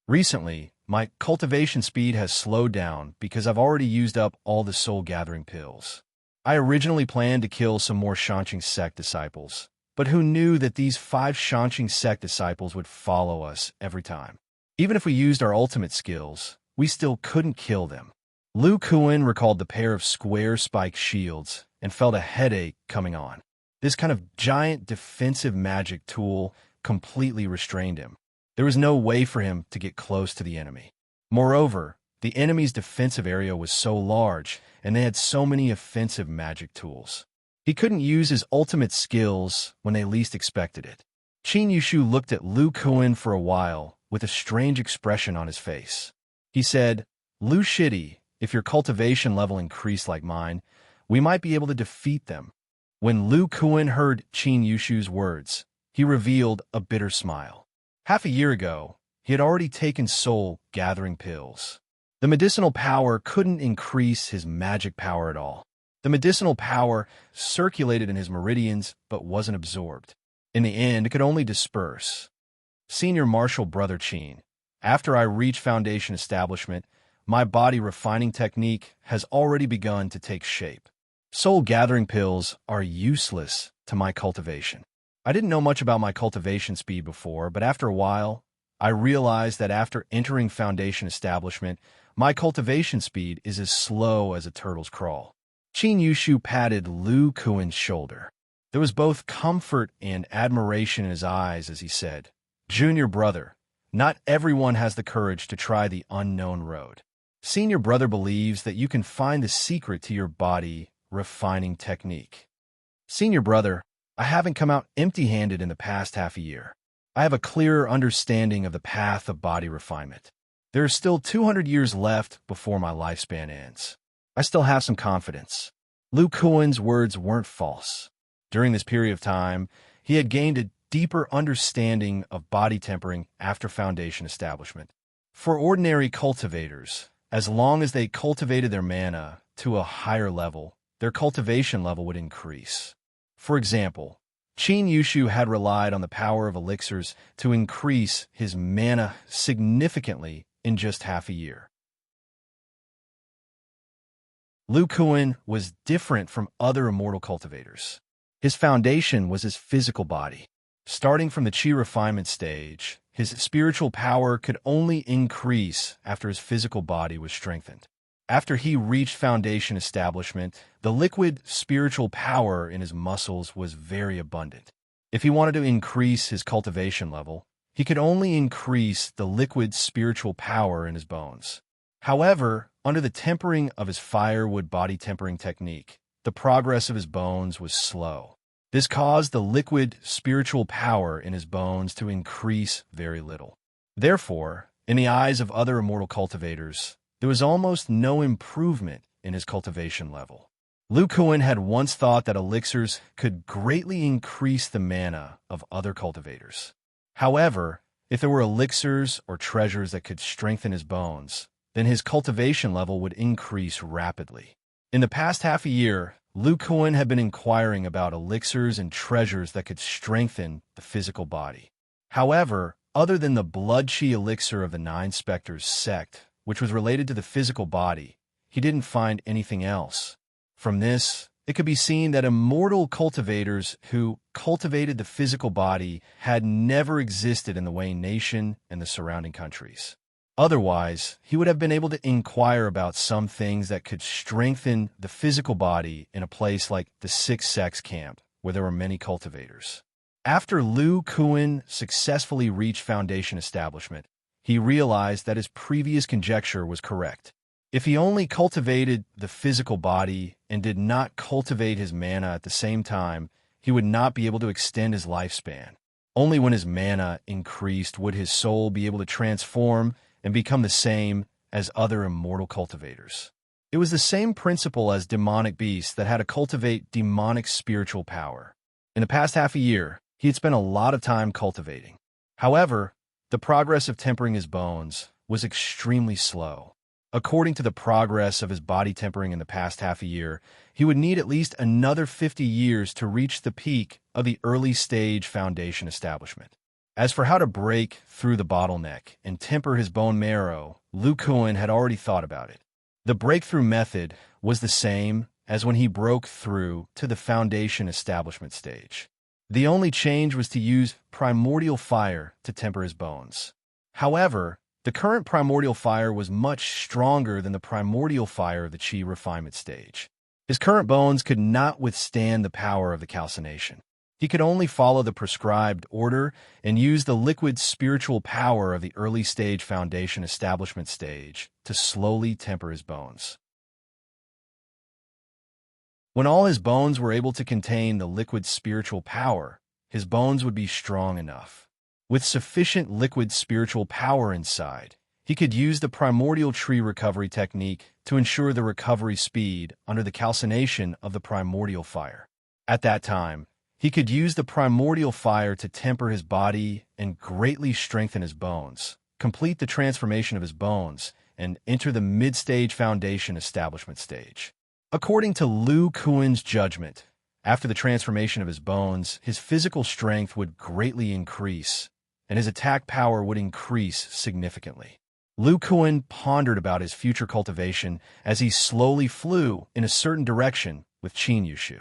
Recently, my cultivation speed has slowed down because I've already used up all the soul-gathering pills. I originally planned to kill some more Shanqing sect disciples, but who knew that these 5 Shanqing sect disciples would follow us every time? Even if we used our ultimate skills, we still couldn't kill them. Lu Kuan recalled the pair of square spike shields and felt a headache coming on. This kind of giant defensive magic tool completely restrained him. There was no way for him to get close to the enemy. Moreover, the enemy's defensive area was so large, and they had so many offensive magic tools. He couldn't use his ultimate skills when they least expected it. Qin Yushu looked at Lu Kuan for a while with a strange expression on his face. He said, Lu Shitty, if your cultivation level increased like mine, we might be able to defeat them. When Lu Kuan heard Qin Yushu's words, he revealed a bitter smile. Half a year ago, he had already taken soul-gathering pills. The medicinal power couldn't increase his magic power at all. The medicinal power circulated in his meridians but wasn't absorbed. In the end, it could only disperse. Senior Martial Brother Qin, after I reach Foundation Establishment, my body refining technique has already begun to take shape. Soul-gathering pills are useless to my cultivation. I didn't know much about my cultivation speed before, but after a while, I realized that after entering Foundation Establishment, my cultivation speed is as slow as a turtle's crawl. Qin Yushu patted Lu Kuan's shoulder. There was both comfort and admiration in his eyes as he said, Junior brother, not everyone has the courage to try the unknown road. Senior brother believes that you can find the secret to your body refining technique. Senior brother, I haven't come out empty-handed in the past half a year. I have a clearer understanding of the path of body refinement. There are still 200 years left before my lifespan ends. I still have some confidence. Lu Kuan's words weren't false. During this period of time, he had gained a deeper understanding of body tempering after Foundation Establishment. For ordinary cultivators, as long as they cultivated their mana to a higher level, their cultivation level would increase. For example, Qin Yushu had relied on the power of elixirs to increase his mana significantly in just half a year. Lu Kuan was different from other immortal cultivators. His foundation was his physical body. Starting from the chi refinement stage, his spiritual power could only increase after his physical body was strengthened. After he reached foundation establishment, the liquid spiritual power in his muscles was very abundant. If he wanted to increase his cultivation level, he could only increase the liquid spiritual power in his bones. However, under the tempering of his firewood body tempering technique, the progress of his bones was slow. This caused the liquid spiritual power in his bones to increase very little. Therefore, in the eyes of other immortal cultivators, there was almost no improvement in his cultivation level. Lu Kuan had once thought that elixirs could greatly increase the mana of other cultivators. However, if there were elixirs or treasures that could strengthen his bones, then his cultivation level would increase rapidly. In the past half a year, Lu Kuan had been inquiring about elixirs and treasures that could strengthen the physical body. However, other than the blood chi elixir of the Nine Spectres sect, which was related to the physical body, he didn't find anything else. From this, it could be seen that immortal cultivators who cultivated the physical body had never existed in the Wayne Nation and the surrounding countries. Otherwise, he would have been able to inquire about some things that could strengthen the physical body in a place like the Six Sects camp, where there were many cultivators. After Lu Kuan successfully reached foundation establishment, he realized that his previous conjecture was correct. If he only cultivated the physical body and did not cultivate his mana at the same time, he would not be able to extend his lifespan. Only when his mana increased would his soul be able to transform and become the same as other immortal cultivators. It was the same principle as demonic beasts that had to cultivate demonic spiritual power. In the past half a year, he had spent a lot of time cultivating. However, the progress of tempering his bones was extremely slow. According to the progress of his body tempering in the past half a year, he would need at least another 50 years to reach the peak of the early stage foundation establishment. As for how to break through the bottleneck and temper his bone marrow, Lu Kuan had already thought about it. The breakthrough method was the same as when he broke through to the foundation establishment stage. The only change was to use primordial fire to temper his bones. However, the current primordial fire was much stronger than the primordial fire of the chi refinement stage. His current bones could not withstand the power of the calcination. He could only follow the prescribed order and use the liquid spiritual power of the early stage foundation establishment stage to slowly temper his bones. When all his bones were able to contain the liquid spiritual power, his bones would be strong enough. With sufficient liquid spiritual power inside, he could use the primordial tree recovery technique to ensure the recovery speed under the calcination of the primordial fire. At that time, he could use the primordial fire to temper his body and greatly strengthen his bones, complete the transformation of his bones, and enter the mid-stage foundation establishment stage. According to Lu Kuan's judgment, after the transformation of his bones, his physical strength would greatly increase, and his attack power would increase significantly. Lu Kuan pondered about his future cultivation as he slowly flew in a certain direction with Qin Yushu.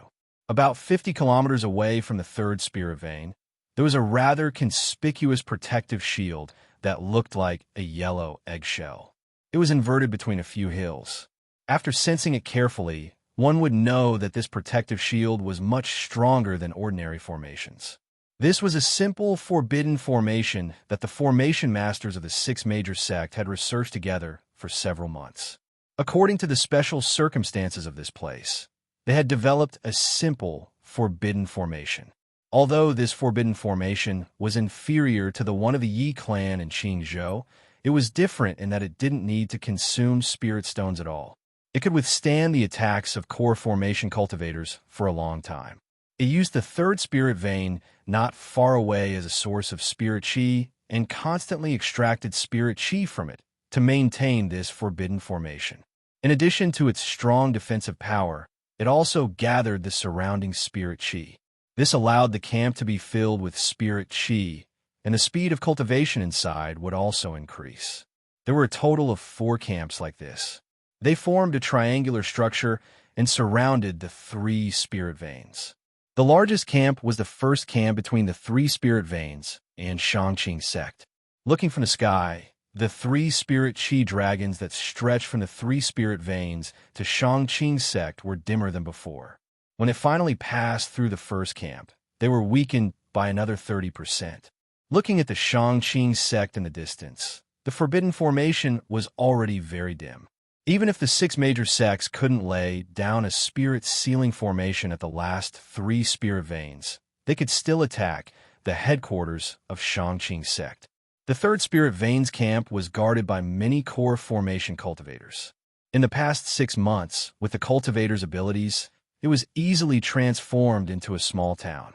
About 50 kilometers away from the third spirit vein, there was a rather conspicuous protective shield that looked like a yellow eggshell. It was inverted between a few hills. After sensing it carefully, one would know that this protective shield was much stronger than ordinary formations. This was a simple, forbidden formation that the formation masters of the six major sect had researched together for several months. According to the special circumstances of this place, they had developed a simple, forbidden formation. Although this forbidden formation was inferior to the one of the Yi clan in Qingzhou, it was different in that it didn't need to consume spirit stones at all. It could withstand the attacks of core formation cultivators for a long time. It used the third spirit vein not far away as a source of spirit chi and constantly extracted spirit chi from it to maintain this forbidden formation. In addition to its strong defensive power, it also gathered the surrounding spirit chi. This allowed the camp to be filled with spirit chi, and the speed of cultivation inside would also increase. There were a total of 4 camps like this. They formed a triangular structure and surrounded the three spirit veins. The largest camp was the first camp between the three spirit veins and Shangqing sect. Looking from the sky, the three spirit chi dragons that stretched from the three spirit veins to Shangqing sect were dimmer than before. When it finally passed through the first camp, they were weakened by another 30%. Looking at the Shangqing sect in the distance, the forbidden formation was already very dim. Even if the six major sects couldn't lay down a spirit sealing formation at the last three spirit veins, they could still attack the headquarters of Shangqing sect. The third spirit veins camp was guarded by many core formation cultivators. In the past 6 months, with the cultivator's abilities, it was easily transformed into a small town.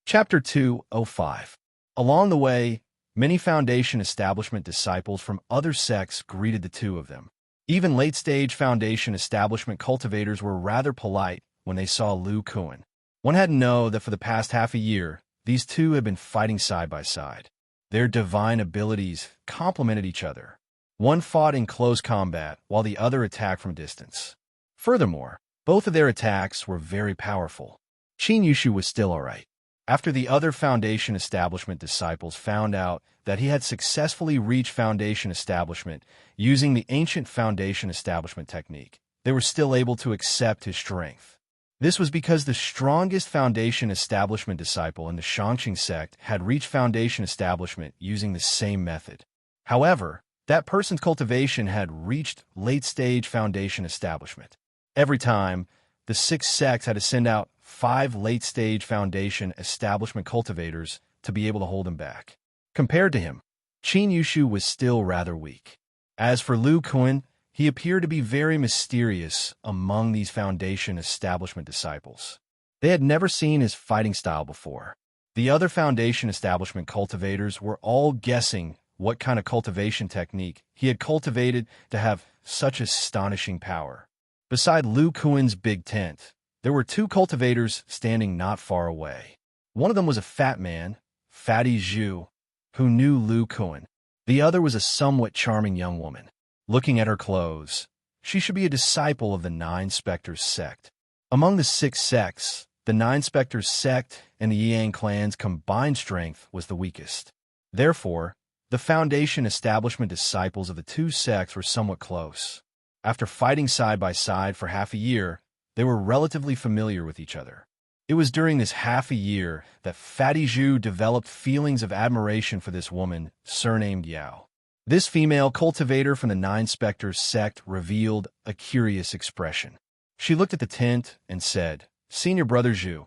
Chapter 205. Along the way, many Foundation Establishment disciples from other sects greeted the two of them. Even late-stage Foundation Establishment cultivators were rather polite when they saw Lu Kuan. One had to know that for the past half a year, these two had been fighting side by side. Their divine abilities complemented each other. One fought in close combat, while the other attacked from a distance. Furthermore, both of their attacks were very powerful. Qin Yushu was still alright. After the other Foundation Establishment disciples found out that he had successfully reached Foundation Establishment using the ancient Foundation Establishment technique, they were still able to accept his strength. This was because the strongest Foundation Establishment disciple in the Shangqing sect had reached Foundation Establishment using the same method. However, that person's cultivation had reached late-stage Foundation Establishment. Every time, the 6 sects had to send out 5 late-stage Foundation Establishment cultivators to be able to hold him back. Compared to him, Qin Yushu was still rather weak. As for Lu Kuan, he appeared to be very mysterious among these Foundation Establishment disciples. They had never seen his fighting style before. The other Foundation Establishment cultivators were all guessing what kind of cultivation technique he had cultivated to have such astonishing power. Beside Lu Kuan's big tent, there were 2 cultivators standing not far away. One of them was a fat man, Fatty Zhu, who knew Lu Kuan. The other was a somewhat charming young woman. Looking at her clothes, she should be a disciple of the 9 Spectres sect. Among the 6 sects, the 9 Spectres sect and the Yang clan's combined strength was the weakest. Therefore, the Foundation Establishment disciples of the 2 sects were somewhat close. After fighting side by side for half a year, they were relatively familiar with each other. It was during this half a year that Fatty Zhu developed feelings of admiration for this woman, surnamed Yao. This female cultivator from the 9 Spectres sect revealed a curious expression. She looked at the tent and said, "Senior Brother Zhu,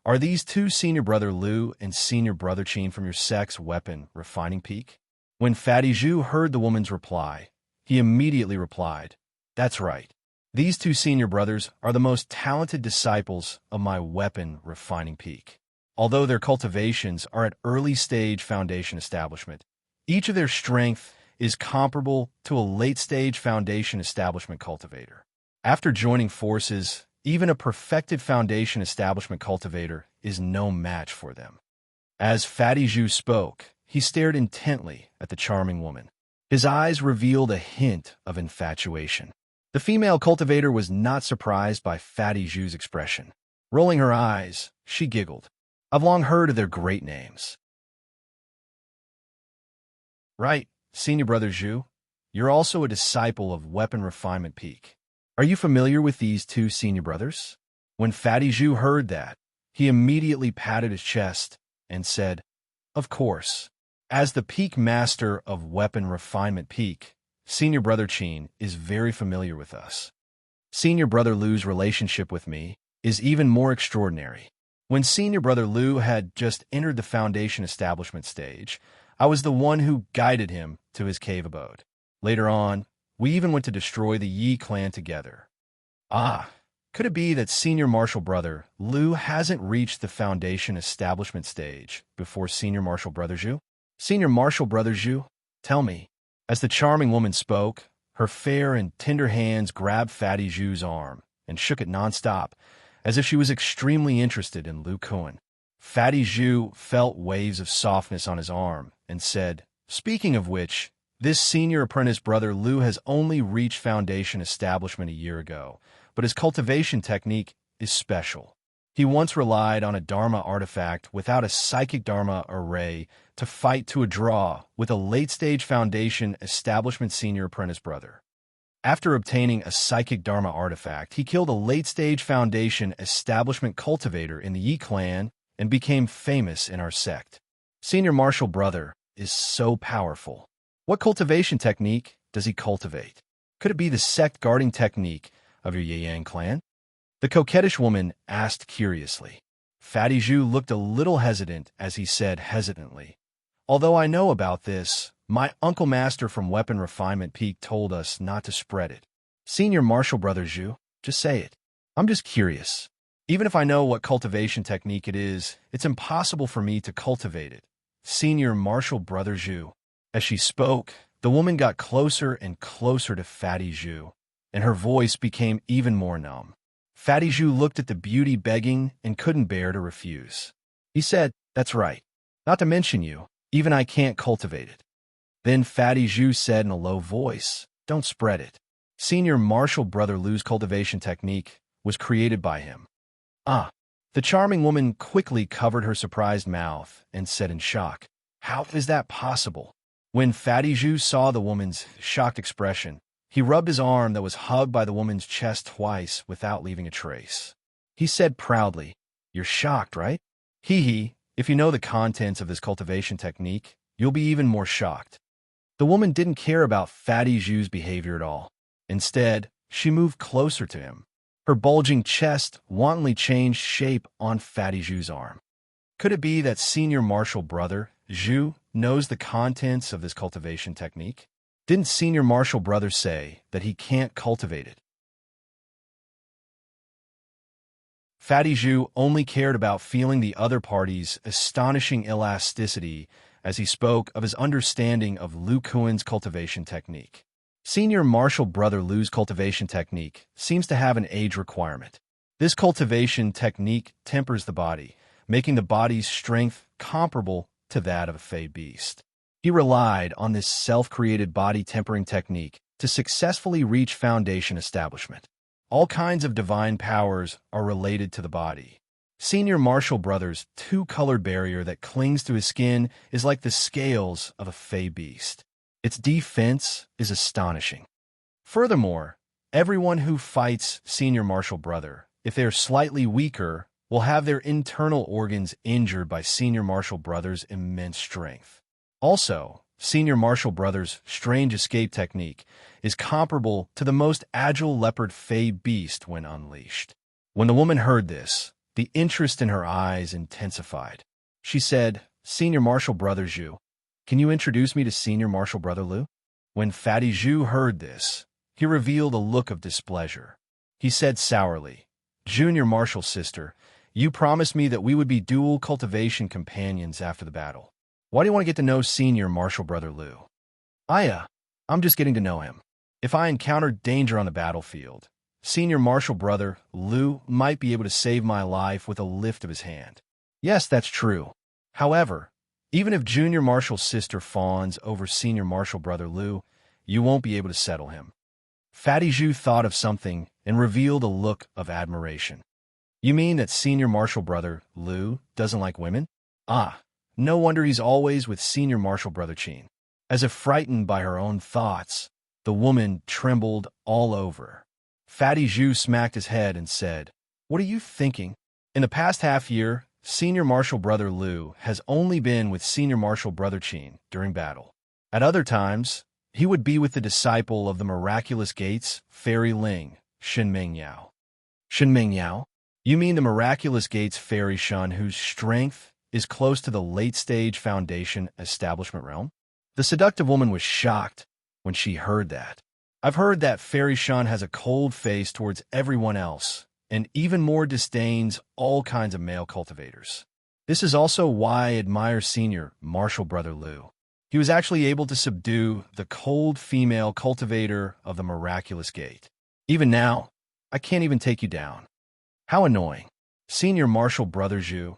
are these 2 Senior Brother Lu and Senior Brother Qin from your sect's weapon refining peak?" When Fatty Zhu heard the woman's reply, he immediately replied, "That's right. These 2 senior brothers are the most talented disciples of my weapon refining peak. Although their cultivations are at early stage Foundation Establishment, each of their strength is comparable to a late-stage Foundation Establishment cultivator. After joining forces, even a perfected Foundation Establishment cultivator is no match for them." As Fatty Zhu spoke, he stared intently at the charming woman. His eyes revealed a hint of infatuation. The female cultivator was not surprised by Fatty Zhu's expression. Rolling her eyes, she giggled. "I've long heard of their great names." "Right, Senior Brother Zhu. You're also a disciple of Weapon Refinement Peak. Are you familiar with these 2 senior brothers?" When Fatty Zhu heard that, he immediately patted his chest and said, "Of course. As the Peak Master of Weapon Refinement Peak, Senior Brother Qin is very familiar with us. Senior Brother Lu's relationship with me is even more extraordinary. When Senior Brother Lu had just entered the Foundation Establishment stage, I was the one who guided him to his cave abode. Later on, we even went to destroy the Yi clan together. Ah, could it be that Senior Martial Brother Lu hasn't reached the Foundation Establishment stage before Senior Martial Brother Zhu? Senior Martial Brother Zhu, tell me." As the charming woman spoke, her fair and tender hands grabbed Fatty Zhu's arm and shook it nonstop, as if she was extremely interested in Lu Kuan. Fatty Zhu felt waves of softness on his arm and said, Speaking of which, this senior apprentice brother Lu has only reached foundation establishment a year ago, but his cultivation technique is special. He once relied on a Dharma artifact without a psychic Dharma array to fight to a draw with a late-stage foundation establishment senior apprentice brother. After obtaining a psychic Dharma artifact, he killed a late-stage foundation establishment cultivator in the Yi clan and became famous in our sect. Senior martial brother is so powerful. What cultivation technique does he cultivate? Could it be the sect guarding technique of your Yang clan? The coquettish woman asked curiously. Fatty Zhu looked a little hesitant as he said hesitantly, "Although I know about this, my uncle master from Weapon Refinement Peak told us not to spread it." Senior martial brother Zhu, just say it. I'm just curious. Even if I know what cultivation technique it is, it's impossible for me to cultivate it. Senior martial brother Zhu. As she spoke, the woman got closer and closer to Fatty Zhu, and her voice became even more numb. Fatty Zhu looked at the beauty begging and couldn't bear to refuse. He said, "That's right. Not to mention you, even I can't cultivate it." Then Fatty Zhu said in a low voice, "Don't spread it." Senior martial brother Lu's cultivation technique was created by him. Ah. The charming woman quickly covered her surprised mouth and said in shock, "How is that possible?" When Fatty Zhu saw the woman's shocked expression, he rubbed his arm that was hugged by the woman's chest twice without leaving a trace. He said proudly, "You're shocked, right? Hee, if you know the contents of this cultivation technique, you'll be even more shocked." The woman didn't care about Fatty Zhu's behavior at all. Instead, she moved closer to him. Her bulging chest wantonly changed shape on Fatty Zhu's arm. Could it be that senior martial brother Zhu knows the contents of this cultivation technique? Didn't senior martial brother say that he can't cultivate it? Fatty Zhu only cared about feeling the other party's astonishing elasticity as he spoke of his understanding of Lu Kuan's cultivation technique. Senior martial brother Lu's cultivation technique seems to have an age requirement. This cultivation technique tempers the body, making the body's strength comparable to that of a fey beast. He relied on this self-created body tempering technique to successfully reach foundation establishment. All kinds of divine powers are related to the body. Senior martial brother's two-colored barrier that clings to his skin is like the scales of a fey beast. Its defense is astonishing. Furthermore, everyone who fights senior martial brother, if they are slightly weaker, will have their internal organs injured by senior martial brother's immense strength. Also, senior martial brother's strange escape technique is comparable to the most agile leopard fey beast when unleashed. When the woman heard this, the interest in her eyes intensified. She said, "Senior martial brother Zhu, can you introduce me to senior martial brother Lu?" When Fatty Zhu heard this, he revealed a look of displeasure. He said sourly, "Junior martial sister, you promised me that we would be dual cultivation companions after the battle. Why do you want to get to know senior martial brother Lu?" I'm just getting to know him. If I encounter danger on the battlefield, senior martial brother Lu might be able to save my life with a lift of his hand." Yes, that's true. However, even if junior martial sister fawns over senior martial brother Lu, you won't be able to settle him. Fatty Zhu thought of something and revealed a look of admiration. "You mean that senior martial brother Lu doesn't like women?" No wonder he's always with senior martial brother Qin. As if frightened by her own thoughts, the woman trembled all over. Fatty Zhu smacked his head and said, "What are you thinking? In the past half year, senior martial brother Lu has only been with senior martial brother Qin during battle. At other times, he would be with the disciple of the miraculous gates, Fairy Ling, Shenmeng Yao." Shenmeng Yao? You mean the miraculous gates Fairy Shun whose strength is close to the late-stage foundation establishment realm? The seductive woman was shocked when she heard that. "I've heard that Fairy Shun has a cold face towards everyone else, and even more disdains all kinds of male cultivators. This is also why I admire senior martial brother Lu. He was actually able to subdue the cold female cultivator of the miraculous gate. Even now, I can't even take you down. How annoying. Senior martial brother Zhu,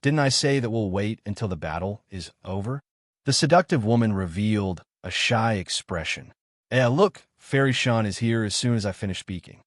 didn't I say that we'll wait until the battle is over?" The seductive woman revealed a shy expression. Look, Fairy Shan is here as soon as I finish speaking.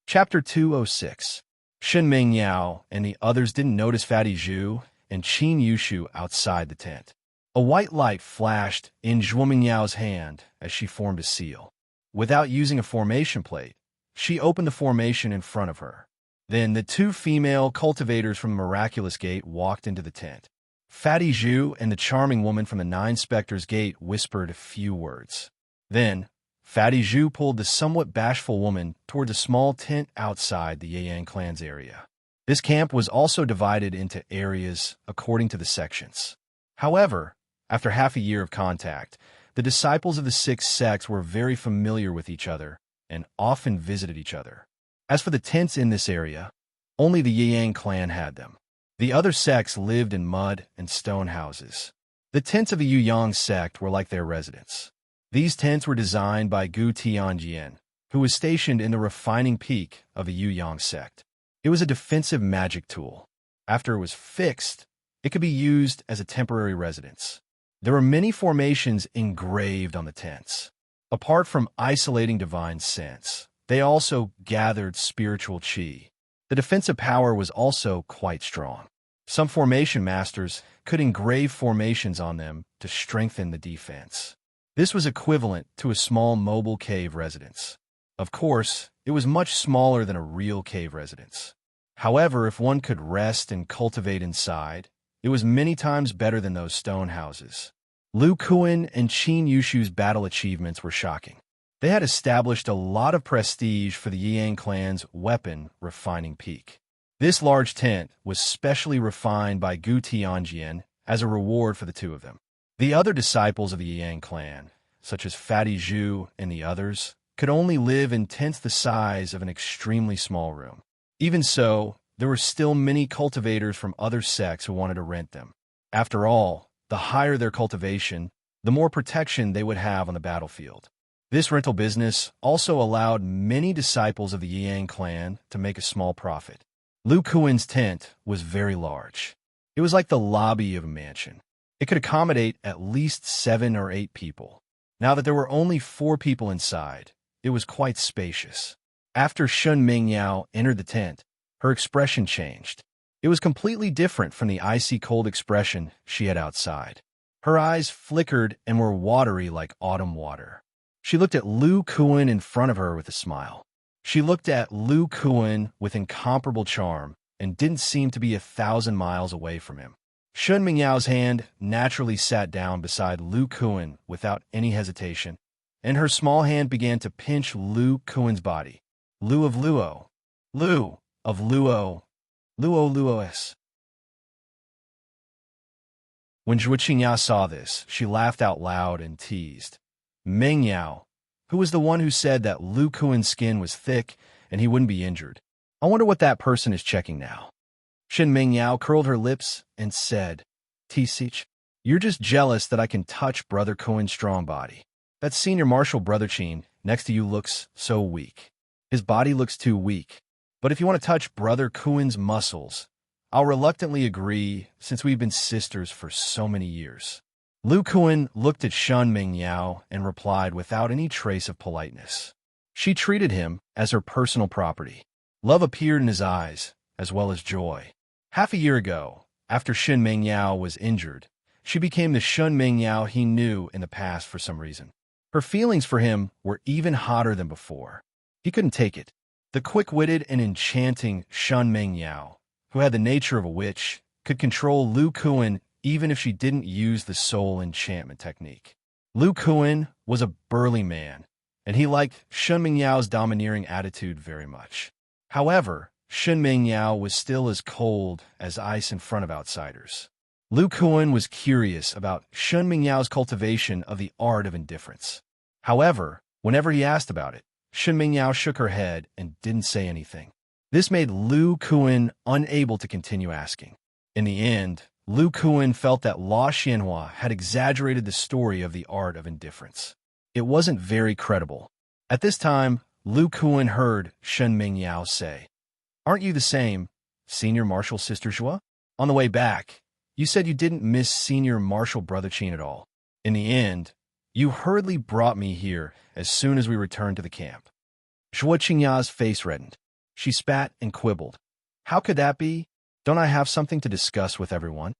Chapter 206. Shen Mingyao and the others didn't notice Fatty Zhu and Qin Yushu outside the tent. A white light flashed in Zhuo Mingyao's hand as she formed a seal. Without using a formation plate, she opened the formation in front of her. Then the two female cultivators from the Miraculous Gate walked into the tent. Fatty Zhu and the charming woman from the Nine Spectres Gate whispered a few words. Then, Fatty Zhu pulled the somewhat bashful woman toward a small tent outside the Yang clan's area. This camp was also divided into areas according to the sections. However, after half a year of contact, the disciples of the six sects were very familiar with each other and often visited each other. As for the tents in this area, only the Yang clan had them. The other sects lived in mud and stone houses. The tents of the Yuyang sect were like their residence. These tents were designed by Gu Tianjian, who was stationed in the refining peak of the Yuyang sect. It was a defensive magic tool. After it was fixed, it could be used as a temporary residence. There were many formations engraved on the tents. Apart from isolating divine sense, they also gathered spiritual qi. The defensive power was also quite strong. Some formation masters could engrave formations on them to strengthen the defense. This was equivalent to a small mobile cave residence. Of course, it was much smaller than a real cave residence. However, if one could rest and cultivate inside, it was many times better than those stone houses. Lu Kuan and Qin Yushu's battle achievements were shocking. They had established a lot of prestige for the Yang clan's weapon refining peak. This large tent was specially refined by Gu Tianjian as a reward for the two of them. The other disciples of the Yang clan, such as Fatty Zhu and the others, could only live in tents the size of an extremely small room. Even so, there were still many cultivators from other sects who wanted to rent them. After all, the higher their cultivation, the more protection they would have on the battlefield. This rental business also allowed many disciples of the Yang clan to make a small profit. Lu Kuan's tent was very large. It was like the lobby of a mansion. It could accommodate at least 7 or 8 people. Now that there were only 4 people inside, it was quite spacious. After Shen Mingyao entered the tent, her expression changed. It was completely different from the icy cold expression she had outside. Her eyes flickered and were watery like autumn water. She looked at Lu Kuan in front of her with a smile. She looked at Lu Kuan with incomparable charm and didn't seem to be 1,000 miles away from him. Shen Mingyao's hand naturally sat down beside Lu Kuan without any hesitation, and her small hand began to pinch Lu Kuan's body. Lu of Luo. Lu of Luo. Luo Luos. When Zhuo Qingyao saw this, she laughed out loud and teased. Mingyao, who was the one who said that Lu Kuan's skin was thick and he wouldn't be injured. I wonder what that person is checking now. Shen Mingyao curled her lips and said, T-Sich, you're just jealous that I can touch Brother Kuan's strong body. That senior marshal Brother Qin next to you looks so weak. His body looks too weak. But if you want to touch Brother Kuan's muscles, I'll reluctantly agree since we've been sisters for so many years. Lu Kuan looked at Shen Mingyao and replied without any trace of politeness. She treated him as her personal property. Love appeared in his eyes, as well as joy. Half a year ago, after Shen Mingyao was injured, she became the Shen Mingyao he knew in the past for some reason. Her feelings for him were even hotter than before. He couldn't take it. The quick-witted and enchanting Shen Mingyao, who had the nature of a witch, could control Lu Kuan even if she didn't use the soul enchantment technique. Lu Kuan was a burly man, and he liked Shen Mingyao's domineering attitude very much. However, Shen Mingyao was still as cold as ice in front of outsiders. Lu Kuan was curious about Shen Mingyao's cultivation of the art of indifference. However, whenever he asked about it, Shen Mingyao shook her head and didn't say anything. This made Lu Kuan unable to continue asking. In the end, Lu Kuan felt that La Xianhua had exaggerated the story of the art of indifference. It wasn't very credible. At this time, Lu Kuan heard Shen Mingyao say, "Aren't you the same, Senior Marshal Sister Joie? On the way back, you said you didn't miss Senior Marshal Brother Chin at all. In the end, you hurriedly brought me here as soon as we returned to the camp. Joie Qingya's face reddened. She spat and quibbled. How could that be? Don't I have something to discuss with everyone?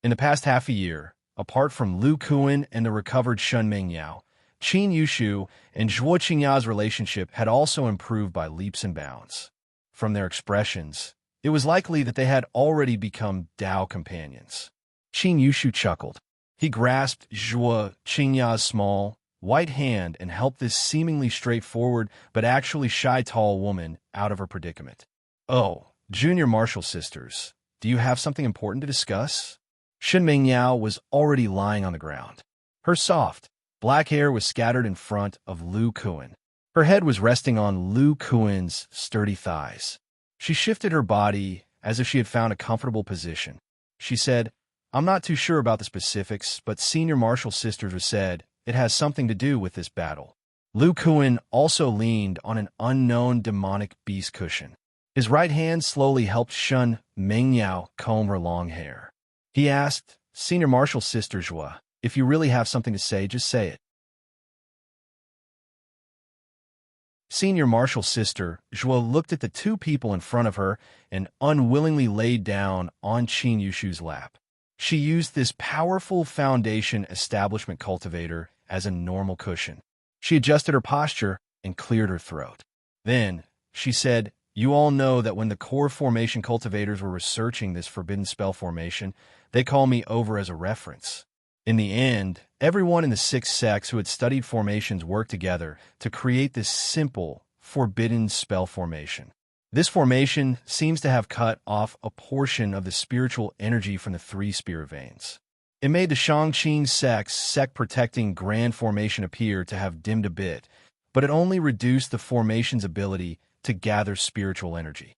In the past half a year, apart from Lu Kuan and the recovered Shun Mingyao, Qin Yushu and Zhuo Qingya's relationship had also improved by leaps and bounds. From their expressions, it was likely that they had already become Dao companions. Qin Yushu chuckled. He grasped Zhuo Qingya's small, white hand and helped this seemingly straightforward but actually shy tall woman out of her predicament. Oh, Junior Marshal Sisters, do you have something important to discuss? Shen Mingyao was already lying on the ground. Her soft, black hair was scattered in front of Lu Kuan. Her head was resting on Lu Kuan's sturdy thighs. She shifted her body as if she had found a comfortable position. She said, I'm not too sure about the specifics, but Senior Marshal Sisters said it has something to do with this battle. Lu Kuan also leaned on an unknown demonic beast cushion. His right hand slowly helped Shun Mingyao comb her long hair. He asked, Senior Marshal Sister Joie, if you really have something to say, just say it. Senior Marshal Sister Joie looked at the two people in front of her and unwillingly laid down on Qin Yushu's lap. She used this powerful foundation establishment cultivator as a normal cushion. She adjusted her posture and cleared her throat. Then, she said, you all know that when the core formation cultivators were researching this forbidden spell formation, they call me over as a reference. In the end, everyone in the 6 sects who had studied formations worked together to create this simple, forbidden spell formation. This formation seems to have cut off a portion of the spiritual energy from the 3 spirit veins. It made the Shangqing sect's sect-protecting grand formation appear to have dimmed a bit, but it only reduced the formation's ability to gather spiritual energy.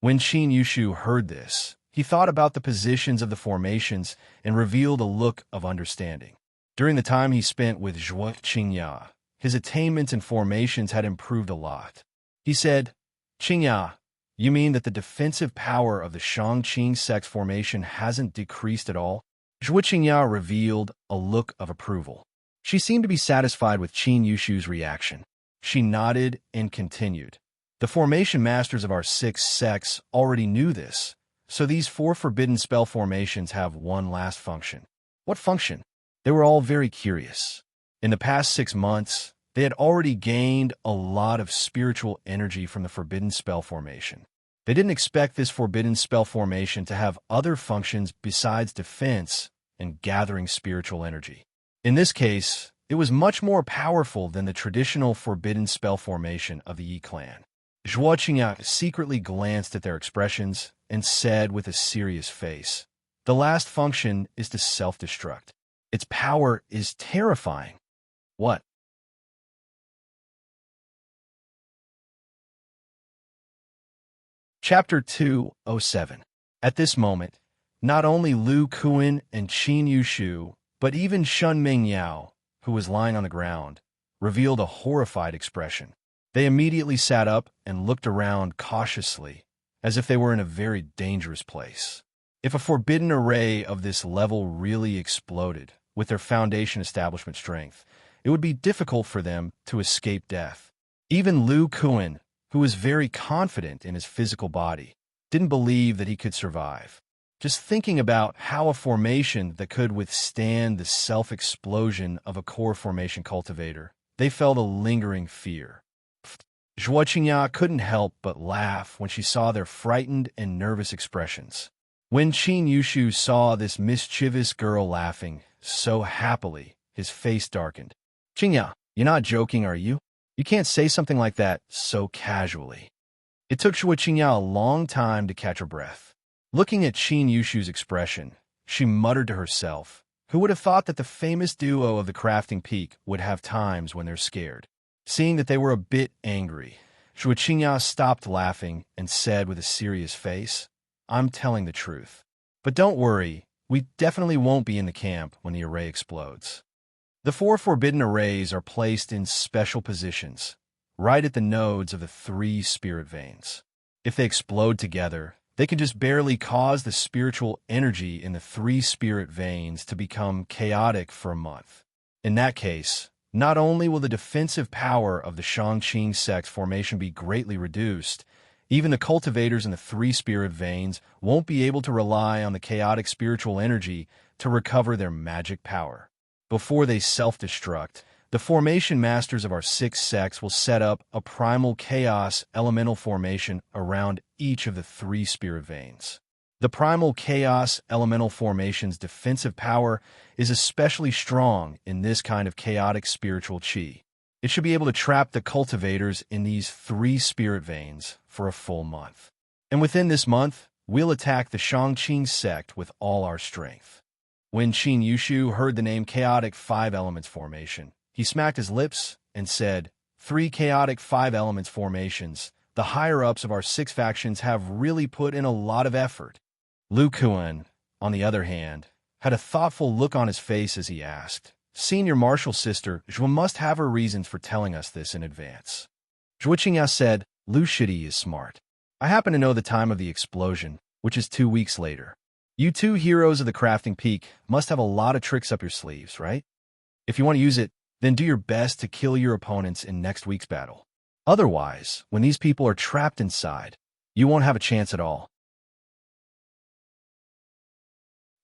When Qin Yushu heard this, he thought about the positions of the formations and revealed a look of understanding. During the time he spent with Zhuo Qingya, his attainments in formations had improved a lot. He said, Qingya, you mean that the defensive power of the Shangqing sect's formation hasn't decreased at all? Zhuo Qingya revealed a look of approval. She seemed to be satisfied with Qin Yushu's reaction. She nodded and continued. The formation masters of our 6 sects already knew this, so these 4 forbidden spell formations have one last function. What function? They were all very curious. In the past 6 months, they had already gained a lot of spiritual energy from the forbidden spell formation. They didn't expect this forbidden spell formation to have other functions besides defense and gathering spiritual energy. In this case, it was much more powerful than the traditional forbidden spell formation of the Yi clan. Zhuo Qingya secretly glanced at their expressions and said with a serious face, the last function is to self-destruct. Its power is terrifying. What? Chapter 207. At this moment, not only Lu Kuan and Qin Yushu, but even Shun Mingyao, who was lying on the ground, revealed a horrified expression. They immediately sat up and looked around cautiously, as if they were in a very dangerous place. If a forbidden array of this level really exploded with their foundation establishment strength, it would be difficult for them to escape death. Even Lu Kuan, who was very confident in his physical body, didn't believe that he could survive. Just thinking about how a formation that could withstand the self-explosion of a core formation cultivator, they felt a lingering fear. Zhuo Qingya couldn't help but laugh when she saw their frightened and nervous expressions. When Qin Yushu saw this mischievous girl laughing so happily, his face darkened. Qingya, you're not joking, are you? You can't say something like that so casually. It took Zhuo Qingya a long time to catch her breath. Looking at Qin Yushu's expression, she muttered to herself, who would have thought that the famous duo of the crafting peak would have times when they're scared. Seeing that they were a bit angry, Zhuo Qingya stopped laughing and said with a serious face, I'm telling the truth. But don't worry, we definitely won't be in the camp when the array explodes. The 4 forbidden arrays are placed in special positions, right at the nodes of the 3 spirit veins. If they explode together, They can just barely cause the spiritual energy in the three spirit veins to become chaotic for a month. In that case, not only will the defensive power of the Shang-Qing sect formation be greatly reduced, even the cultivators in the three spirit veins won't be able to rely on the chaotic spiritual energy to recover their magic power. Before they self-destruct, the formation masters of our six sects will set up a primal chaos elemental formation around each of the three spirit veins. The primal chaos elemental formation's defensive power is especially strong in this kind of chaotic spiritual chi. It should be able to trap the cultivators in these three spirit veins for a full month. And within this month, we'll attack the Shang-Qing sect with all our strength. When Qin Yushu heard the name Chaotic Five Elements Formation, he smacked his lips and said, "Three chaotic five elements formations. The higher-ups of our six factions have really put in a lot of effort." Lu Kuan, on the other hand, had a thoughtful look on his face as he asked, "Senior Marshal Sister, Zhuo must have her reasons for telling us this in advance." Zhuo Qingya said, "Lu Shidi is smart. I happen to know the time of the explosion, which is 2 weeks later. You two heroes of the crafting peak must have a lot of tricks up your sleeves, right? If you want to use it, then do your best to kill your opponents in next week's battle. Otherwise, when these people are trapped inside, you won't have a chance at all."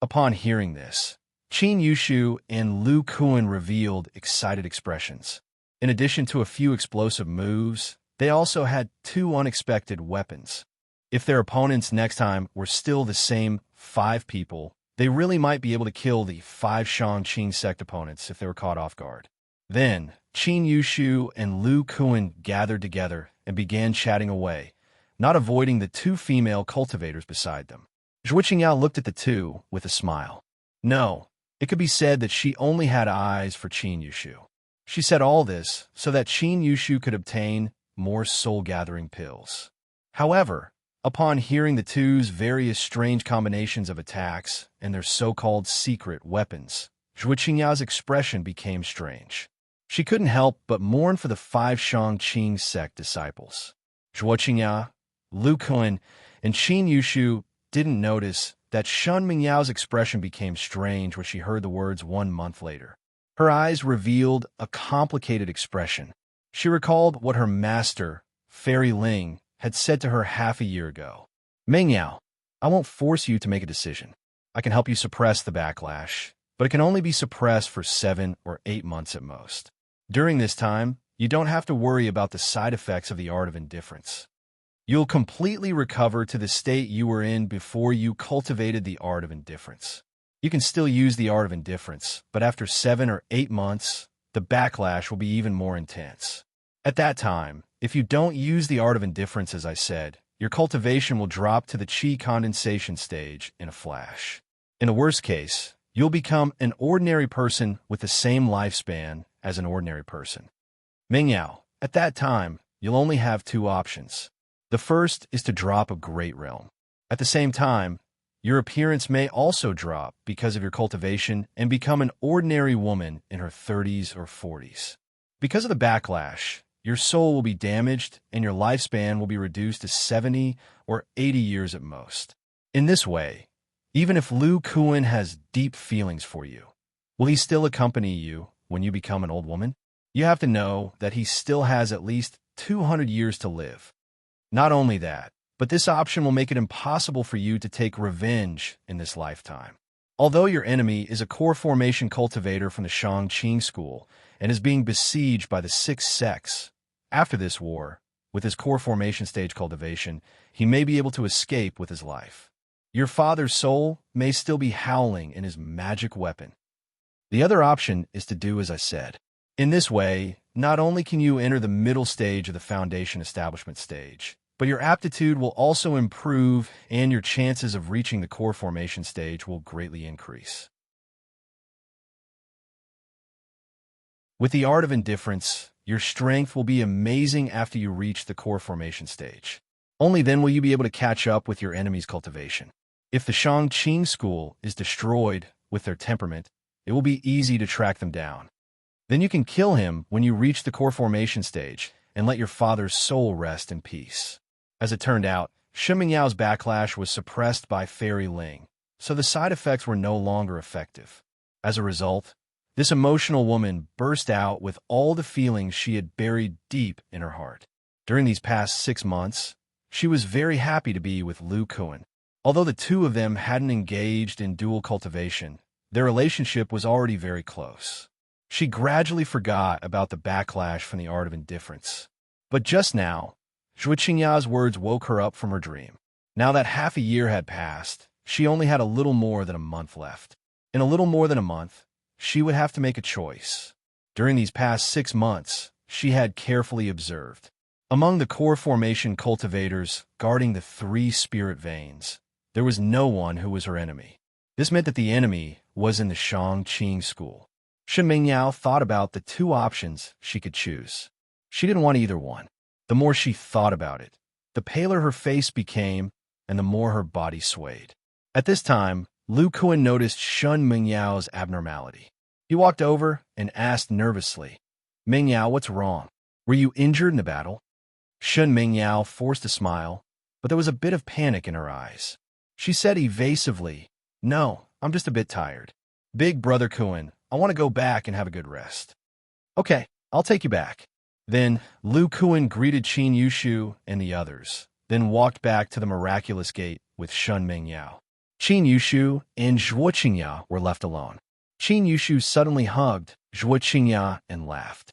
Upon hearing this, Qin Yushu and Lu Kuan revealed excited expressions. In addition to a few explosive moves, they also had 2 unexpected weapons. If their opponents next time were still the same 5 people, they really might be able to kill the 5 Shang-Qing sect opponents if they were caught off guard. Then, Qin Yushu and Lu Kuan gathered together and began chatting away, not avoiding the 2 female cultivators beside them. Zhuo Qingyao looked at the 2 with a smile. No, it could be said that she only had eyes for Qin Yushu. She said all this so that Qin Yushu could obtain more soul-gathering pills. However, upon hearing the 2's various strange combinations of attacks and their so-called secret weapons, Zhuo Qingyao's expression became strange. She couldn't help but mourn for the 5 Shang-Qing sect disciples. Zhuo Qingyao, Lu Kuan, and Qin Yushu didn't notice that Shun Mingyao's expression became strange when she heard the words 1 month later. Her eyes revealed a complicated expression. She recalled what her master, Fairy Ling, had said to her half a year ago. "Mingyao, I won't force you to make a decision. I can help you suppress the backlash, but it can only be suppressed for 7 or 8 months at most. During this time, you don't have to worry about the side effects of the art of indifference. You'll completely recover to the state you were in before you cultivated the art of indifference. You can still use the art of indifference, but after 7 or 8 months, the backlash will be even more intense. At that time, if you don't use the art of indifference, as I said, your cultivation will drop to the qi condensation stage in a flash. In the worst case, you'll become an ordinary person with the same lifespan as an ordinary person. Mingyao, at that time, you'll only have 2 options. The first is to drop a great realm. At the same time, your appearance may also drop because of your cultivation and become an ordinary woman in her 30s or 40s. Because of the backlash, your soul will be damaged and your lifespan will be reduced to 70 or 80 years at most. In this way, even if Lu Kuan has deep feelings for you, will he still accompany you when you become an old woman? You have to know that he still has at least 200 years to live. Not only that, but this option will make it impossible for you to take revenge in this lifetime. Although your enemy is a core formation cultivator from the Shang-Qing school and is being besieged by the 6 sects, after this war, with his core formation stage cultivation, he may be able to escape with his life. Your father's soul may still be howling in his magic weapon. The other option is to do as I said. In this way, not only can you enter the middle stage of the foundation establishment stage, but your aptitude will also improve and your chances of reaching the core formation stage will greatly increase. With the art of indifference, your strength will be amazing after you reach the core formation stage. Only then will you be able to catch up with your enemy's cultivation. If the Shang-Qing school is destroyed with their temperament, it will be easy to track them down. Then you can kill him when you reach the core formation stage and let your father's soul rest in peace. As it turned out, Shen Mingyao's backlash was suppressed by Fairy Ling, so the side effects were no longer effective. As a result, this emotional woman burst out with all the feelings she had buried deep in her heart. During these past 6 months, she was very happy to be with Lu Kuan. Although the two of them hadn't engaged in dual cultivation, their relationship was already very close. She gradually forgot about the backlash from the art of indifference. But just now, Zhuo Qingya's words woke her up from her dream. Now that half a year had passed, she only had a little more than a month left. In a little more than a month, she would have to make a choice. During these past 6 months, she had carefully observed. Among the core formation cultivators guarding the 3 spirit veins, there was no one who was her enemy. This meant that the enemy was in the Shang-Qing school. Shen Mingyao thought about the 2 options she could choose. She didn't want either one. The more she thought about it, the paler her face became and the more her body swayed. At this time, Lu Kuan noticed Shen Mingyao's abnormality. He walked over and asked nervously, "Mingyao, what's wrong? Were you injured in the battle?" Shen Mingyao forced a smile, but there was a bit of panic in her eyes. She said evasively, "No, I'm just a bit tired. Big brother Kuan, I want to go back and have a good rest." "Okay, I'll take you back." Then Lu Kuan greeted Qin Yushu and the others, then walked back to the miraculous gate with Shen Mingyao. Qin Yushu and Zhuo Qingya were left alone. Qin Yushu suddenly hugged Zhuo Qingya and laughed.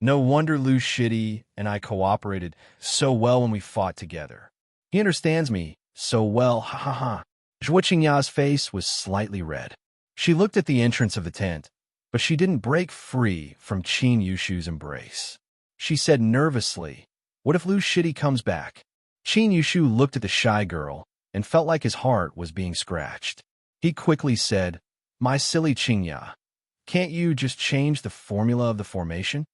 "No wonder Lu Shidi and I cooperated so well when we fought together. He understands me so well, ha ha ha." Zhuo Qingya's face was slightly red. She looked at the entrance of the tent, but she didn't break free from Qin Yushu's embrace. She said nervously, "What if Lu Shidi comes back?" Qin Yushu looked at the shy girl and felt like his heart was being scratched. He quickly said, "My silly Qingya, can't you just change the formula of the formation?"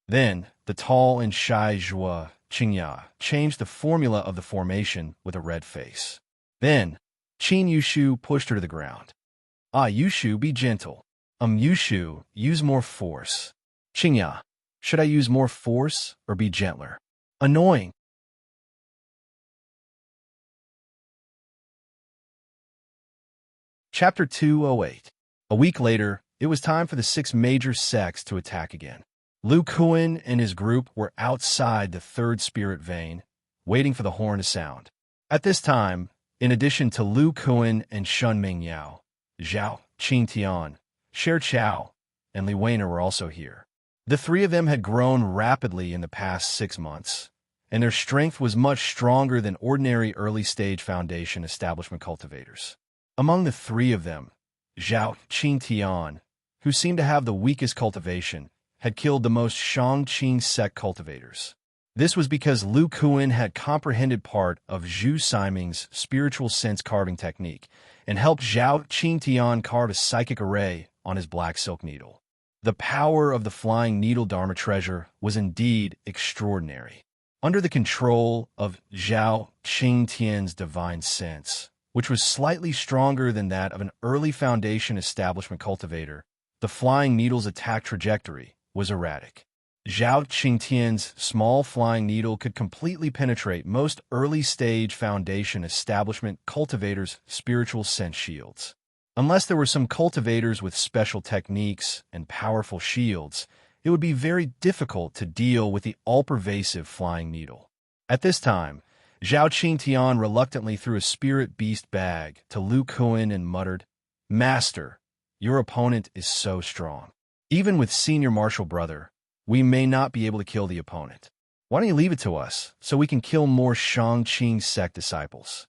Then, the tall and shy Zhuo Qingya changed the formula of the formation with a red face. Then, Qin Yushu pushed her to the ground. "Ah, Yushu, be gentle. Yushu, use more force." "Qingya, should I use more force or be gentler?" "Annoying." Chapter 208. A week later, it was time for the 6 major sects to attack again. Lu Kuan and his group were outside the 3rd spirit vein, waiting for the horn to sound. At this time, in addition to Lu Kuan and Shen Mingyao, Zhao Qingtian, Sher Chao, and Li Weiner were also here. The 3 of them had grown rapidly in the past 6 months, and their strength was much stronger than ordinary early-stage foundation establishment cultivators. Among the 3 of them, Zhao Qingtian, who seemed to have the weakest cultivation, had killed the most Shang-Qing sect cultivators. This was because Lu Kuan had comprehended part of Zhu Siming's spiritual sense carving technique and helped Zhao Qingtian carve a psychic array on his black silk needle. The power of the flying needle Dharma treasure was indeed extraordinary. Under the control of Zhao Qingtian's divine sense, which was slightly stronger than that of an early foundation establishment cultivator, the flying needle's attack trajectory was erratic. Zhao Qingtian's small flying needle could completely penetrate most early-stage foundation establishment cultivators' spiritual sense shields. Unless there were some cultivators with special techniques and powerful shields, it would be very difficult to deal with the all-pervasive flying needle. At this time, Zhao Qingtian reluctantly threw a spirit beast bag to Lu Kuan and muttered, "Master, your opponent is so strong. Even with senior martial brother, we may not be able to kill the opponent. Why don't you leave it to us so we can kill more Shang-Qing sect disciples?"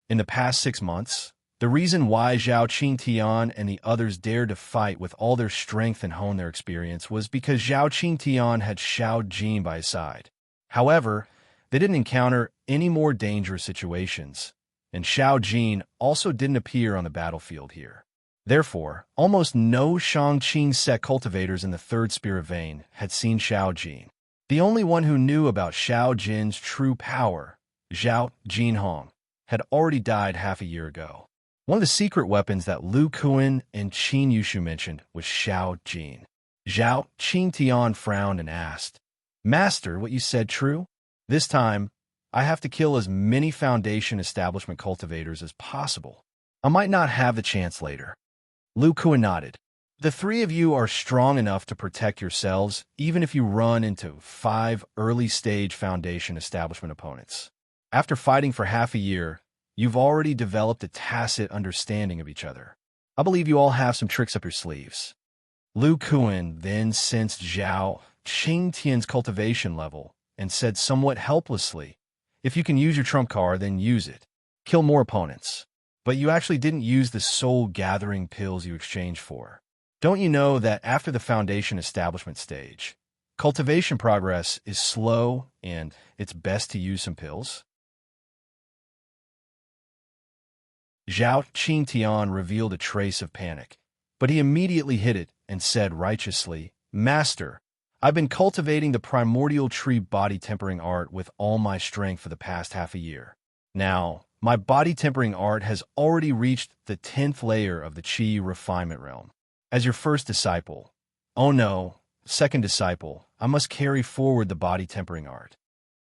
In the past 6 months, the reason why Zhao Qingtian and the others dared to fight with all their strength and hone their experience was because Zhao Qingtian had Xiao Jin by his side. However, they didn't encounter any more dangerous situations, and Xiao Jin also didn't appear on the battlefield here. Therefore, almost no Shang-Qing sect cultivators in the 3rd spirit vein had seen Xiao Jin. The only one who knew about Xiao Jin's true power, Zhao Jinhong, had already died half a year ago. One of the secret weapons that Lu Kuan and Qin Yushu mentioned was Xiao Jin. Zhao Qingtian frowned and asked, "Master, what you said true?" This time, I have to kill as many foundation establishment cultivators as possible. I might not have the chance later. Lu Kuan nodded. The three of you are strong enough to protect yourselves, even if you run into 5 early-stage foundation establishment opponents. After fighting for half a year, you've already developed a tacit understanding of each other. I believe you all have some tricks up your sleeves. Lu Kuan then sensed Zhao Qingtian's cultivation level and said somewhat helplessly, if you can use your trump card, then use it. Kill more opponents. But you actually didn't use the soul-gathering pills you exchanged for. Don't you know that after the foundation establishment stage, cultivation progress is slow and it's best to use some pills? Zhao Qingtian revealed a trace of panic, but he immediately hid it and said righteously, Master, I've been cultivating the primordial tree body tempering art with all my strength for the past half a year. Now, my body tempering art has already reached the 10th layer of the Qi refinement realm. As your first disciple, oh no, second disciple, I must carry forward the body tempering art.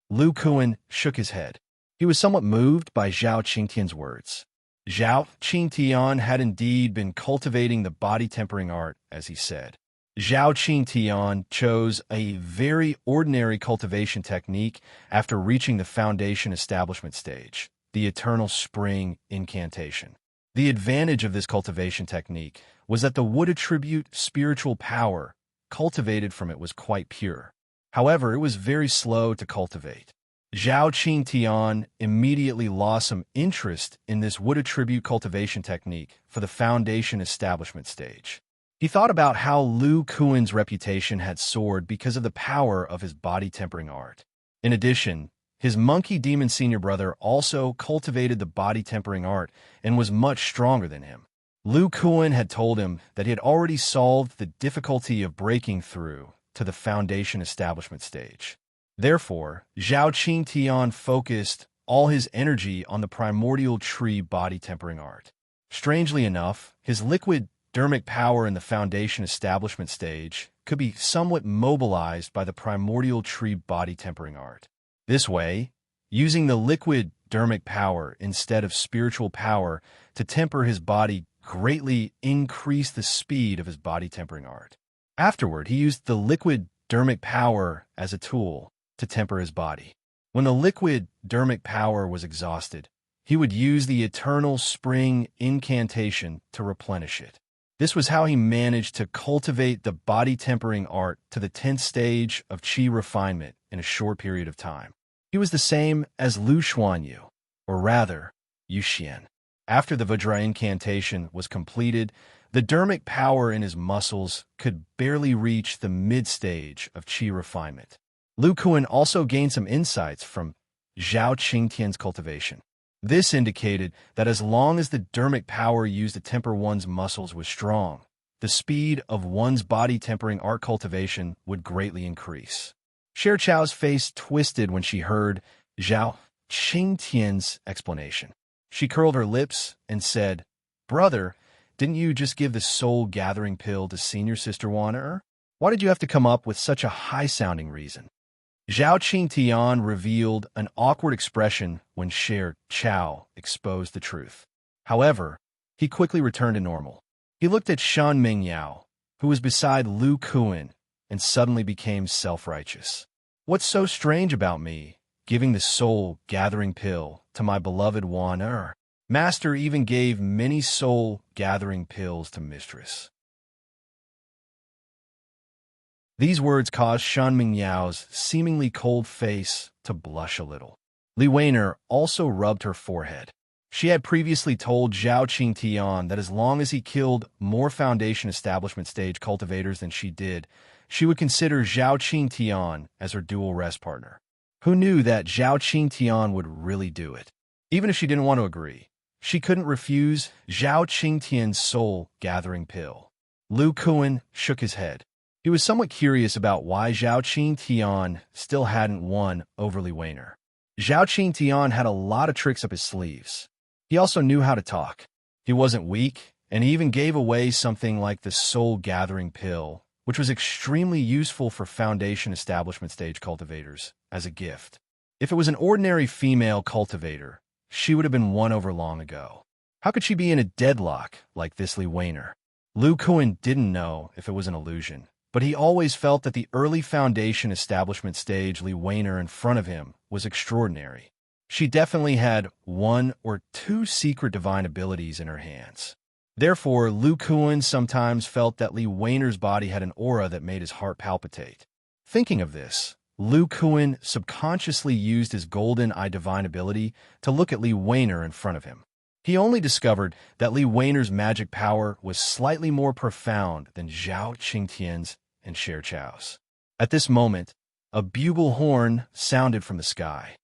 Lu Kuan shook his head. He was somewhat moved by Zhao Qingtian's words. Zhao Qingtian had indeed been cultivating the body tempering art, as he said. Zhao Qingtian chose a very ordinary cultivation technique after reaching the foundation establishment stage, the eternal spring incantation. The advantage of this cultivation technique was that the wood attribute spiritual power cultivated from it was quite pure. However, it was very slow to cultivate. Zhao Qingtian immediately lost some interest in this wood attribute cultivation technique for the foundation establishment stage. He thought about how Lu Kuan's reputation had soared because of the power of his body tempering art. In addition, his monkey demon senior brother also cultivated the body tempering art and was much stronger than him. Lu Kuan had told him that he had already solved the difficulty of breaking through to the foundation establishment stage. Therefore, Zhao Qingtian focused all his energy on the primordial tree body tempering art. Strangely enough, his liquid dermic power in the foundation establishment stage could be somewhat mobilized by the primordial tree body tempering art. This way, using the liquid dermic power instead of spiritual power to temper his body greatly increased the speed of his body tempering art. Afterward, he used the liquid dermic power as a tool to temper his body. When the liquid dermic power was exhausted, he would use the eternal spring incantation to replenish it. This was how he managed to cultivate the body tempering art to the 10th stage of Qi refinement in a short period of time. He was the same as Lu Xuanyu, or rather, Yu Xian. After the Vajra incantation was completed, the dermic power in his muscles could barely reach the mid-stage of Qi refinement. Lu Kuan also gained some insights from Zhao Qingtian's cultivation. This indicated that as long as the dermic power used to temper one's muscles was strong, the speed of one's body tempering art cultivation would greatly increase. Sher Chao's face twisted when she heard Zhao Qingtian's explanation. She curled her lips and said, Brother, didn't you just give the soul-gathering pill to senior sister Wana? Why did you have to come up with such a high-sounding reason? Zhao Qingtian revealed an awkward expression when Sher Chao exposed the truth. However, he quickly returned to normal. He looked at Shan Mingyao, who was beside Lu Kuan, and suddenly became self-righteous. What's so strange about me giving the soul-gathering pill to my beloved Wan? Master even gave many soul-gathering pills to Mistress. These words caused Shan Mingyao's seemingly cold face to blush a little. Li Weiner also rubbed her forehead. She had previously told Zhao Qingtian that as long as he killed more foundation establishment stage cultivators than she did, she would consider Zhao Qingtian as her dual rest partner. Who knew that Zhao Qingtian would really do it? Even if she didn't want to agree, she couldn't refuse Zhao Qingtian's soul-gathering pill. Lu Kuan shook his head. He was somewhat curious about why Zhao Qingtian still hadn't won over Li Weiner. Zhao Qingtian had a lot of tricks up his sleeves. He also knew how to talk. He wasn't weak, and he even gave away something like the soul-gathering pill, which was extremely useful for foundation establishment stage cultivators, as a gift. If it was an ordinary female cultivator, she would have been won over long ago. How could she be in a deadlock like this Li Weiner? Lu Kuan didn't know if it was an illusion, but he always felt that the early foundation establishment stage Li Weiner in front of him was extraordinary. She definitely had one or two secret divine abilities in her hands. Therefore, Lu Kuan sometimes felt that Li Weiner's body had an aura that made his heart palpitate. Thinking of this, Lu Kuan subconsciously used his golden eye divine ability to look at Li Weiner in front of him. He only discovered that Li Weiner's magic power was slightly more profound than Zhao Qingtian's and Sher Chao's. At this moment, a bugle horn sounded from the sky.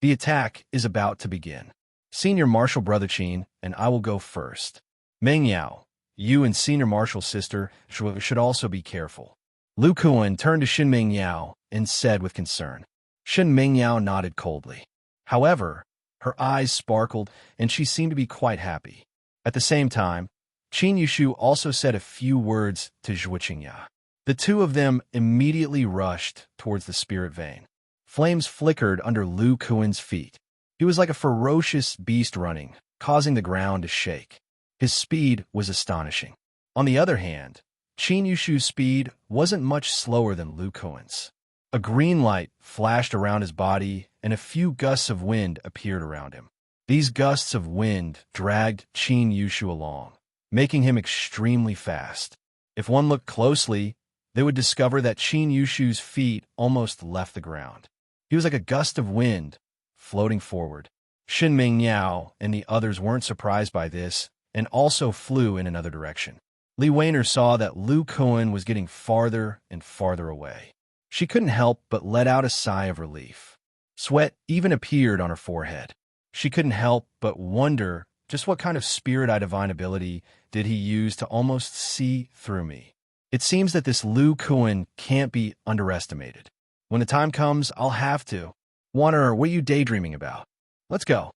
The attack is about to begin. Senior Marshal Brother Qin and I will go first. Meng Yao, you and Senior Marshal's sister should also be careful. Lu Kuan turned to Shin Meng Yao and said with concern. Shin Meng Yao nodded coldly. However, her eyes sparkled and she seemed to be quite happy. At the same time, Qin Yushu also said a few words to Zhuo Qingya. The two of them immediately rushed towards the spirit vein. Flames flickered under Lu Kuan's feet. He was like a ferocious beast running, causing the ground to shake. His speed was astonishing. On the other hand, Qin Yushu's speed wasn't much slower than Lu Kuan's. A green light flashed around his body, and a few gusts of wind appeared around him. These gusts of wind dragged Qin Yushu along, making him extremely fast. If one looked closely, they would discover that Qin Yushu's feet almost left the ground. He was like a gust of wind, floating forward. Shin Meng Yao and the others weren't surprised by this, and also flew in another direction. Li Weiner saw that Lu Kuan was getting farther and farther away. She couldn't help but let out a sigh of relief. Sweat even appeared on her forehead. She couldn't help but wonder just what kind of spirit eye divine ability did he use to almost see through me. It seems that this Lu Kuan can't be underestimated. When the time comes, I'll have to. Wanner, what are you daydreaming about? Let's go.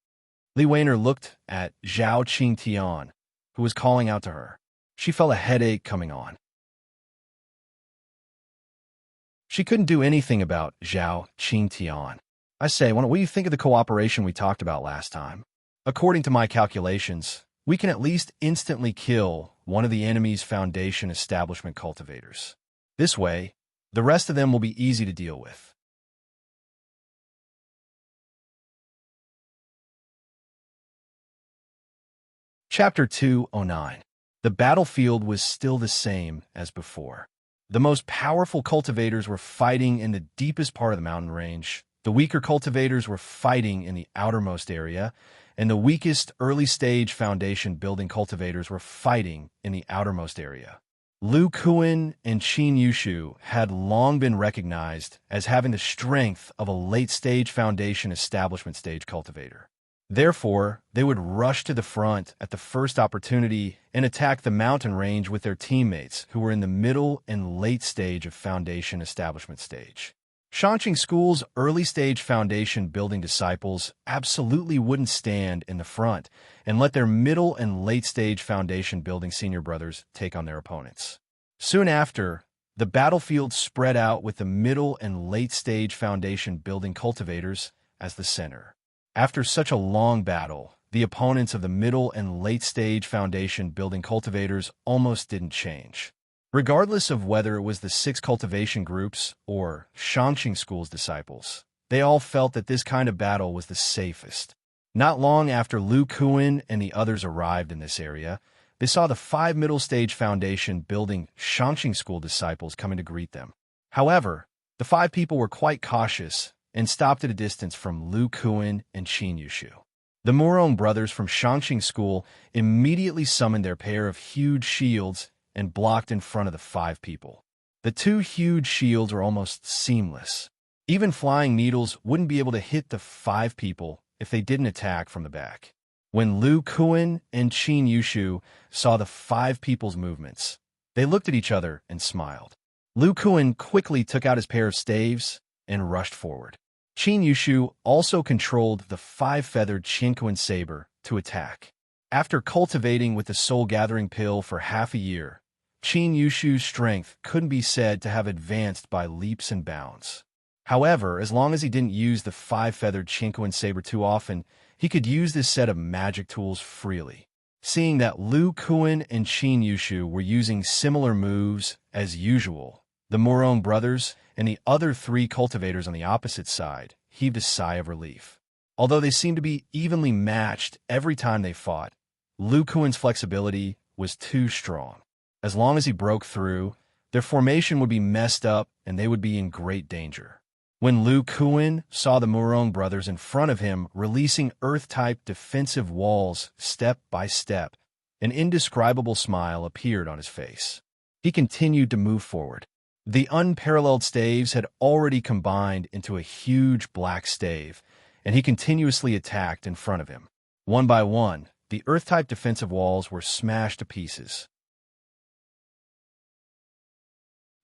Li Weiner looked at Zhao Qingtian, who was calling out to her. She felt a headache coming on. She couldn't do anything about Zhao Qingtian. I say, what do you think of the cooperation we talked about last time? According to my calculations, we can at least instantly kill one of the enemy's foundation establishment cultivators. This way, the rest of them will be easy to deal with. Chapter 209. The battlefield was still the same as before. The most powerful cultivators were fighting in the deepest part of the mountain range. The weaker cultivators were fighting in the outermost area, and the weakest early-stage foundation building cultivators were fighting in the outermost area. Lu Kuan and Qin Yushu had long been recognized as having the strength of a late-stage foundation establishment stage cultivator. Therefore, they would rush to the front at the first opportunity and attack the mountain range with their teammates who were in the middle and late stage of foundation establishment stage. Shanqing School's early-stage foundation building disciples absolutely wouldn't stand in the front and let their middle and late-stage foundation building senior brothers take on their opponents. Soon after, the battlefield spread out with the middle and late-stage foundation building cultivators as the center. After such a long battle, the opponents of the middle and late-stage foundation building cultivators almost didn't change. Regardless of whether it was the 6 cultivation groups or Shanqing School's disciples, they all felt that this kind of battle was the safest. Not long after Lu Kuan and the others arrived in this area, they saw the 5 middle-stage foundation building Shanqing School disciples coming to greet them. However, the 5 people were quite cautious and stopped at a distance from Lu Kuan and Qin Yushu. The Murong brothers from Shanqing School immediately summoned their pair of huge shields and blocked in front of the 5 people. The 2 huge shields were almost seamless. Even flying needles wouldn't be able to hit the 5 people if they didn't attack from the back. When Lu Kuan and Qin Yushu saw the 5 people's movements, they looked at each other and smiled. Lu Kuan quickly took out his pair of staves and rushed forward. Qin Yushu also controlled the 5-feathered Qianquan saber to attack. After cultivating with the soul-gathering pill for half a year, Qin Yushu's strength couldn't be said to have advanced by leaps and bounds. However, as long as he didn't use the five-feathered Chinquin saber too often, he could use this set of magic tools freely. Seeing that Lu Kuan and Qin Yushu were using similar moves as usual, the Morong brothers and the other three cultivators on the opposite side heaved a sigh of relief. Although they seemed to be evenly matched every time they fought, Lu Kuan's flexibility was too strong. As long as he broke through, their formation would be messed up and they would be in great danger. When Lu Kuan saw the Morong brothers in front of him releasing Earth-type defensive walls step by step, an indescribable smile appeared on his face. He continued to move forward. The unparalleled staves had already combined into a huge black stave, and he continuously attacked in front of him. One by one, the Earth-type defensive walls were smashed to pieces.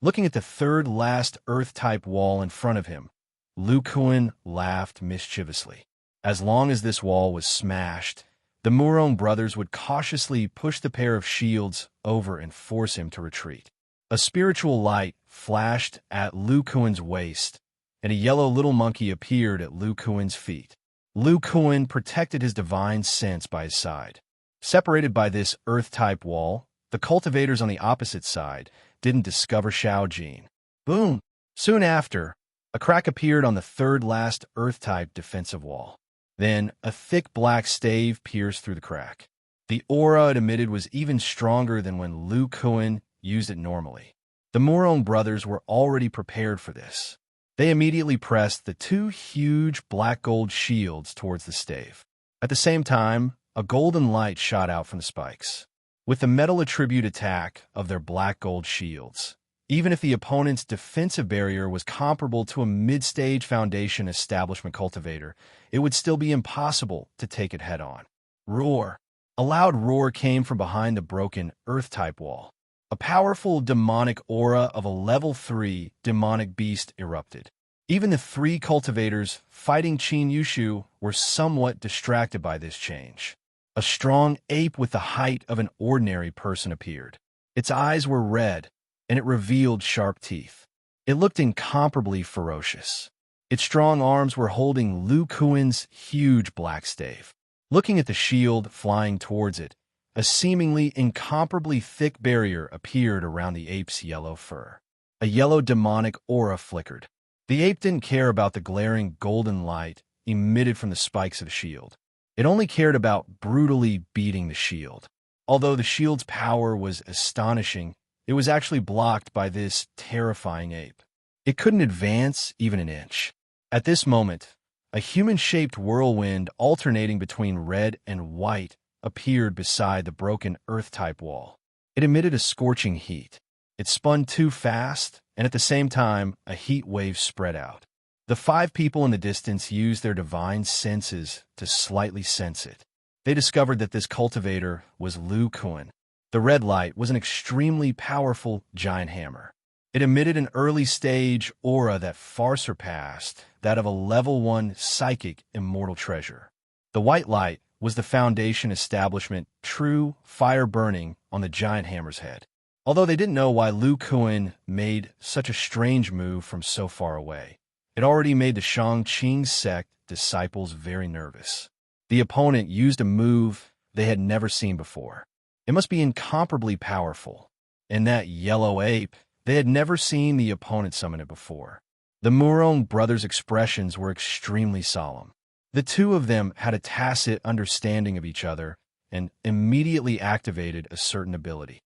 Looking at the third last Earth-type wall in front of him, Lu Kuan laughed mischievously. As long as this wall was smashed, the Morong brothers would cautiously push the pair of shields over and force him to retreat. A spiritual light flashed at Lu Kuan's waist, and a yellow little monkey appeared at Lu Kuan's feet. Lu Kuan protected his divine sense by his side. Separated by this Earth-type wall, the cultivators on the opposite side didn't discover Shao Jin. Boom! Soon after, a crack appeared on the third last Earth-type defensive wall. Then, a thick black stave pierced through the crack. The aura it emitted was even stronger than when Lu Kuan used it normally. The Morong brothers were already prepared for this. They immediately pressed the two huge black-gold shields towards the stave. At the same time, a golden light shot out from the spikes. With the metal attribute attack of their black-gold shields, even if the opponent's defensive barrier was comparable to a mid-stage foundation establishment cultivator, it would still be impossible to take it head-on. Roar! A loud roar came from behind the broken Earth-type wall. A powerful demonic aura of a level 3 demonic beast erupted. Even the three cultivators fighting Qin Yushu were somewhat distracted by this change. A strong ape with the height of an ordinary person appeared. Its eyes were red, and it revealed sharp teeth. It looked incomparably ferocious. Its strong arms were holding Lu Kuan's huge black stave. Looking at the shield flying towards it, a seemingly incomparably thick barrier appeared around the ape's yellow fur. A yellow demonic aura flickered. The ape didn't care about the glaring golden light emitted from the spikes of the shield. It only cared about brutally beating the shield. Although the shield's power was astonishing, it was actually blocked by this terrifying ape. It couldn't advance even an inch. At this moment, a human-shaped whirlwind alternating between red and white appeared beside the broken Earth-type wall. It emitted a scorching heat. It spun too fast, and at the same time, a heat wave spread out. The five people in the distance used their divine senses to slightly sense it. They discovered that this cultivator was Lu Kuan. The red light was an extremely powerful giant hammer. It emitted an early-stage aura that far surpassed that of a level 1 psychic immortal treasure. The white light was the foundation establishment true fire burning on the giant hammer's head. Although they didn't know why Lu Kuan made such a strange move from so far away, it already made the Shangqing sect disciples very nervous. The opponent used a move they had never seen before. It must be incomparably powerful. In that yellow ape, they had never seen the opponent summon it before. The Morong brothers' expressions were extremely solemn. The two of them had a tacit understanding of each other and immediately activated a certain ability.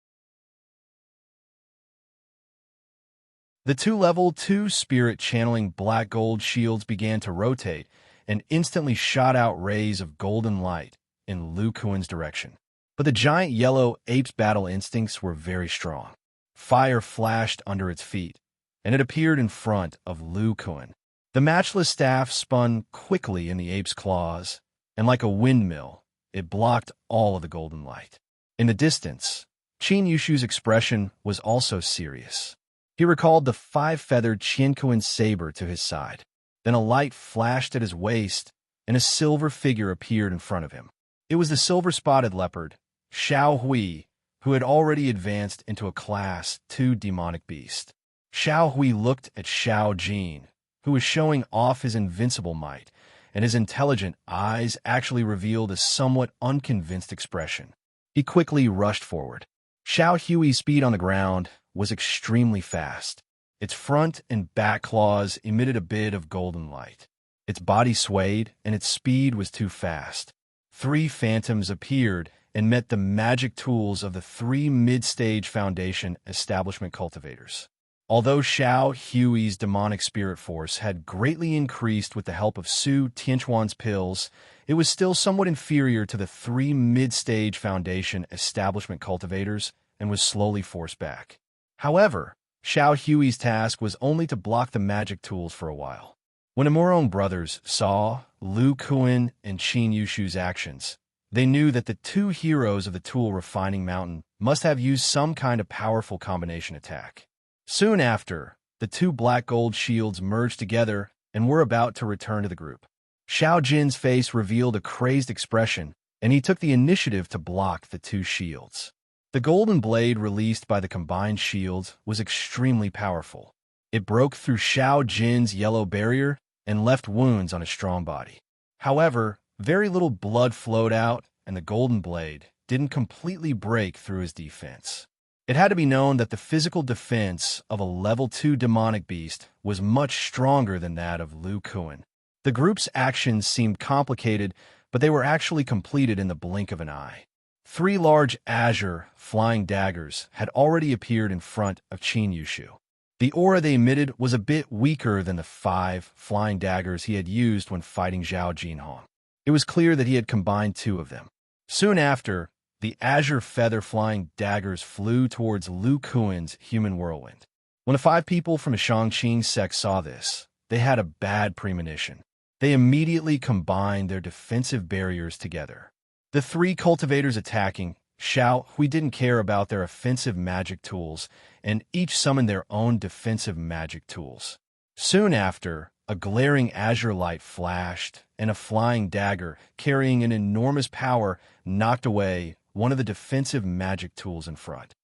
The two level 2 spirit channeling black gold shields began to rotate and instantly shot out rays of golden light in Lu Kuan's direction. But the giant yellow ape's battle instincts were very strong. Fire flashed under its feet, and it appeared in front of Lu Kuan. The matchless staff spun quickly in the ape's claws, and like a windmill, it blocked all of the golden light. In the distance, Qin Yushu's expression was also serious. He recalled the five-feathered Qianquan saber to his side. Then a light flashed at his waist, and a silver figure appeared in front of him. It was the silver-spotted leopard, Xiao Hui, who had already advanced into a Class 2 demonic beast. Xiao Hui looked at Shao Jin, who was showing off his invincible might, and his intelligent eyes actually revealed a somewhat unconvinced expression. He quickly rushed forward. Xiao Hui's speed on the ground was extremely fast. Its front and back claws emitted a bit of golden light. Its body swayed, and its speed was too fast. 3 phantoms appeared and met the magic tools of the 3 mid-stage Foundation establishment cultivators. Although Xiao Hui's demonic spirit force had greatly increased with the help of Su Tianchuan's pills, it was still somewhat inferior to the 3 mid-stage Foundation establishment cultivators and was slowly forced back. However, Xiao Hui's task was only to block the magic tools for a while. When the Morong brothers saw Lu Kuan and Qin Yushu's actions, they knew that the 2 heroes of the Tool Refining Mountain must have used some kind of powerful combination attack. Soon after, the 2 black gold shields merged together and were about to return to the group. Xiao Jin's face revealed a crazed expression, and he took the initiative to block the 2 shields. The golden blade released by the combined shields was extremely powerful. It broke through Xiao Jin's yellow barrier and left wounds on his strong body. However, very little blood flowed out, and the golden blade didn't completely break through his defense. It had to be known that the physical defense of a level 2 demonic beast was much stronger than that of Lu Kuan. The group's actions seemed complicated, but they were actually completed in the blink of an eye. 3 large azure flying daggers had already appeared in front of Qin Yushu. The aura they emitted was a bit weaker than the 5 flying daggers he had used when fighting Zhao Jinhong. It was clear that he had combined 2 of them. Soon after, the azure feather flying daggers flew towards Lu Kuan's human whirlwind. When the 5 people from the Shangqing sect saw this, they had a bad premonition. They immediately combined their defensive barriers together. The 3 cultivators attacking Xiao Hui didn't care about their offensive magic tools, and each summoned their own defensive magic tools. Soon after, a glaring azure light flashed, and a flying dagger, carrying an enormous power, knocked away one of the defensive magic tools in front.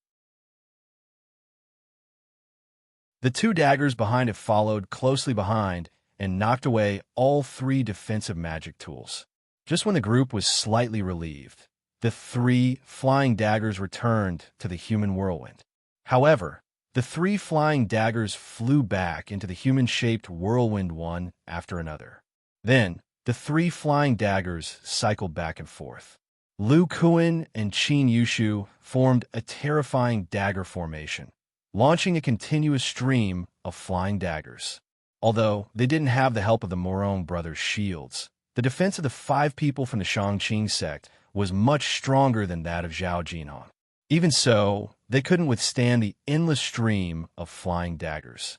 The 2 daggers behind it followed closely behind and knocked away all 3 defensive magic tools. Just when the group was slightly relieved, the 3 flying daggers returned to the human whirlwind. However, the 3 flying daggers flew back into the human-shaped whirlwind one after another. Then, the 3 flying daggers cycled back and forth. Lu Kuan and Qin Yushu formed a terrifying dagger formation, launching a continuous stream of flying daggers. Although they didn't have the help of the Morong brothers' shields, the defense of the 5 people from the Shangqing sect was much stronger than that of Zhao Jinhong. Even so, they couldn't withstand the endless stream of flying daggers.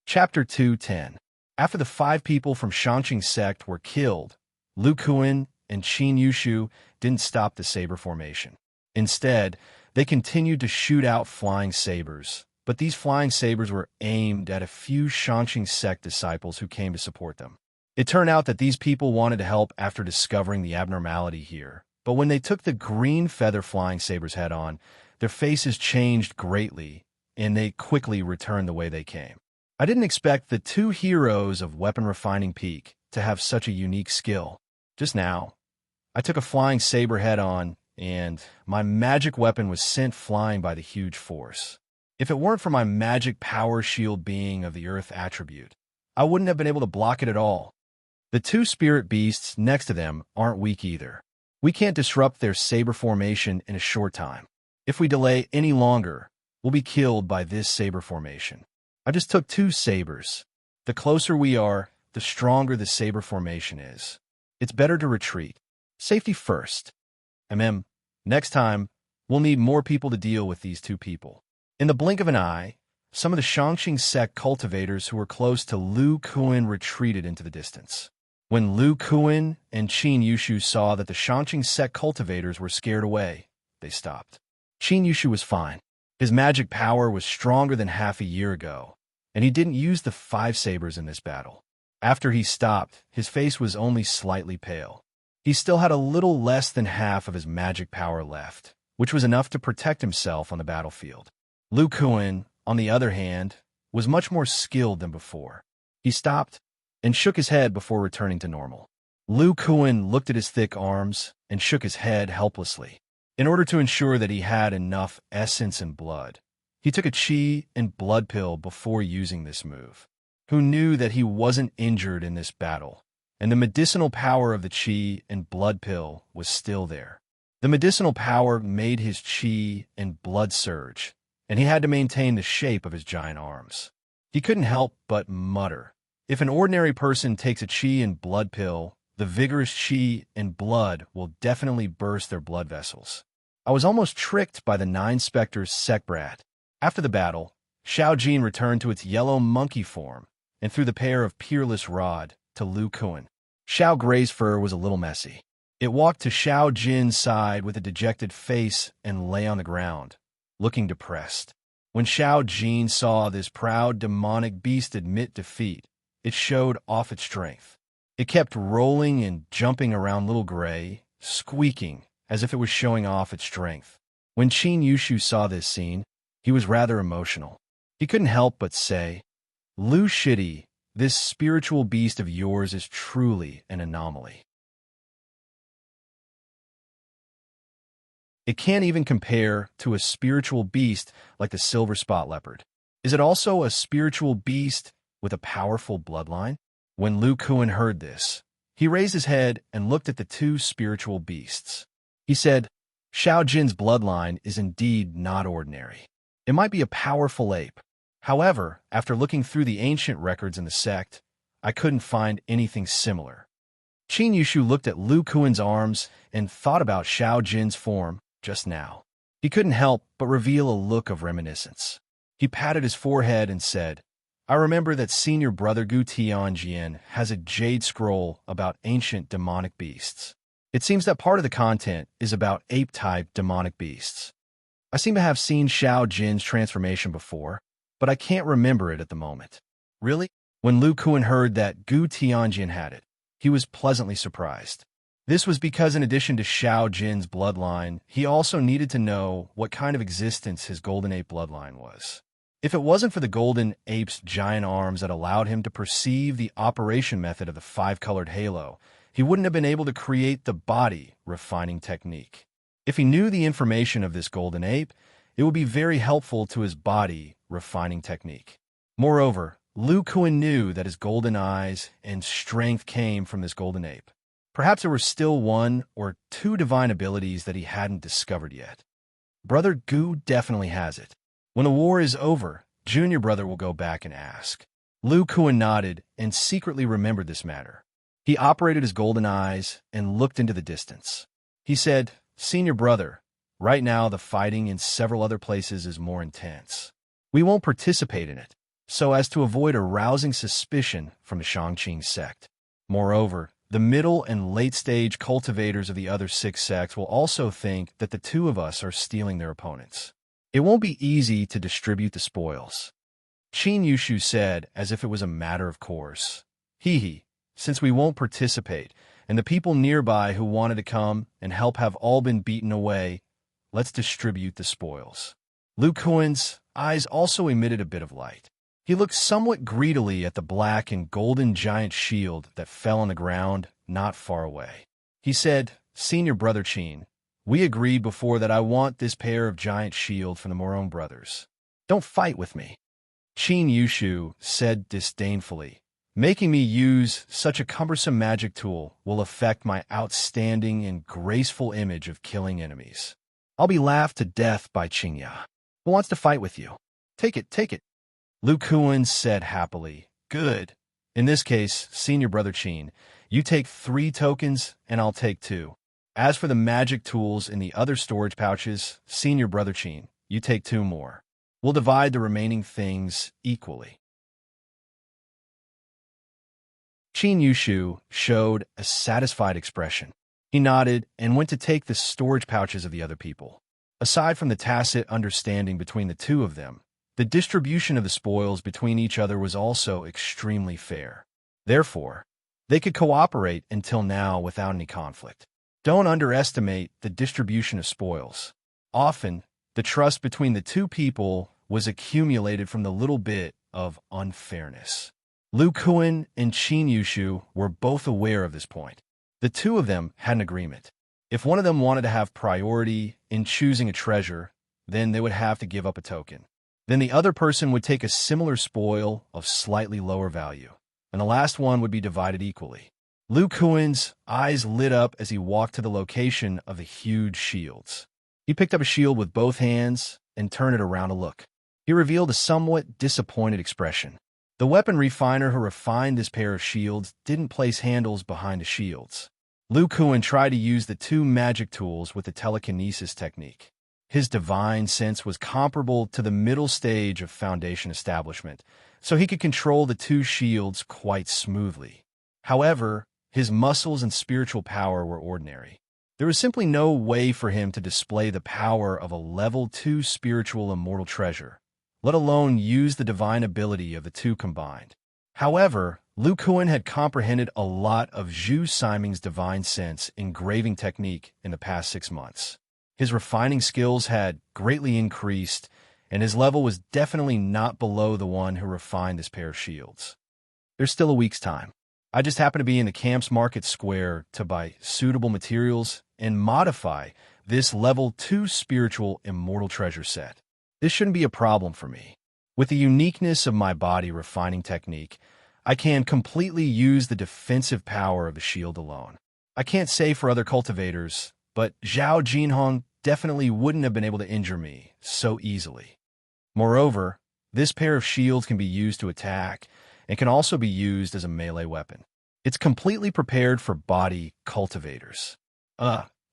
Chapter 2:10. After the 5 people from Shangqing sect were killed, Lu Kuan and Qin Yushu didn't stop the saber formation. Instead, they continued to shoot out flying sabers, but these flying sabers were aimed at a few Shangqing sect disciples who came to support them. It turned out that these people wanted to help after discovering the abnormality here, but when they took the green feather flying sabers head-on, their faces changed greatly, and they quickly returned the way they came. I didn't expect the 2 heroes of Weapon Refining Peak to have such a unique skill. Just now, I took a flying saber head-on, and my magic weapon was sent flying by the huge force. If it weren't for my magic power shield being of the earth attribute, I wouldn't have been able to block it at all. The 2 spirit beasts next to them aren't weak either. We can't disrupt their saber formation in a short time. If we delay any longer, we'll be killed by this saber formation. I just took 2 sabers. The closer we are, the stronger the saber formation is. It's better to retreat. Safety first. Next time, we'll need more people to deal with these 2 people. In the blink of an eye, some of the Shangqing sect cultivators who were close to Lu Kuan retreated into the distance. When Lu Kuan and Qin Yushu saw that the Shangqing sect cultivators were scared away, they stopped. Qin Yushu was fine. His magic power was stronger than half a year ago, and he didn't use the 5 sabers in this battle. After he stopped, his face was only slightly pale. He still had a little less than half of his magic power left, which was enough to protect himself on the battlefield. Lu Kuan, on the other hand, was much more skilled than before. He stopped and shook his head before returning to normal. Lu Kuan looked at his thick arms and shook his head helplessly. In order to ensure that he had enough essence and blood, he took a qi and blood pill before using this move. Who knew that he wasn't injured in this battle, and the medicinal power of the qi and blood pill was still there. The medicinal power made his qi and blood surge, and he had to maintain the shape of his giant arms. He couldn't help but mutter, "If an ordinary person takes a qi and blood pill, the vigorous qi and blood will definitely burst their blood vessels." I was almost tricked by the 9 Spectres Sekbrat. After the battle, Xiao Jin returned to its yellow monkey form and threw the pair of Peerless Rod to Lu Kuan. Xiao Gray's fur was a little messy. It walked to Xiao Jin's side with a dejected face and lay on the ground, looking depressed. When Xiao Jin saw this proud demonic beast admit defeat, it showed off its strength. It kept rolling and jumping around Little Gray, squeaking as if it was showing off its strength. When Qin Yushu saw this scene, he was rather emotional. He couldn't help but say, "Lu Shidi, this spiritual beast of yours is truly an anomaly. It can't even compare to a spiritual beast like the silver spot leopard. Is it also a spiritual beast with a powerful bloodline?" When Lu Kuan heard this, he raised his head and looked at the 2 spiritual beasts. He said, "Xiao Jin's bloodline is indeed not ordinary. It might be a powerful ape. However, after looking through the ancient records in the sect, I couldn't find anything similar." Qin Yushu looked at Lu Kuan's arms and thought about Xiao Jin's form just now. He couldn't help but reveal a look of reminiscence. He patted his forehead and said, "I remember that senior brother Gu Tianjian has a jade scroll about ancient demonic beasts. It seems that part of the content is about ape-type demonic beasts. I seem to have seen Xiao Jin's transformation before, but I can't remember it at the moment." Really? When Lu Kuan heard that Gu Tianjian had it, he was pleasantly surprised. This was because in addition to Xiao Jin's bloodline, he also needed to know what kind of existence his golden ape bloodline was. If it wasn't for the golden ape's giant arms that allowed him to perceive the operation method of the 5-colored halo, he wouldn't have been able to create the body refining technique. If he knew the information of this golden ape, it would be very helpful to his body refining technique. Moreover, Lu Kuan knew that his golden eyes and strength came from this golden ape. Perhaps there were still 1 or 2 divine abilities that he hadn't discovered yet. Brother Gu definitely has it. When the war is over, junior brother will go back and ask. Lu Kuan nodded and secretly remembered this matter. He operated his golden eyes and looked into the distance. He said, "Senior brother, right now the fighting in several other places is more intense. We won't participate in it, so as to avoid arousing suspicion from the Shangqing sect. Moreover, the middle and late-stage cultivators of the other 6 sects will also think that the 2 of us are stealing their opponents. It won't be easy to distribute the spoils." Qin Yushu said as if it was a matter of course. "Hee, since we won't participate, and the people nearby who wanted to come and help have all been beaten away, let's distribute the spoils." Lu Kuan's eyes also emitted a bit of light. He looked somewhat greedily at the black and golden giant shield that fell on the ground not far away. He said, "Senior brother Qin, we agreed before that I want this pair of giant shield from the Morone brothers. Don't fight with me." Qin Yushu said disdainfully, "Making me use such a cumbersome magic tool will affect my outstanding and graceful image of killing enemies. I'll be laughed to death by Qingya. Who wants to fight with you? Take it, take it." Lu Kuan said happily, "Good. In this case, senior brother Qin, you take 3 tokens and I'll take 2. As for the magic tools in the other storage pouches, senior brother Qin, you take 2 more. We'll divide the remaining things equally." Qin Yushu showed a satisfied expression. He nodded and went to take the storage pouches of the other people. Aside from the tacit understanding between the 2 of them, the distribution of the spoils between each other was also extremely fair. Therefore, they could cooperate until now without any conflict. Don't underestimate the distribution of spoils. Often, the trust between the two people was accumulated from the little bit of unfairness. Lu Kuan and Qin Yushu were both aware of this point. The two of them had an agreement. If one of them wanted to have priority in choosing a treasure, then they would have to give up a token. Then the other person would take a similar spoil of slightly lower value, and the last one would be divided equally. Lu Kuan's eyes lit up as he walked to the location of the huge shields. He picked up a shield with both hands and turned it around to look. He revealed a somewhat disappointed expression. The weapon refiner who refined this pair of shields didn't place handles behind the shields. Lu Kuan tried to use the two magic tools with the telekinesis technique. His divine sense was comparable to the middle stage of foundation establishment, so he could control the two shields quite smoothly. However, his muscles and spiritual power were ordinary. There was simply no way for him to display the power of a level 2 spiritual immortal treasure, let alone use the divine ability of the two combined. However, Lu Kuan had comprehended a lot of Zhu Siming's divine sense engraving technique in the past 6 months. His refining skills had greatly increased, and his level was definitely not below the one who refined this pair of shields. There's still a week's time. I just happen to be in the camp's market square to buy suitable materials and modify this level 2 spiritual immortal treasure set. This shouldn't be a problem for me. With the uniqueness of my body refining technique, I can completely use the defensive power of the shield alone. I can't say for other cultivators, but Zhao Jinhong definitely wouldn't have been able to injure me so easily. Moreover, this pair of shields can be used to attack and can also be used as a melee weapon. It's completely prepared for body cultivators.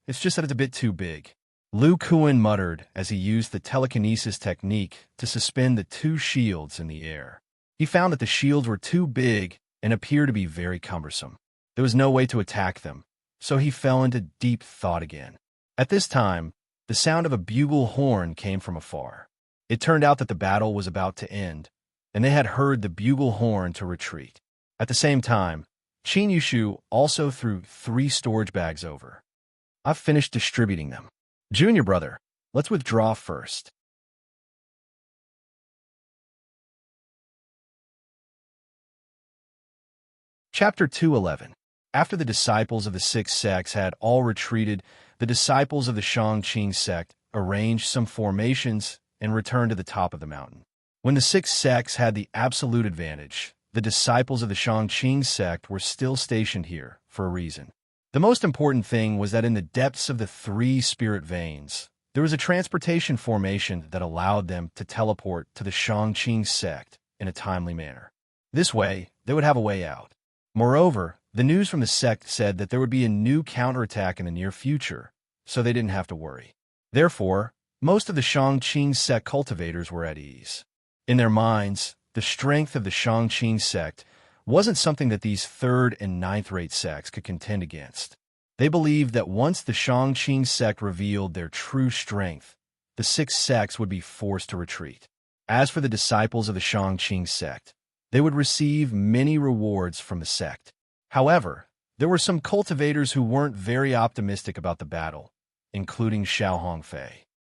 It's just that it's a bit too big. Lu Kuan muttered as he used the telekinesis technique to suspend the two shields in the air. He found that the shields were too big and appeared to be very cumbersome. There was no way to attack them, so he fell into deep thought again. At this time, the sound of a bugle horn came from afar. It turned out that the battle was about to end, and they had heard the bugle horn to retreat. At the same time, Qin Yushu also threw 3 storage bags over. I've finished distributing them. Junior brother, let's withdraw first. Chapter 211. After the disciples of the 6 sects had all retreated, the disciples of the Shangqing sect arranged some formations and returned to the top of the mountain. When the 6 sects had the absolute advantage, the disciples of the Shangqing sect were still stationed here for a reason. The most important thing was that in the depths of the 3 spirit veins, there was a transportation formation that allowed them to teleport to the Shangqing sect in a timely manner. This way, they would have a way out. Moreover, the news from the sect said that there would be a new counterattack in the near future, so they didn't have to worry. Therefore, most of the Shangqing sect cultivators were at ease. In their minds, the strength of the Shangqing sect wasn't something that these 3rd and 9th-rate sects could contend against. They believed that once the Shangqing sect revealed their true strength, the 6 sects would be forced to retreat. As for the disciples of the Shangqing sect, they would receive many rewards from the sect. However, there were some cultivators who weren't very optimistic about the battle, including Xiao Hongfei.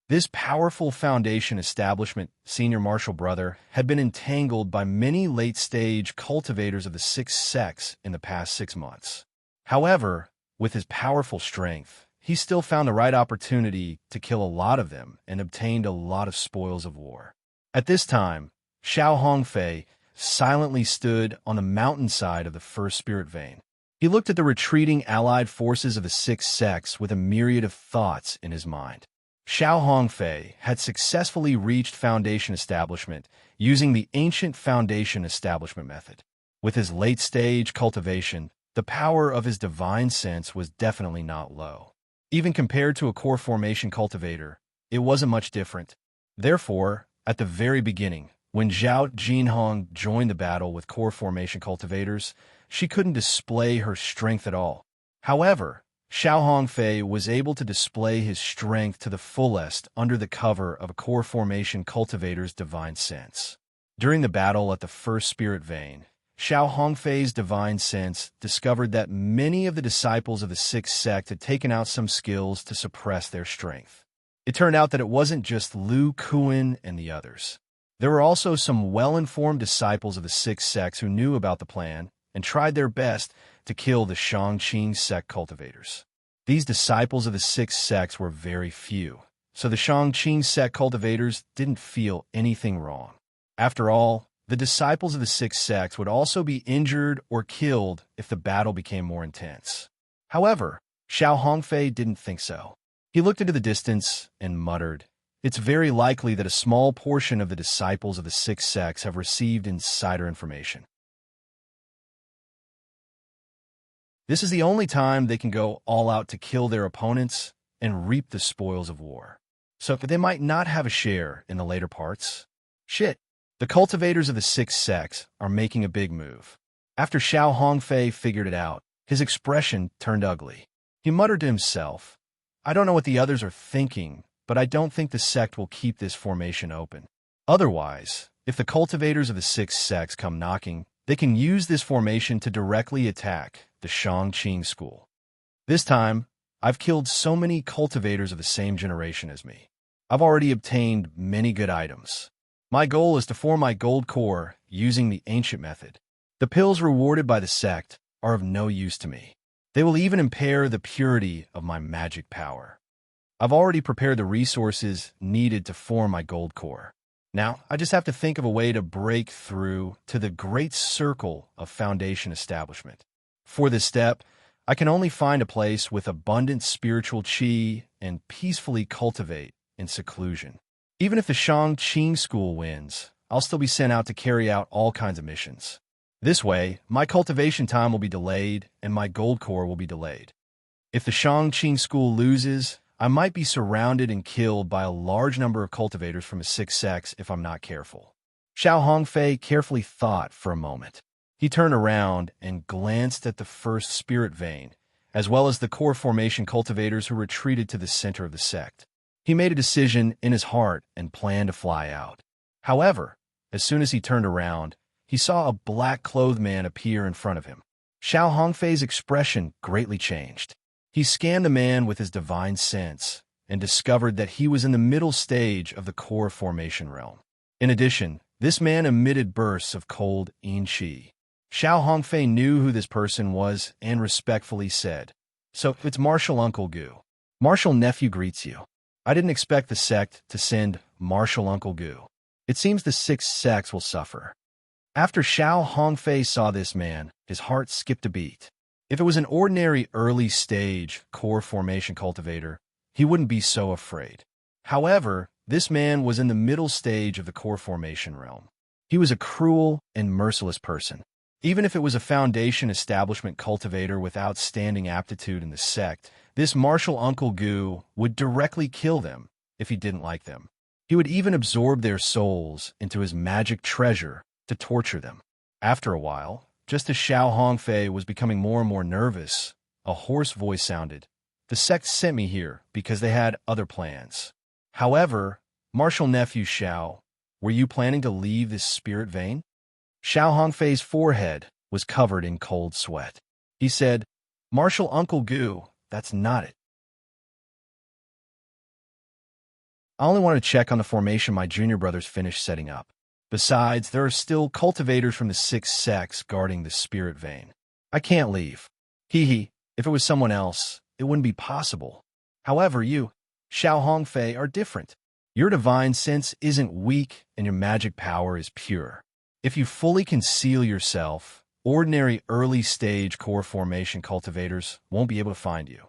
This powerful foundation establishment senior martial brother had been entangled by many late-stage cultivators of the 6 sects in the past 6 months. However, with his powerful strength, he still found the right opportunity to kill a lot of them and obtained a lot of spoils of war. At this time, Xiao Hongfei silently stood on the mountainside of the 1st spirit vein. He looked at the retreating allied forces of the 6 sects with a myriad of thoughts in his mind. Xiao Hongfei had successfully reached foundation establishment using the ancient foundation establishment method. With his late-stage cultivation, the power of his divine sense was definitely not low. Even compared to a core formation cultivator, it wasn't much different. Therefore, at the very beginning, when Zhao Jinhong joined the battle with core formation cultivators, she couldn't display her strength at all. However, Xiao Hongfei was able to display his strength to the fullest under the cover of a core formation cultivator's divine sense. During the battle at the 1st spirit vein, Xiao Hongfei's divine sense discovered that many of the disciples of the 6th sect had taken out some skills to suppress their strength. It turned out that it wasn't just Lu Kuan and the others. There were also some well-informed disciples of the Sixth Sects who knew about the plan and tried their best to kill the Shangqing sect cultivators. These disciples of the Sixth Sects were very few, so the Shangqing sect cultivators didn't feel anything wrong. After all, the disciples of the Sixth Sects would also be injured or killed if the battle became more intense. However, Xiao Hongfei didn't think so. He looked into the distance and muttered, "It's very likely that a small portion of the disciples of the Sixth Sects have received insider information. This is the only time they can go all out to kill their opponents and reap the spoils of war. So they might not have a share in the later parts. Shit, the cultivators of the Sixth Sects are making a big move." After Xiao Hongfei figured it out, his expression turned ugly. He muttered to himself, "I don't know what the others are thinking, but I don't think the sect will keep this formation open. Otherwise, if the cultivators of the Sixth Sects come knocking, they can use this formation to directly attack the Shangqing school. This time, I've killed so many cultivators of the same generation as me. I've already obtained many good items. My goal is to form my gold core using the ancient method. The pills rewarded by the sect are of no use to me. They will even impair the purity of my magic power. I've already prepared the resources needed to form my gold core. Now, I just have to think of a way to break through to the great circle of foundation establishment. For this step, I can only find a place with abundant spiritual qi and peacefully cultivate in seclusion. Even if the Shangqing school wins, I'll still be sent out to carry out all kinds of missions. This way, my cultivation time will be delayed and my gold core will be delayed. If the Shangqing school loses, I might be surrounded and killed by a large number of cultivators from the Sixth Sects if I'm not careful." Xiao Hongfei carefully thought for a moment. He turned around and glanced at the first spirit vein, as well as the core formation cultivators who retreated to the center of the sect. He made a decision in his heart and planned to fly out. However, as soon as he turned around, he saw a black-clothed man appear in front of him. Xiao Hongfei's expression greatly changed. He scanned the man with his divine sense and discovered that he was in the middle stage of the core formation realm. In addition, this man emitted bursts of cold yin qi. Xiao Hongfei knew who this person was and respectfully said, "So it's Martial Uncle Gu. Martial Nephew greets you. I didn't expect the sect to send Martial Uncle Gu. It seems the Sixth Sects will suffer." After Xiao Hongfei saw this man, his heart skipped a beat. If it was an ordinary early-stage core formation cultivator, he wouldn't be so afraid. However, this man was in the middle stage of the core formation realm. He was a cruel and merciless person. Even if it was a foundation establishment cultivator with outstanding aptitude in the sect, this Martial Uncle Gu would directly kill them if he didn't like them. He would even absorb their souls into his magic treasure to torture them. After a while, just as Xiao Hongfei was becoming more and more nervous, a hoarse voice sounded, "The sect sent me here because they had other plans. However, Martial Nephew Xiao, were you planning to leave this spirit vein?" Xiao Hongfei's forehead was covered in cold sweat. He said, "Martial Uncle Gu, that's not it. I only want to check on the formation my junior brothers finished setting up. Besides, there are still cultivators from the Sixth Sects guarding the spirit vein. I can't leave. Hee, if it was someone else, it wouldn't be possible. However, you, Xiao Hongfei, are different. Your divine sense isn't weak and your magic power is pure. If you fully conceal yourself, ordinary early-stage core formation cultivators won't be able to find you."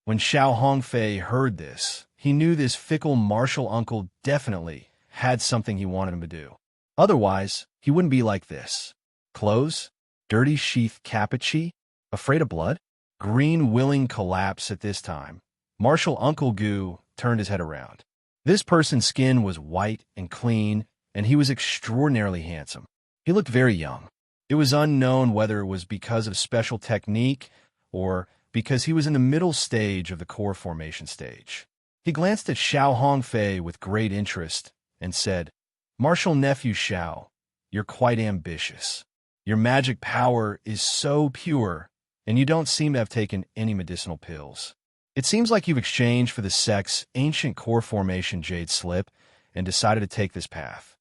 When Xiao Hongfei heard this, he knew this fickle martial uncle definitely had something he wanted him to do. Otherwise, he wouldn't be like this. Clothes? Dirty sheath capucci? Afraid of blood? Green willing collapse at this time. Martial Uncle Gu turned his head around. This person's skin was white and clean, and he was extraordinarily handsome. He looked very young. It was unknown whether it was because of special technique or because he was in the middle stage of the core formation stage. He glanced at Xiao Hongfei with great interest and said, "Martial Nephew Xiao, you're quite ambitious. Your magic power is so pure, and you don't seem to have taken any medicinal pills. It seems like you've exchanged for the sect's ancient core formation Jade Slip and decided to take this path.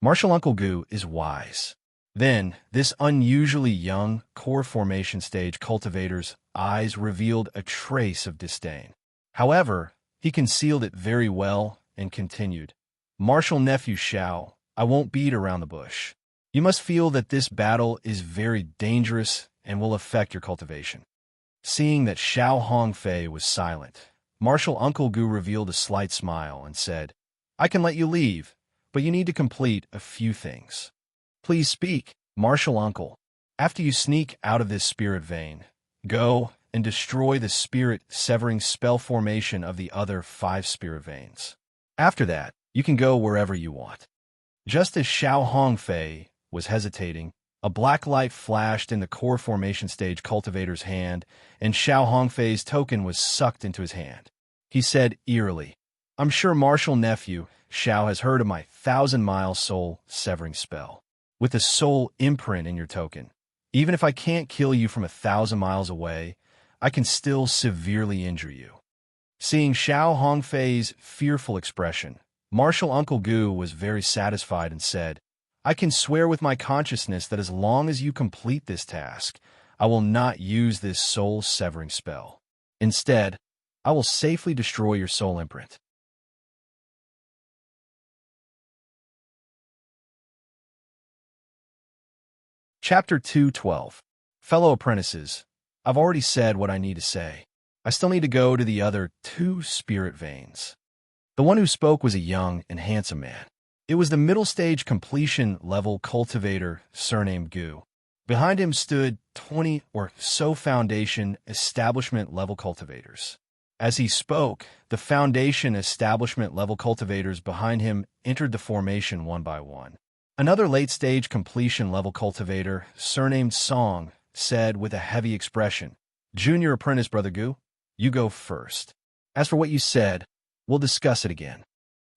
Martial Uncle Goo is wise. Then, this unusually young core formation stage cultivator's eyes revealed a trace of disdain. However, he concealed it very well and continued, Martial Nephew Xiao, I won't beat around the bush. You must feel that this battle is very dangerous and will affect your cultivation. Seeing that Xiao Hongfei was silent, Martial Uncle Goo revealed a slight smile and said, I can let you leave, but you need to complete a few things. Please speak, Martial Uncle. After you sneak out of this spirit vein, go and destroy the spirit-severing spell formation of the other 5 spirit veins. After that, you can go wherever you want. Just as Xiao Hongfei was hesitating, a black light flashed in the core formation stage cultivator's hand, and Xiao Hongfei's token was sucked into his hand. He said eerily, I'm sure Martial Nephew Xiao has heard of my 1,000-mile soul-severing spell. With a soul imprint in your token, even if I can't kill you from 1,000 miles away, I can still severely injure you. Seeing Xiao Hongfei's fearful expression, Martial Uncle Goo was very satisfied and said, I can swear with my consciousness that as long as you complete this task, I will not use this soul-severing spell. Instead, I will safely destroy your soul imprint. Chapter 2:12. Fellow apprentices, I've already said what I need to say. I still need to go to the other 2 spirit veins. The one who spoke was a young and handsome man. It was the middle stage completion level cultivator surnamed Goo. Behind him stood 20 or so foundation establishment level cultivators. As he spoke, the foundation establishment level cultivators behind him entered the formation one by one. Another late-stage completion-level cultivator, surnamed Song, said with a heavy expression, Junior Apprentice Brother Goo, you go first. As for what you said, we'll discuss it again.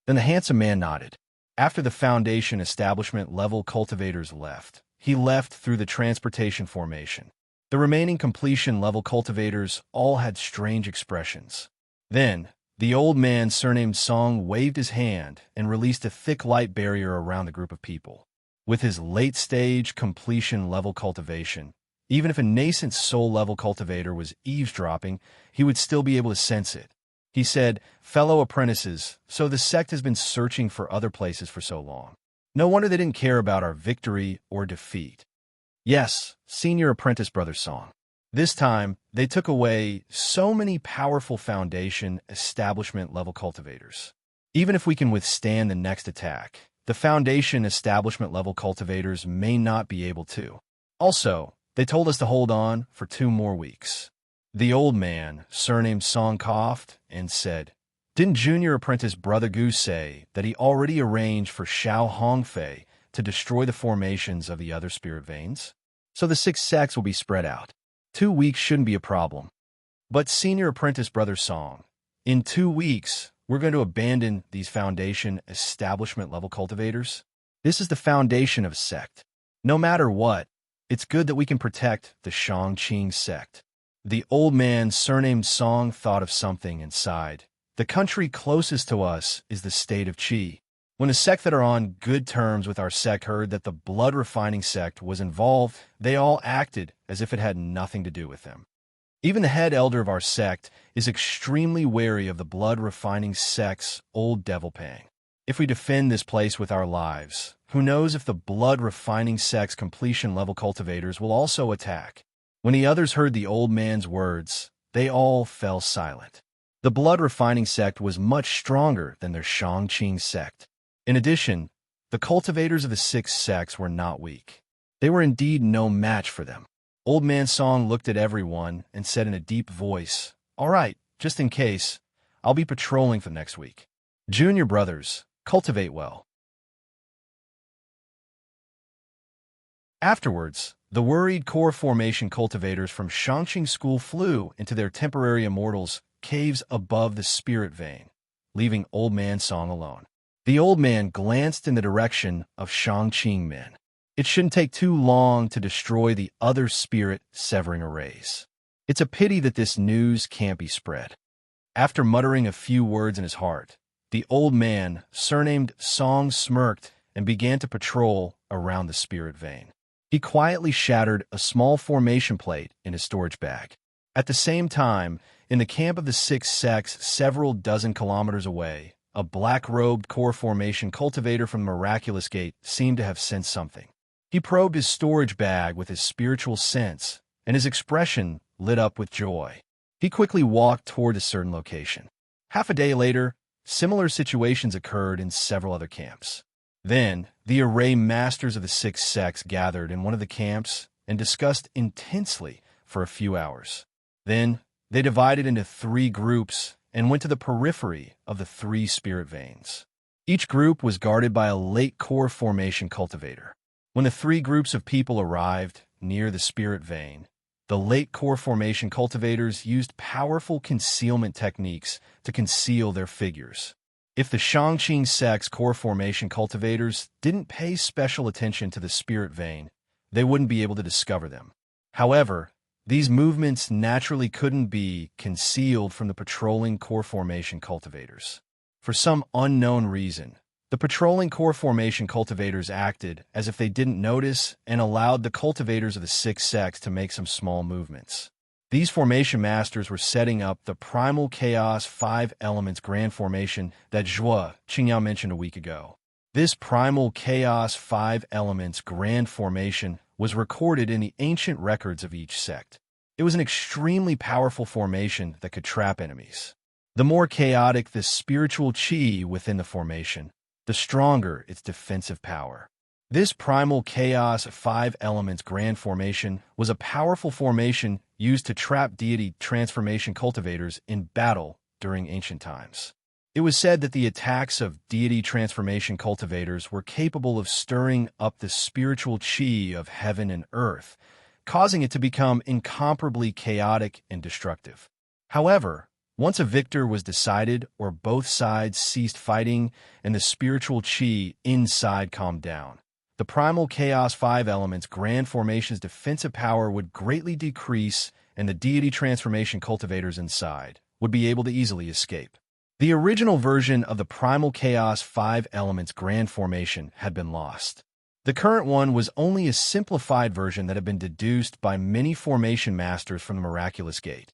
Then the handsome man nodded. After the foundation establishment-level cultivators left, he left through the transportation formation. The remaining completion-level cultivators all had strange expressions. Then, the old man surnamed Song waved his hand and released a thick light barrier around the group of people. With his late-stage completion-level cultivation, even if a nascent soul-level cultivator was eavesdropping, he would still be able to sense it. He said, Fellow apprentices, so the sect has been searching for other places for so long. No wonder they didn't care about our victory or defeat. Yes, Senior Apprentice Brother Song. This time, they took away so many powerful foundation establishment level cultivators. Even if we can withstand the next attack, the foundation establishment level cultivators may not be able to. Also, they told us to hold on for 2 more weeks. The old man, surnamed Song, coughed and said, Didn't Junior Apprentice Brother Goo say that he already arranged for Xiao Hongfei to destroy the formations of the other spirit veins? So the 6 sects will be spread out. 2 weeks shouldn't be a problem. But Senior Apprentice Brother Song, in 2 weeks, we're going to abandon these foundation establishment level cultivators. This is the foundation of a sect. No matter what, it's good that we can protect the Shangqing sect. The old man surnamed Song thought of something and sighed. The country closest to us is the state of Qi. When a sect that are on good terms with our sect heard that the blood refining sect was involved, they all acted as if it had nothing to do with them. Even the head elder of our sect is extremely wary of the blood refining sect's old devil pang. If we defend this place with our lives, who knows if the blood refining sect's completion level cultivators will also attack. When the others heard the old man's words, they all fell silent. The blood refining sect was much stronger than their Shangqing sect. In addition, the cultivators of the 6 sects were not weak. They were indeed no match for them. Old Man Song looked at everyone and said in a deep voice, All right, just in case, I'll be patrolling for next week. Junior brothers, cultivate well. Afterwards, the worried core formation cultivators from Shangqing School flew into their temporary immortals caves above the spirit vein, leaving Old Man Song alone. The old man glanced in the direction of Shangqing men. It shouldn't take too long to destroy the other spirit-severing arrays. It's a pity that this news can't be spread. After muttering a few words in his heart, the old man, surnamed Song, smirked and began to patrol around the spirit vein. He quietly shattered a small formation plate in his storage bag. At the same time, in the camp of the six sects several dozen kilometers away, a black-robed core formation cultivator from the Miraculous Gate seemed to have sensed something. He probed his storage bag with his spiritual sense, and his expression lit up with joy. He quickly walked toward a certain location. Half a day later, similar situations occurred in several other camps. Then, the array masters of the six sects gathered in one of the camps and discussed intensely for a few hours. Then, they divided into 3 groups and went to the periphery of the 3 spirit veins. Each group was guarded by a late core formation cultivator. When the 3 groups of people arrived near the spirit vein, the late core formation cultivators used powerful concealment techniques to conceal their figures. If the Shangqing sect's core formation cultivators didn't pay special attention to the spirit vein, they wouldn't be able to discover them. However, these movements naturally couldn't be concealed from the patrolling core formation cultivators. For some unknown reason, the patrolling core formation cultivators acted as if they didn't notice and allowed the cultivators of the six sects to make some small movements. These formation masters were setting up the Primal Chaos 5 Elements Grand Formation that Zhuo Qingyao mentioned a week ago. This Primal Chaos 5 Elements Grand Formation was recorded in the ancient records of each sect. It was an extremely powerful formation that could trap enemies. The more chaotic the spiritual qi within the formation, the stronger its defensive power. This Primal Chaos 5 Elements Grand Formation was a powerful formation used to trap deity transformation cultivators in battle during ancient times. It was said that the attacks of deity transformation cultivators were capable of stirring up the spiritual qi of heaven and earth, causing it to become incomparably chaotic and destructive. However, once a victor was decided or both sides ceased fighting and the spiritual qi inside calmed down, the Primal Chaos 5 Elements Grand Formation's defensive power would greatly decrease and the deity transformation cultivators inside would be able to easily escape. The original version of the Primal Chaos 5 Elements Grand Formation had been lost. The current one was only a simplified version that had been deduced by many formation masters from the Miraculous Gate.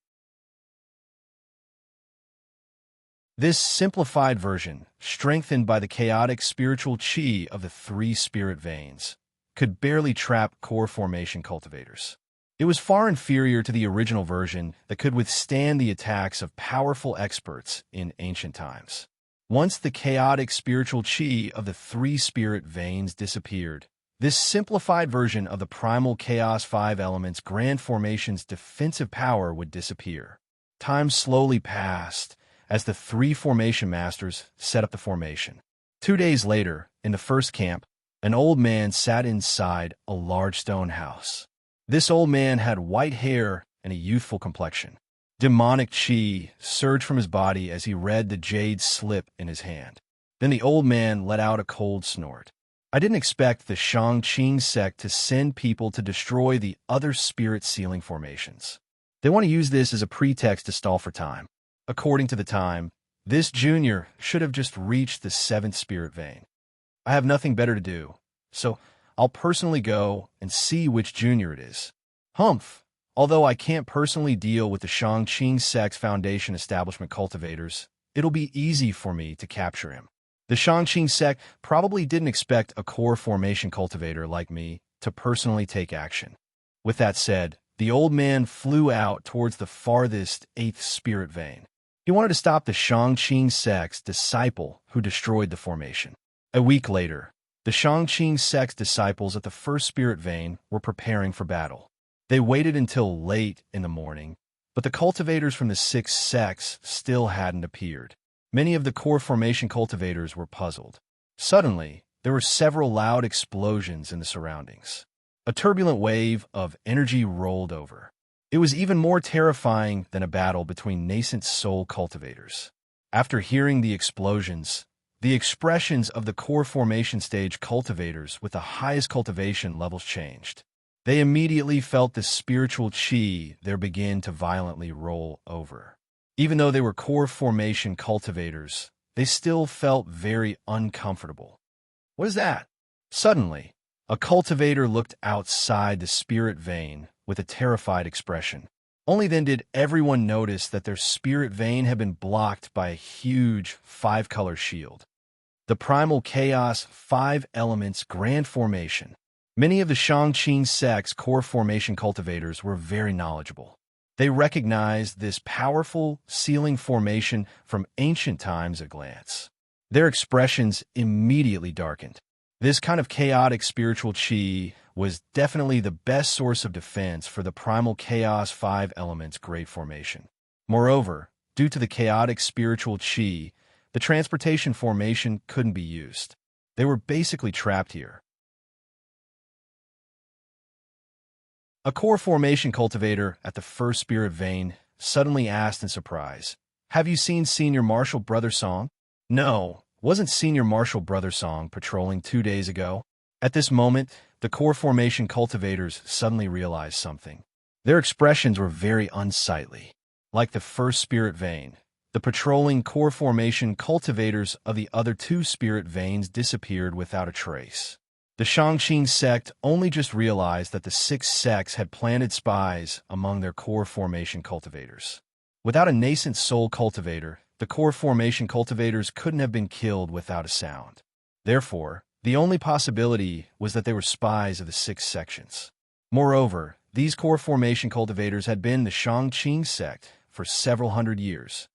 This simplified version, strengthened by the chaotic spiritual qi of the 3 spirit veins, could barely trap core formation cultivators. It was far inferior to the original version that could withstand the attacks of powerful experts in ancient times. Once the chaotic spiritual qi of the 3 spirit veins disappeared, this simplified version of the Primal Chaos 5 Elements Grand Formation's defensive power would disappear. Time slowly passed as the 3 formation masters set up the formation. 2 days later, in the first camp, an old man sat inside a large stone house. This old man had white hair and a youthful complexion. Demonic qi surged from his body as he read the jade slip in his hand. Then the old man let out a cold snort. I didn't expect the Shangqing sect to send people to destroy the other spirit sealing formations. They want to use this as a pretext to stall for time. According to the time, this junior should have just reached the 7th spirit vein. I have nothing better to do, so I'll personally go and see which junior it is. Humph! Although I can't personally deal with the Shangqing sect's Foundation establishment cultivators, it'll be easy for me to capture him. The Shangqing sect probably didn't expect a core formation cultivator like me to personally take action. With that said, the old man flew out towards the farthest 8th spirit vein. He wanted to stop the Shangqing sect's disciple who destroyed the formation. A week later, the Shangqing sect's disciples at the 1st spirit vein were preparing for battle. They waited until late in the morning, but the cultivators from the 6 sects still hadn't appeared. Many of the core formation cultivators were puzzled. Suddenly, there were several loud explosions in the surroundings. A turbulent wave of energy rolled over. It was even more terrifying than a battle between nascent soul cultivators. After hearing the explosions, the expressions of the core formation stage cultivators with the highest cultivation levels changed. They immediately felt the spiritual qi there begin to violently roll over. Even though they were core formation cultivators, they still felt very uncomfortable. What is that? Suddenly, a cultivator looked outside the spirit vein with a terrified expression. Only then did everyone notice that their spirit vein had been blocked by a huge five-color shield. The Primal Chaos 5 Elements Grand Formation. Many of the Shang-Qing sect's core formation cultivators were very knowledgeable. They recognized this powerful sealing formation from ancient times at a glance. Their expressions immediately darkened. This kind of chaotic spiritual chi was definitely the best source of defense for the Primal Chaos 5 Elements Great Formation. Moreover, due to the chaotic spiritual chi, the transportation formation couldn't be used. They were basically trapped here. A core formation cultivator at the first spirit vein suddenly asked in surprise, "Have you seen Senior Marshal Brother Song?" No, wasn't Senior Marshal Brother Song patrolling 2 days ago? At this moment, the core formation cultivators suddenly realized something. Their expressions were very unsightly. Like the first spirit vein, the patrolling core formation cultivators of the other 2 spirit veins disappeared without a trace. The Shang-Qing sect only just realized that the 6 sects had planted spies among their core formation cultivators. Without a nascent soul cultivator, the core formation cultivators couldn't have been killed without a sound. Therefore, the only possibility was that they were spies of the 6 sections. Moreover, these core formation cultivators had been the Shang-Qing sect for several hundred years.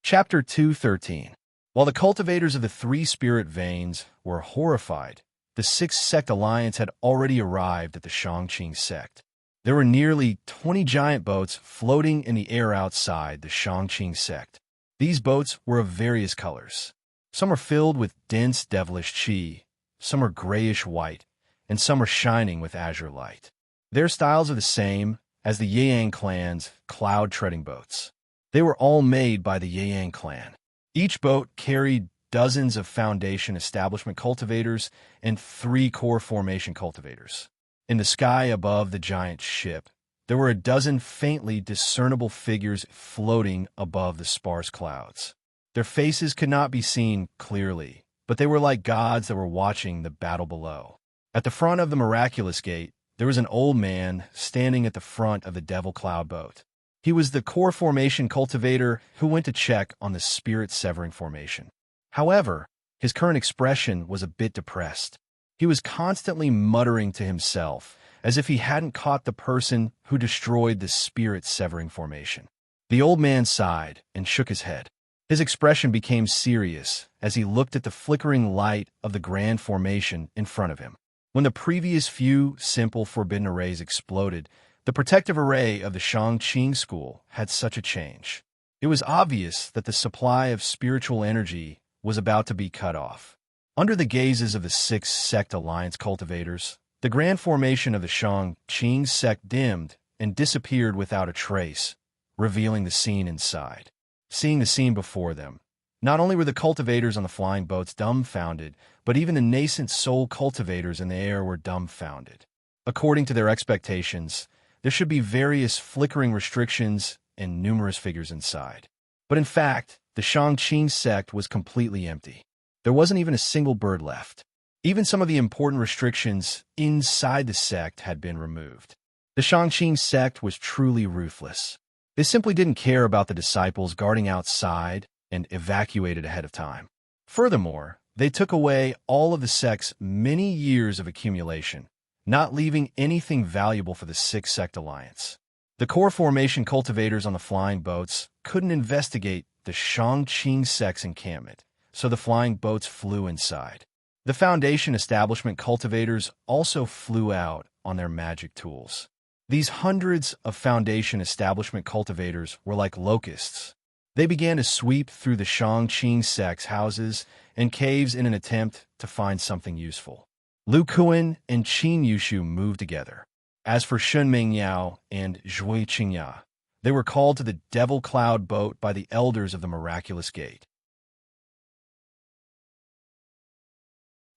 Chapter 213. While the cultivators of the 3 spirit veins were horrified, the 6 sect alliance had already arrived at the Shang-Qing sect. There were nearly 20 giant boats floating in the air outside the Shang-Qing sect. These boats were of various colors. Some were filled with dense devilish chi, some were grayish-white, and some were shining with azure light. Their styles are the same as the Yang clan's cloud-treading boats. They were all made by the Yang clan. Each boat carried dozens of foundation establishment cultivators and 3 core formation cultivators. In the sky above the giant ship, there were a dozen faintly discernible figures floating above the sparse clouds. Their faces could not be seen clearly, but they were like gods that were watching the battle below. At the front of the miraculous gate, there was an old man standing at the front of the Devil Cloud boat. He was the core formation cultivator who went to check on the spirit-severing formation. However, his current expression was a bit depressed. He was constantly muttering to himself, as if he hadn't caught the person who destroyed the spirit-severing formation. The old man sighed and shook his head. His expression became serious as he looked at the flickering light of the grand formation in front of him. When the previous few simple forbidden arrays exploded, the protective array of the Shang-Qing school had such a change. It was obvious that the supply of spiritual energy was about to be cut off. Under the gazes of the 6 sect alliance cultivators, the grand formation of the Shang-Qing sect dimmed and disappeared without a trace, revealing the scene inside. Seeing the scene before them, not only were the cultivators on the flying boats dumbfounded, but even the nascent soul cultivators in the air were dumbfounded. According to their expectations, there should be various flickering restrictions and numerous figures inside. But in fact, the Shang-Qing sect was completely empty. There wasn't even a single bird left. Even some of the important restrictions inside the sect had been removed. The Shang-Qing sect was truly ruthless. They simply didn't care about the disciples guarding outside and evacuated ahead of time. Furthermore, they took away all of the sect's many years of accumulation, not leaving anything valuable for the 6 sect alliance. The core formation cultivators on the flying boats couldn't investigate the Shang-Qing sect's encampment, so the flying boats flew inside. The foundation establishment cultivators also flew out on their magic tools. These hundreds of foundation establishment cultivators were like locusts. They began to sweep through the Shang-Qing sect's houses and caves in an attempt to find something useful. Lu Kuan and Qin Yushu moved together. As for Shun Mingyao and Zhui Qingya, they were called to the Devil Cloud boat by the elders of the Miraculous Gate.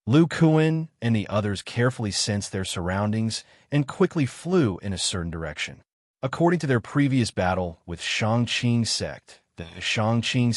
Lu Kuan and the others carefully sensed their surroundings and quickly flew in a certain direction. According to their previous battle with Shangqing sect, the Shangqing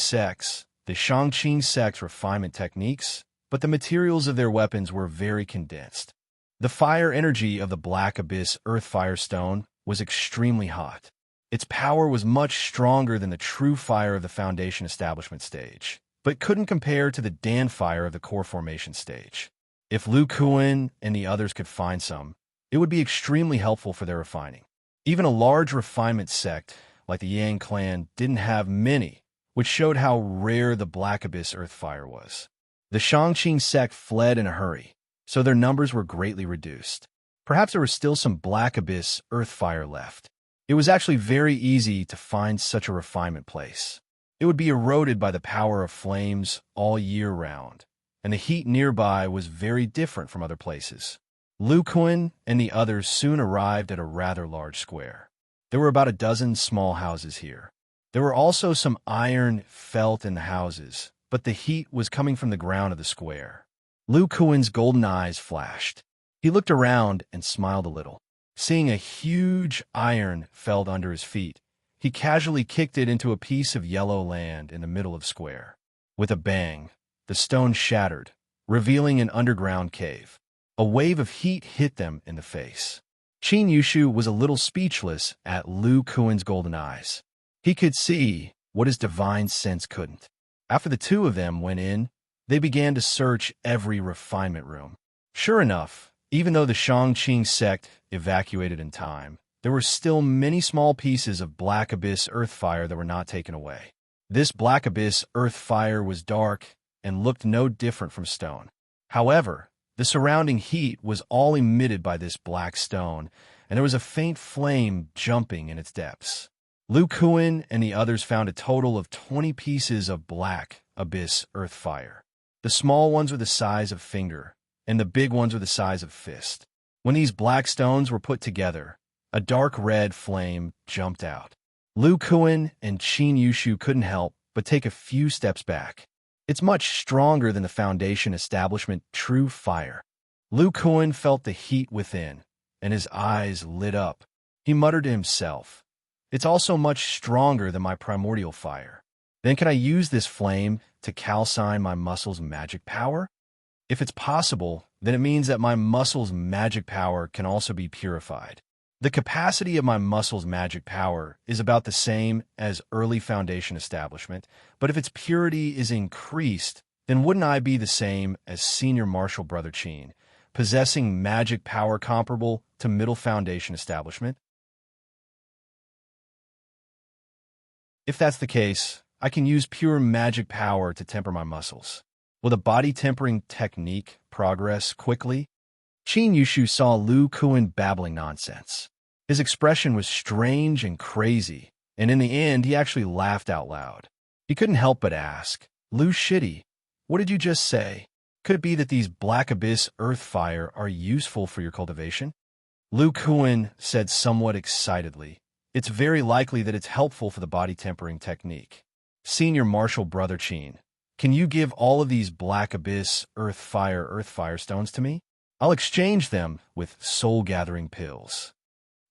sect's refinement techniques, but the materials of their weapons were very condensed. The fire energy of the Black Abyss Earth Fire Stone was extremely hot. Its power was much stronger than the true fire of the Foundation Establishment stage, but couldn't compare to the Dan fire of the Core Formation stage. If Lu Kuan and the others could find some, it would be extremely helpful for their refining. Even a large refinement sect, like the Yang clan, didn't have many, which showed how rare the Black Abyss Earth Fire was. The Shangqing sect fled in a hurry, so their numbers were greatly reduced. Perhaps there was still some Black Abyss Earth Fire left. It was actually very easy to find such a refinement place. It would be eroded by the power of flames all year round, and the heat nearby was very different from other places. Lu Kuan and the others soon arrived at a rather large square. There were about a dozen small houses here. There were also some iron felt in the houses, but the heat was coming from the ground of the square. Lu Kuan's golden eyes flashed. He looked around and smiled a little. Seeing a huge iron felt under his feet, he casually kicked it into a piece of yellow land in the middle of the square. With a bang, the stone shattered, revealing an underground cave. A wave of heat hit them in the face. Qin Yushu was a little speechless at Lu Kuan's golden eyes. He could see what his divine sense couldn't. After the two of them went in, they began to search every refinement room. Sure enough, even though the Shangqing sect evacuated in time, there were still many small pieces of Black Abyss Earth Fire that were not taken away. This Black Abyss Earth Fire was dark and looked no different from stone. However, the surrounding heat was all emitted by this black stone, and there was a faint flame jumping in its depths. Lu Kuan and the others found a total of 20 pieces of Black Abyss Earth Fire. The small ones were the size of finger, and the big ones were the size of fist. When these black stones were put together, a dark red flame jumped out. Lu Kuan and Qin Yushu couldn't help but take a few steps back. It's much stronger than the Foundation Establishment true fire. Lu Kuan felt the heat within, and his eyes lit up. He muttered to himself, "It's also much stronger than my primordial fire. Then can I use this flame to calcine my muscles' magic power? If it's possible, then it means that my muscles' magic power can also be purified. The capacity of my muscles' magic power is about the same as early Foundation Establishment, but if its purity is increased, then wouldn't I be the same as Senior Martial Brother Qin, possessing magic power comparable to Middle Foundation Establishment? If that's the case, I can use pure magic power to temper my muscles. Will the body-tempering technique progress quickly?" Qin Yushu saw Lu Kuan babbling nonsense. His expression was strange and crazy, and in the end, he actually laughed out loud. He couldn't help but ask, "Lu Shitty, what did you just say? Could it be that these Black Abyss Earth Fire are useful for your cultivation?" Lu Kuan said somewhat excitedly, "It's very likely that it's helpful for the body-tempering technique. Senior Martial Brother Qin, can you give all of these Black Abyss Earth Fire stones to me? I'll exchange them with soul-gathering pills."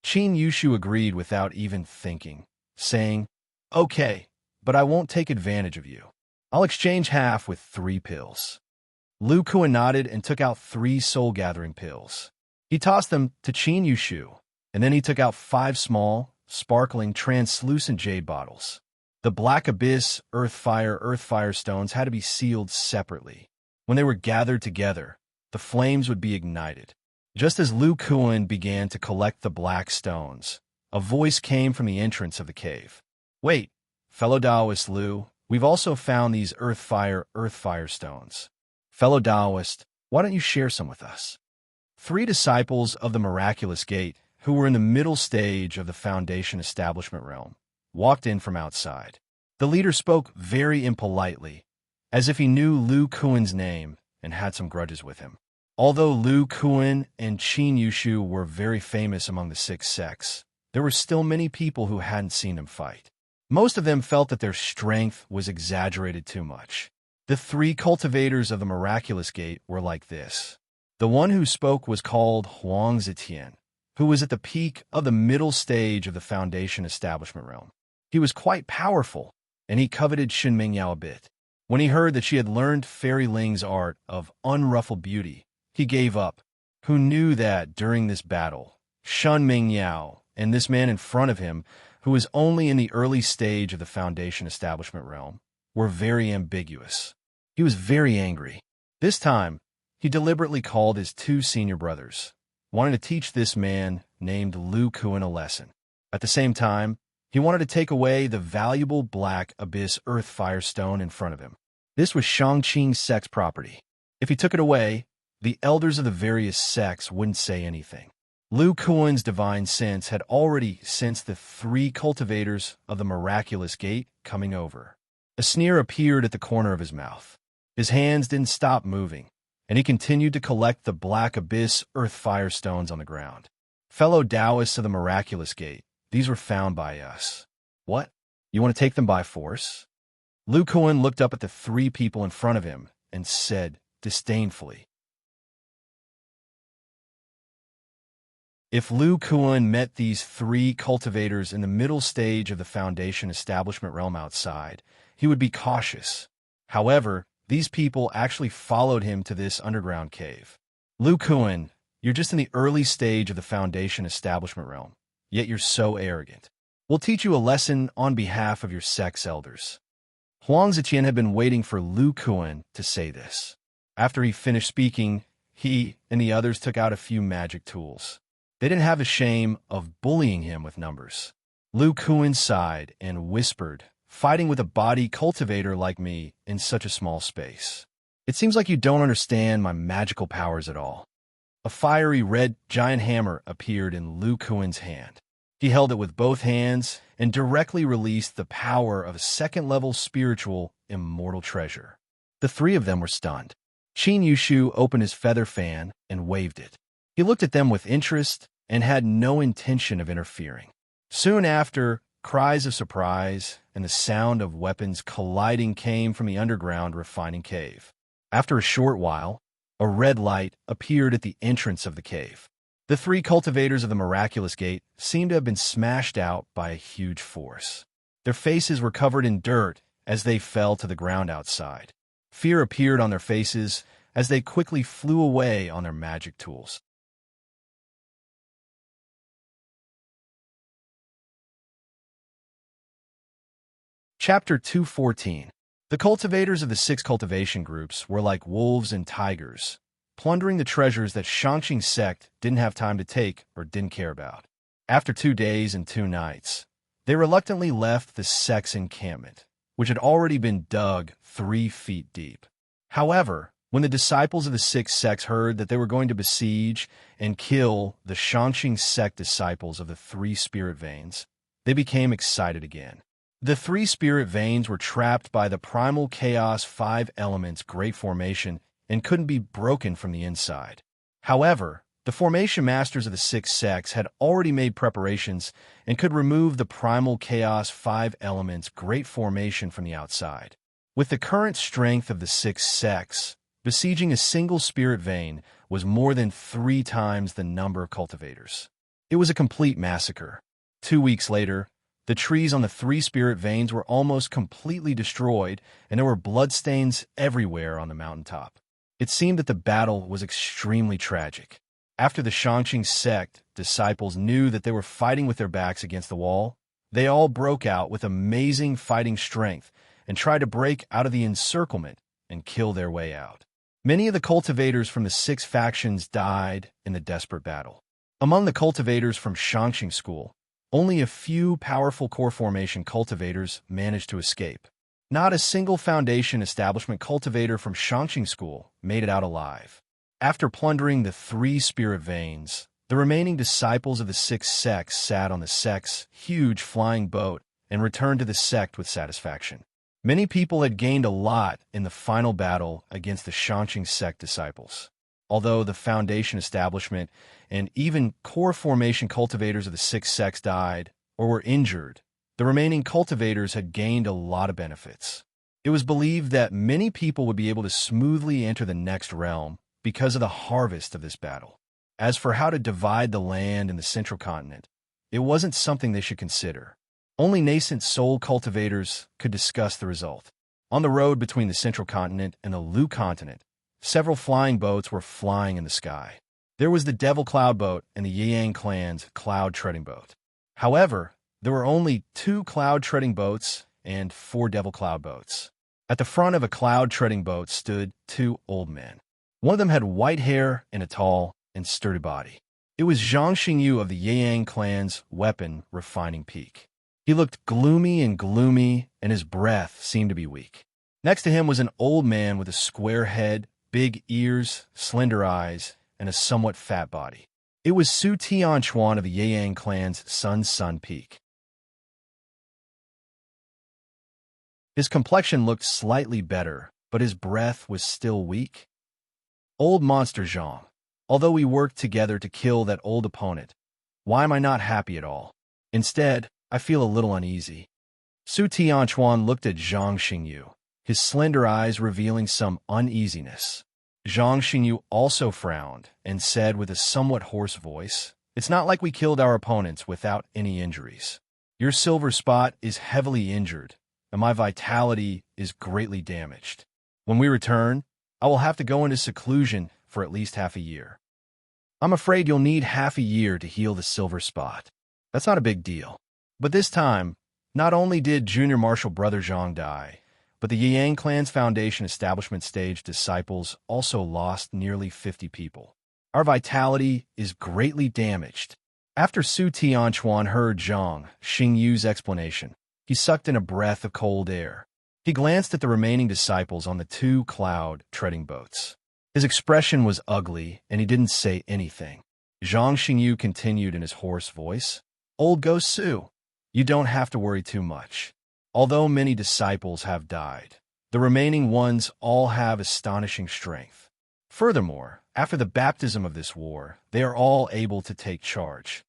Qin Yushu agreed without even thinking, saying, "Okay, but I won't take advantage of you. I'll exchange half with 3 pills." Lu Kuan nodded and took out 3 soul-gathering pills. He tossed them to Qin Yushu, and then he took out 5 small, sparkling, translucent jade bottles. The Black Abyss Earth Fire stones had to be sealed separately. When they were gathered together, the flames would be ignited. Just as Lu Kuan began to collect the black stones, a voice came from the entrance of the cave. "Wait, fellow Taoist Lu, we've also found these Earth Fire stones. Fellow Taoist, why don't you share some with us?" 3 disciples of the Miraculous Gate, who were in the middle stage of the Foundation Establishment realm, walked in from outside. The leader spoke very impolitely, as if he knew Lu Kuan's name and had some grudges with him. Although Lu Kuan and Qin Yushu were very famous among the 6 sects, there were still many people who hadn't seen them fight. Most of them felt that their strength was exaggerated too much. The three cultivators of the miraculous gate were like this. The one who spoke was called Huang Zetian, who was at the peak of the middle stage of the foundation establishment realm. He was quite powerful, and he coveted Shen Mingyao a bit. When he heard that she had learned Fairy Ling's art of unruffled beauty, he gave up. Who knew that during this battle, Shen Mingyao and this man in front of him, who was only in the early stage of the foundation establishment realm, were very ambiguous. He was very angry. This time, he deliberately called his two senior brothers, wanting to teach this man named Lu Kuan a lesson. At the same time, he wanted to take away the valuable black abyss earth fire stone in front of him. This was Shangqing's sect's property. If he took it away, the elders of the various sects wouldn't say anything. Lu Kuan's divine sense had already sensed the three cultivators of the miraculous gate coming over. A sneer appeared at the corner of his mouth. His hands didn't stop moving, and he continued to collect the black abyss earth fire stones on the ground. Fellow Taoists of the miraculous gate, these were found by us. What? You want to take them by force? Lu Kuan looked up at the three people in front of him and said disdainfully. If Lu Kuan met these three cultivators in the middle stage of the foundation establishment realm outside, he would be cautious. However, these people actually followed him to this underground cave. Lu Kuan, you're just in the early stage of the foundation establishment realm, yet you're so arrogant. We'll teach you a lesson on behalf of your sect's elders. Huang Zetian had been waiting for Lu Kuan to say this. After he finished speaking, he and the others took out a few magic tools. They didn't have the shame of bullying him with numbers. Lu Kuan sighed and whispered, fighting with a body cultivator like me in such a small space. It seems like you don't understand my magical powers at all. A fiery red giant hammer appeared in Lu Kuan's hand. He held it with both hands and directly released the power of a second-level spiritual immortal treasure. The three of them were stunned. Qin Yushu opened his feather fan and waved it. He looked at them with interest and had no intention of interfering. Soon after, cries of surprise and the sound of weapons colliding came from the underground refining cave. After a short while, a red light appeared at the entrance of the cave. The three cultivators of the miraculous gate seemed to have been smashed out by a huge force. Their faces were covered in dirt as they fell to the ground outside. Fear appeared on their faces as they quickly flew away on their magic tools. Chapter 214. The cultivators of the six cultivation groups were like wolves and tigers, plundering the treasures that Shangqing's sect didn't have time to take or didn't care about. After 2 days and 2 nights, they reluctantly left the sect's encampment, which had already been dug 3 feet deep. However, when the disciples of the six sects heard that they were going to besiege and kill the Shangqing sect disciples of the 3 spirit veins, they became excited again. The 3 spirit veins were trapped by the primal chaos 5 elements great formation and couldn't be broken from the inside. However, the formation masters of the 6 sects had already made preparations and could remove the primal chaos 5 elements great formation from the outside. With the current strength of the 6 sects, besieging a single spirit vein was more than 3 times the number of cultivators. It was a complete massacre. 2 weeks later, the trees on the 3 spirit veins were almost completely destroyed, and there were bloodstains everywhere on the mountaintop. It seemed that the battle was extremely tragic. After the Shangqing sect disciples knew that they were fighting with their backs against the wall, they all broke out with amazing fighting strength and tried to break out of the encirclement and kill their way out. Many of the cultivators from the 6 factions died in the desperate battle. Among the cultivators from Shangqing School, only a few powerful core formation cultivators managed to escape. Not a single foundation establishment cultivator from Shangqing School made it out alive. After plundering the 3 spirit veins, the remaining disciples of the 6 sects sat on the sect's huge flying boat and returned to the sect with satisfaction. Many people had gained a lot in the final battle against the Shangqing sect disciples. Although the foundation establishment and even core formation cultivators of the 6 sects died or were injured, the remaining cultivators had gained a lot of benefits. It was believed that many people would be able to smoothly enter the next realm because of the harvest of this battle. As for how to divide the land in the central continent, it wasn't something they should consider. Only nascent soul cultivators could discuss the result. On the road between the central continent and the Lu continent, several flying boats were flying in the sky. There was the Devil Cloud boat and the Yang clan's Cloud Treading boat. However, there were only 2 Cloud Treading boats and 4 Devil Cloud boats. At the front of a Cloud Treading boat stood 2 old men. One of them had white hair and a tall and sturdy body. It was Zhang Xingyu of the Yang clan's weapon refining peak. He looked gloomy, and his breath seemed to be weak. Next to him was an old man with a square head, big ears, slender eyes, and a somewhat fat body. It was Su Tianchuan of the Yang clan's Sun Peak. His complexion looked slightly better, but his breath was still weak. Old Monster Zhang, although we worked together to kill that old opponent, why am I not happy at all? Instead, I feel a little uneasy. Su Tianchuan looked at Zhang Xingyu, his slender eyes revealing some uneasiness. Zhang Xingyu also frowned and said with a somewhat hoarse voice, "It's not like we killed our opponents without any injuries. Your silver spot is heavily injured, and my vitality is greatly damaged. When we return, I will have to go into seclusion for at least half a year. I'm afraid you'll need half a year to heal the silver spot. That's not a big deal." But this time, not only did Junior Marshal Brother Zhang die, but the Yang clan's foundation establishment stage disciples also lost nearly 50 people. Our vitality is greatly damaged. After Su Tianchuan heard Zhang Xingyu's explanation, he sucked in a breath of cold air. He glanced at the remaining disciples on the 2 Cloud Treading boats. His expression was ugly, and he didn't say anything. Zhang Xingyu continued in his hoarse voice, "Old Ghost Su, you don't have to worry too much. Although many disciples have died, the remaining ones all have astonishing strength. Furthermore, after the baptism of this war, they are all able to take charge.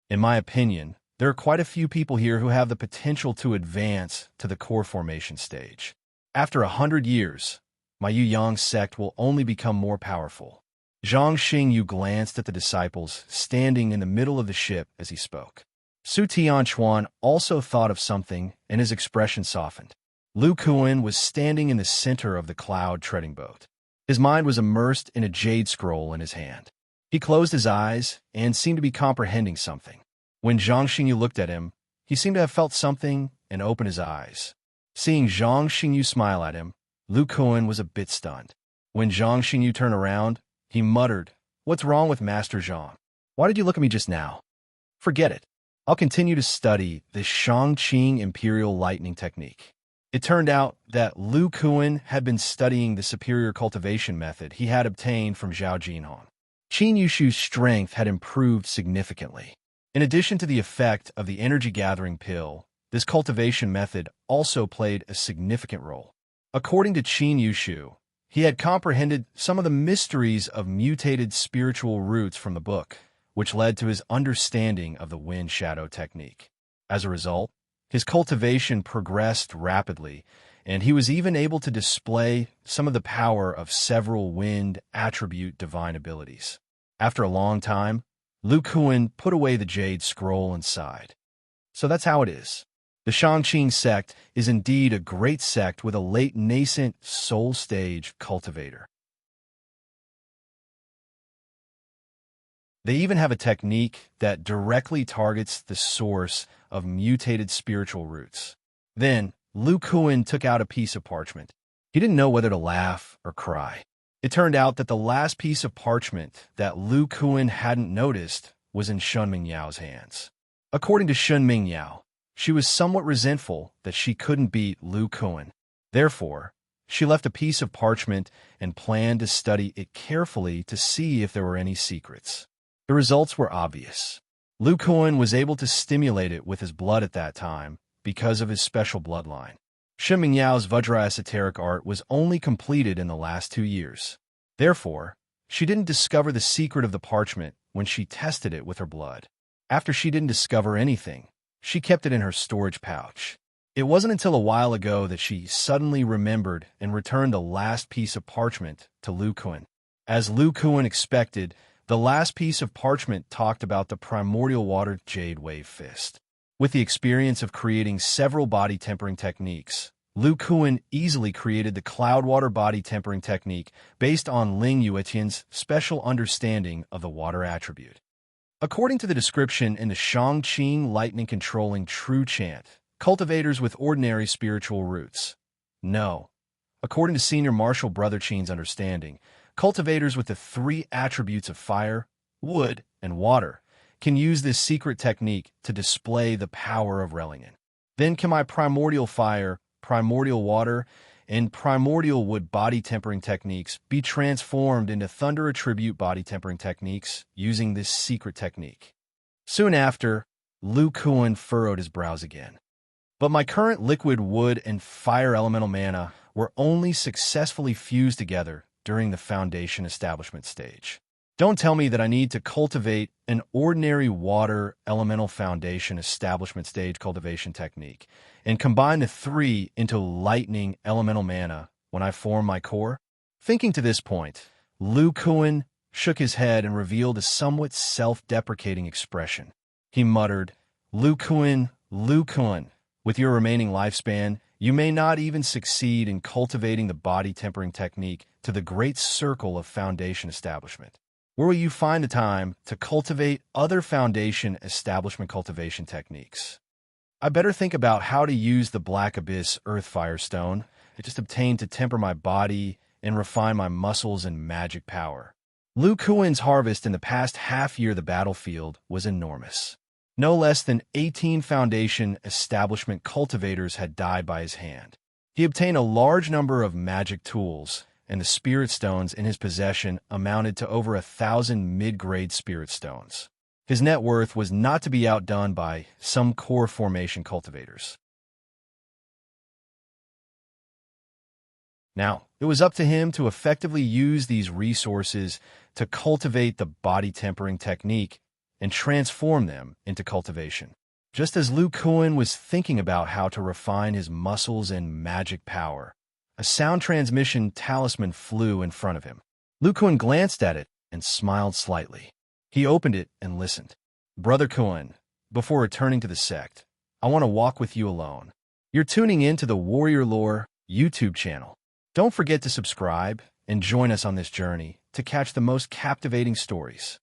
In my opinion, there are quite a few people here who have the potential to advance to the core formation stage. After 100 years, my Yu Yang sect will only become more powerful." Zhang Xingyu glanced at the disciples standing in the middle of the ship as he spoke. Su Tianchuan also thought of something, and his expression softened. Lu Kuan was standing in the center of the Cloud Treading boat. His mind was immersed in a jade scroll in his hand. He closed his eyes and seemed to be comprehending something. When Zhang Xingyu looked at him, he seemed to have felt something and opened his eyes. Seeing Zhang Xingyu smile at him, Lu Kuan was a bit stunned. When Zhang Xingyu turned around, he muttered, "What's wrong with Master Zhang? Why did you look at me just now?" "Forget it. I'll continue to study the Shangqing Imperial Lightning Technique." It turned out that Lu Kuan had been studying the superior cultivation method he had obtained from Zhao Jinhong. Qin Yushu's strength had improved significantly. In addition to the effect of the energy-gathering pill, this cultivation method also played a significant role. According to Qin Yushu, he had comprehended some of the mysteries of mutated spiritual roots from the book, which led to his understanding of the wind shadow technique. As a result, his cultivation progressed rapidly, and he was even able to display some of the power of several wind attribute divine abilities. After a long time, Lu Kuan put away the jade scroll and sighed. So that's how it is. The Shangqing sect is indeed a great sect with a late nascent soul stage cultivator. They even have a technique that directly targets the source of mutated spiritual roots. Then, Lu Kuan took out a piece of parchment. He didn't know whether to laugh or cry. It turned out that the last piece of parchment that Lu Kuan hadn't noticed was in Shun Mingyao's hands. According to Shun Mingyao, she was somewhat resentful that she couldn't beat Lu Kuan. Therefore, she left a piece of parchment and planned to study it carefully to see if there were any secrets. The results were obvious. Lu Kuan was able to stimulate it with his blood at that time because of his special bloodline. Shun Mingyao's Vajra esoteric art was only completed in the last 2 years. Therefore, she didn't discover the secret of the parchment when she tested it with her blood. After she didn't discover anything, she kept it in her storage pouch. It wasn't until a while ago that she suddenly remembered and returned the last piece of parchment to Lu Kuan. As Lu Kuan expected, the last piece of parchment talked about the primordial water jade wave fist. With the experience of creating several body tempering techniques, Lu Kuan easily created the cloud water body tempering technique based on Ling Yuetian's special understanding of the water attribute. According to the description in the Shangqing lightning controlling true chant, cultivators with ordinary spiritual roots. No. According to Senior Marshal Brother Chin's understanding, cultivators with the three attributes of fire, wood, and water can use this secret technique to display the power of Relingen. Then can my primordial fire, primordial water, and primordial wood body tempering techniques be transformed into thunder attribute body tempering techniques using this secret technique? Soon after, Lu Kuan furrowed his brows again. But my current liquid wood and fire elemental mana were only successfully fused together during the foundation establishment stage. Don't tell me that I need to cultivate an ordinary water elemental foundation establishment stage cultivation technique and combine the three into lightning elemental mana when I form my core? Thinking to this point, Lu Kuan shook his head and revealed a somewhat self-deprecating expression. He muttered, Lu Kuan, with your remaining lifespan, you may not even succeed in cultivating the body tempering technique to the great circle of foundation establishment. Where will you find the time to cultivate other foundation establishment cultivation techniques? I better think about how to use the Black Abyss Earth Fire Stone I just obtained to temper my body and refine my muscles and magic power. Lu Kuan's harvest in the past half-year the battlefield was enormous. No less than 18 foundation establishment cultivators had died by his hand. He obtained a large number of magic tools, and the spirit stones in his possession amounted to over 1,000 mid-grade spirit stones. His net worth was not to be outdone by some core formation cultivators. Now, it was up to him to effectively use these resources to cultivate the body tempering technique and transform them into cultivation. Just as Lu Kuan was thinking about how to refine his muscles and magic power, a sound transmission talisman flew in front of him. Lu Kuan glanced at it and smiled slightly. He opened it and listened. Brother Kuan, before returning to the sect, I want to walk with you alone. You're tuning in to the Warrior Lore YouTube channel. Don't forget to subscribe and join us on this journey to catch the most captivating stories.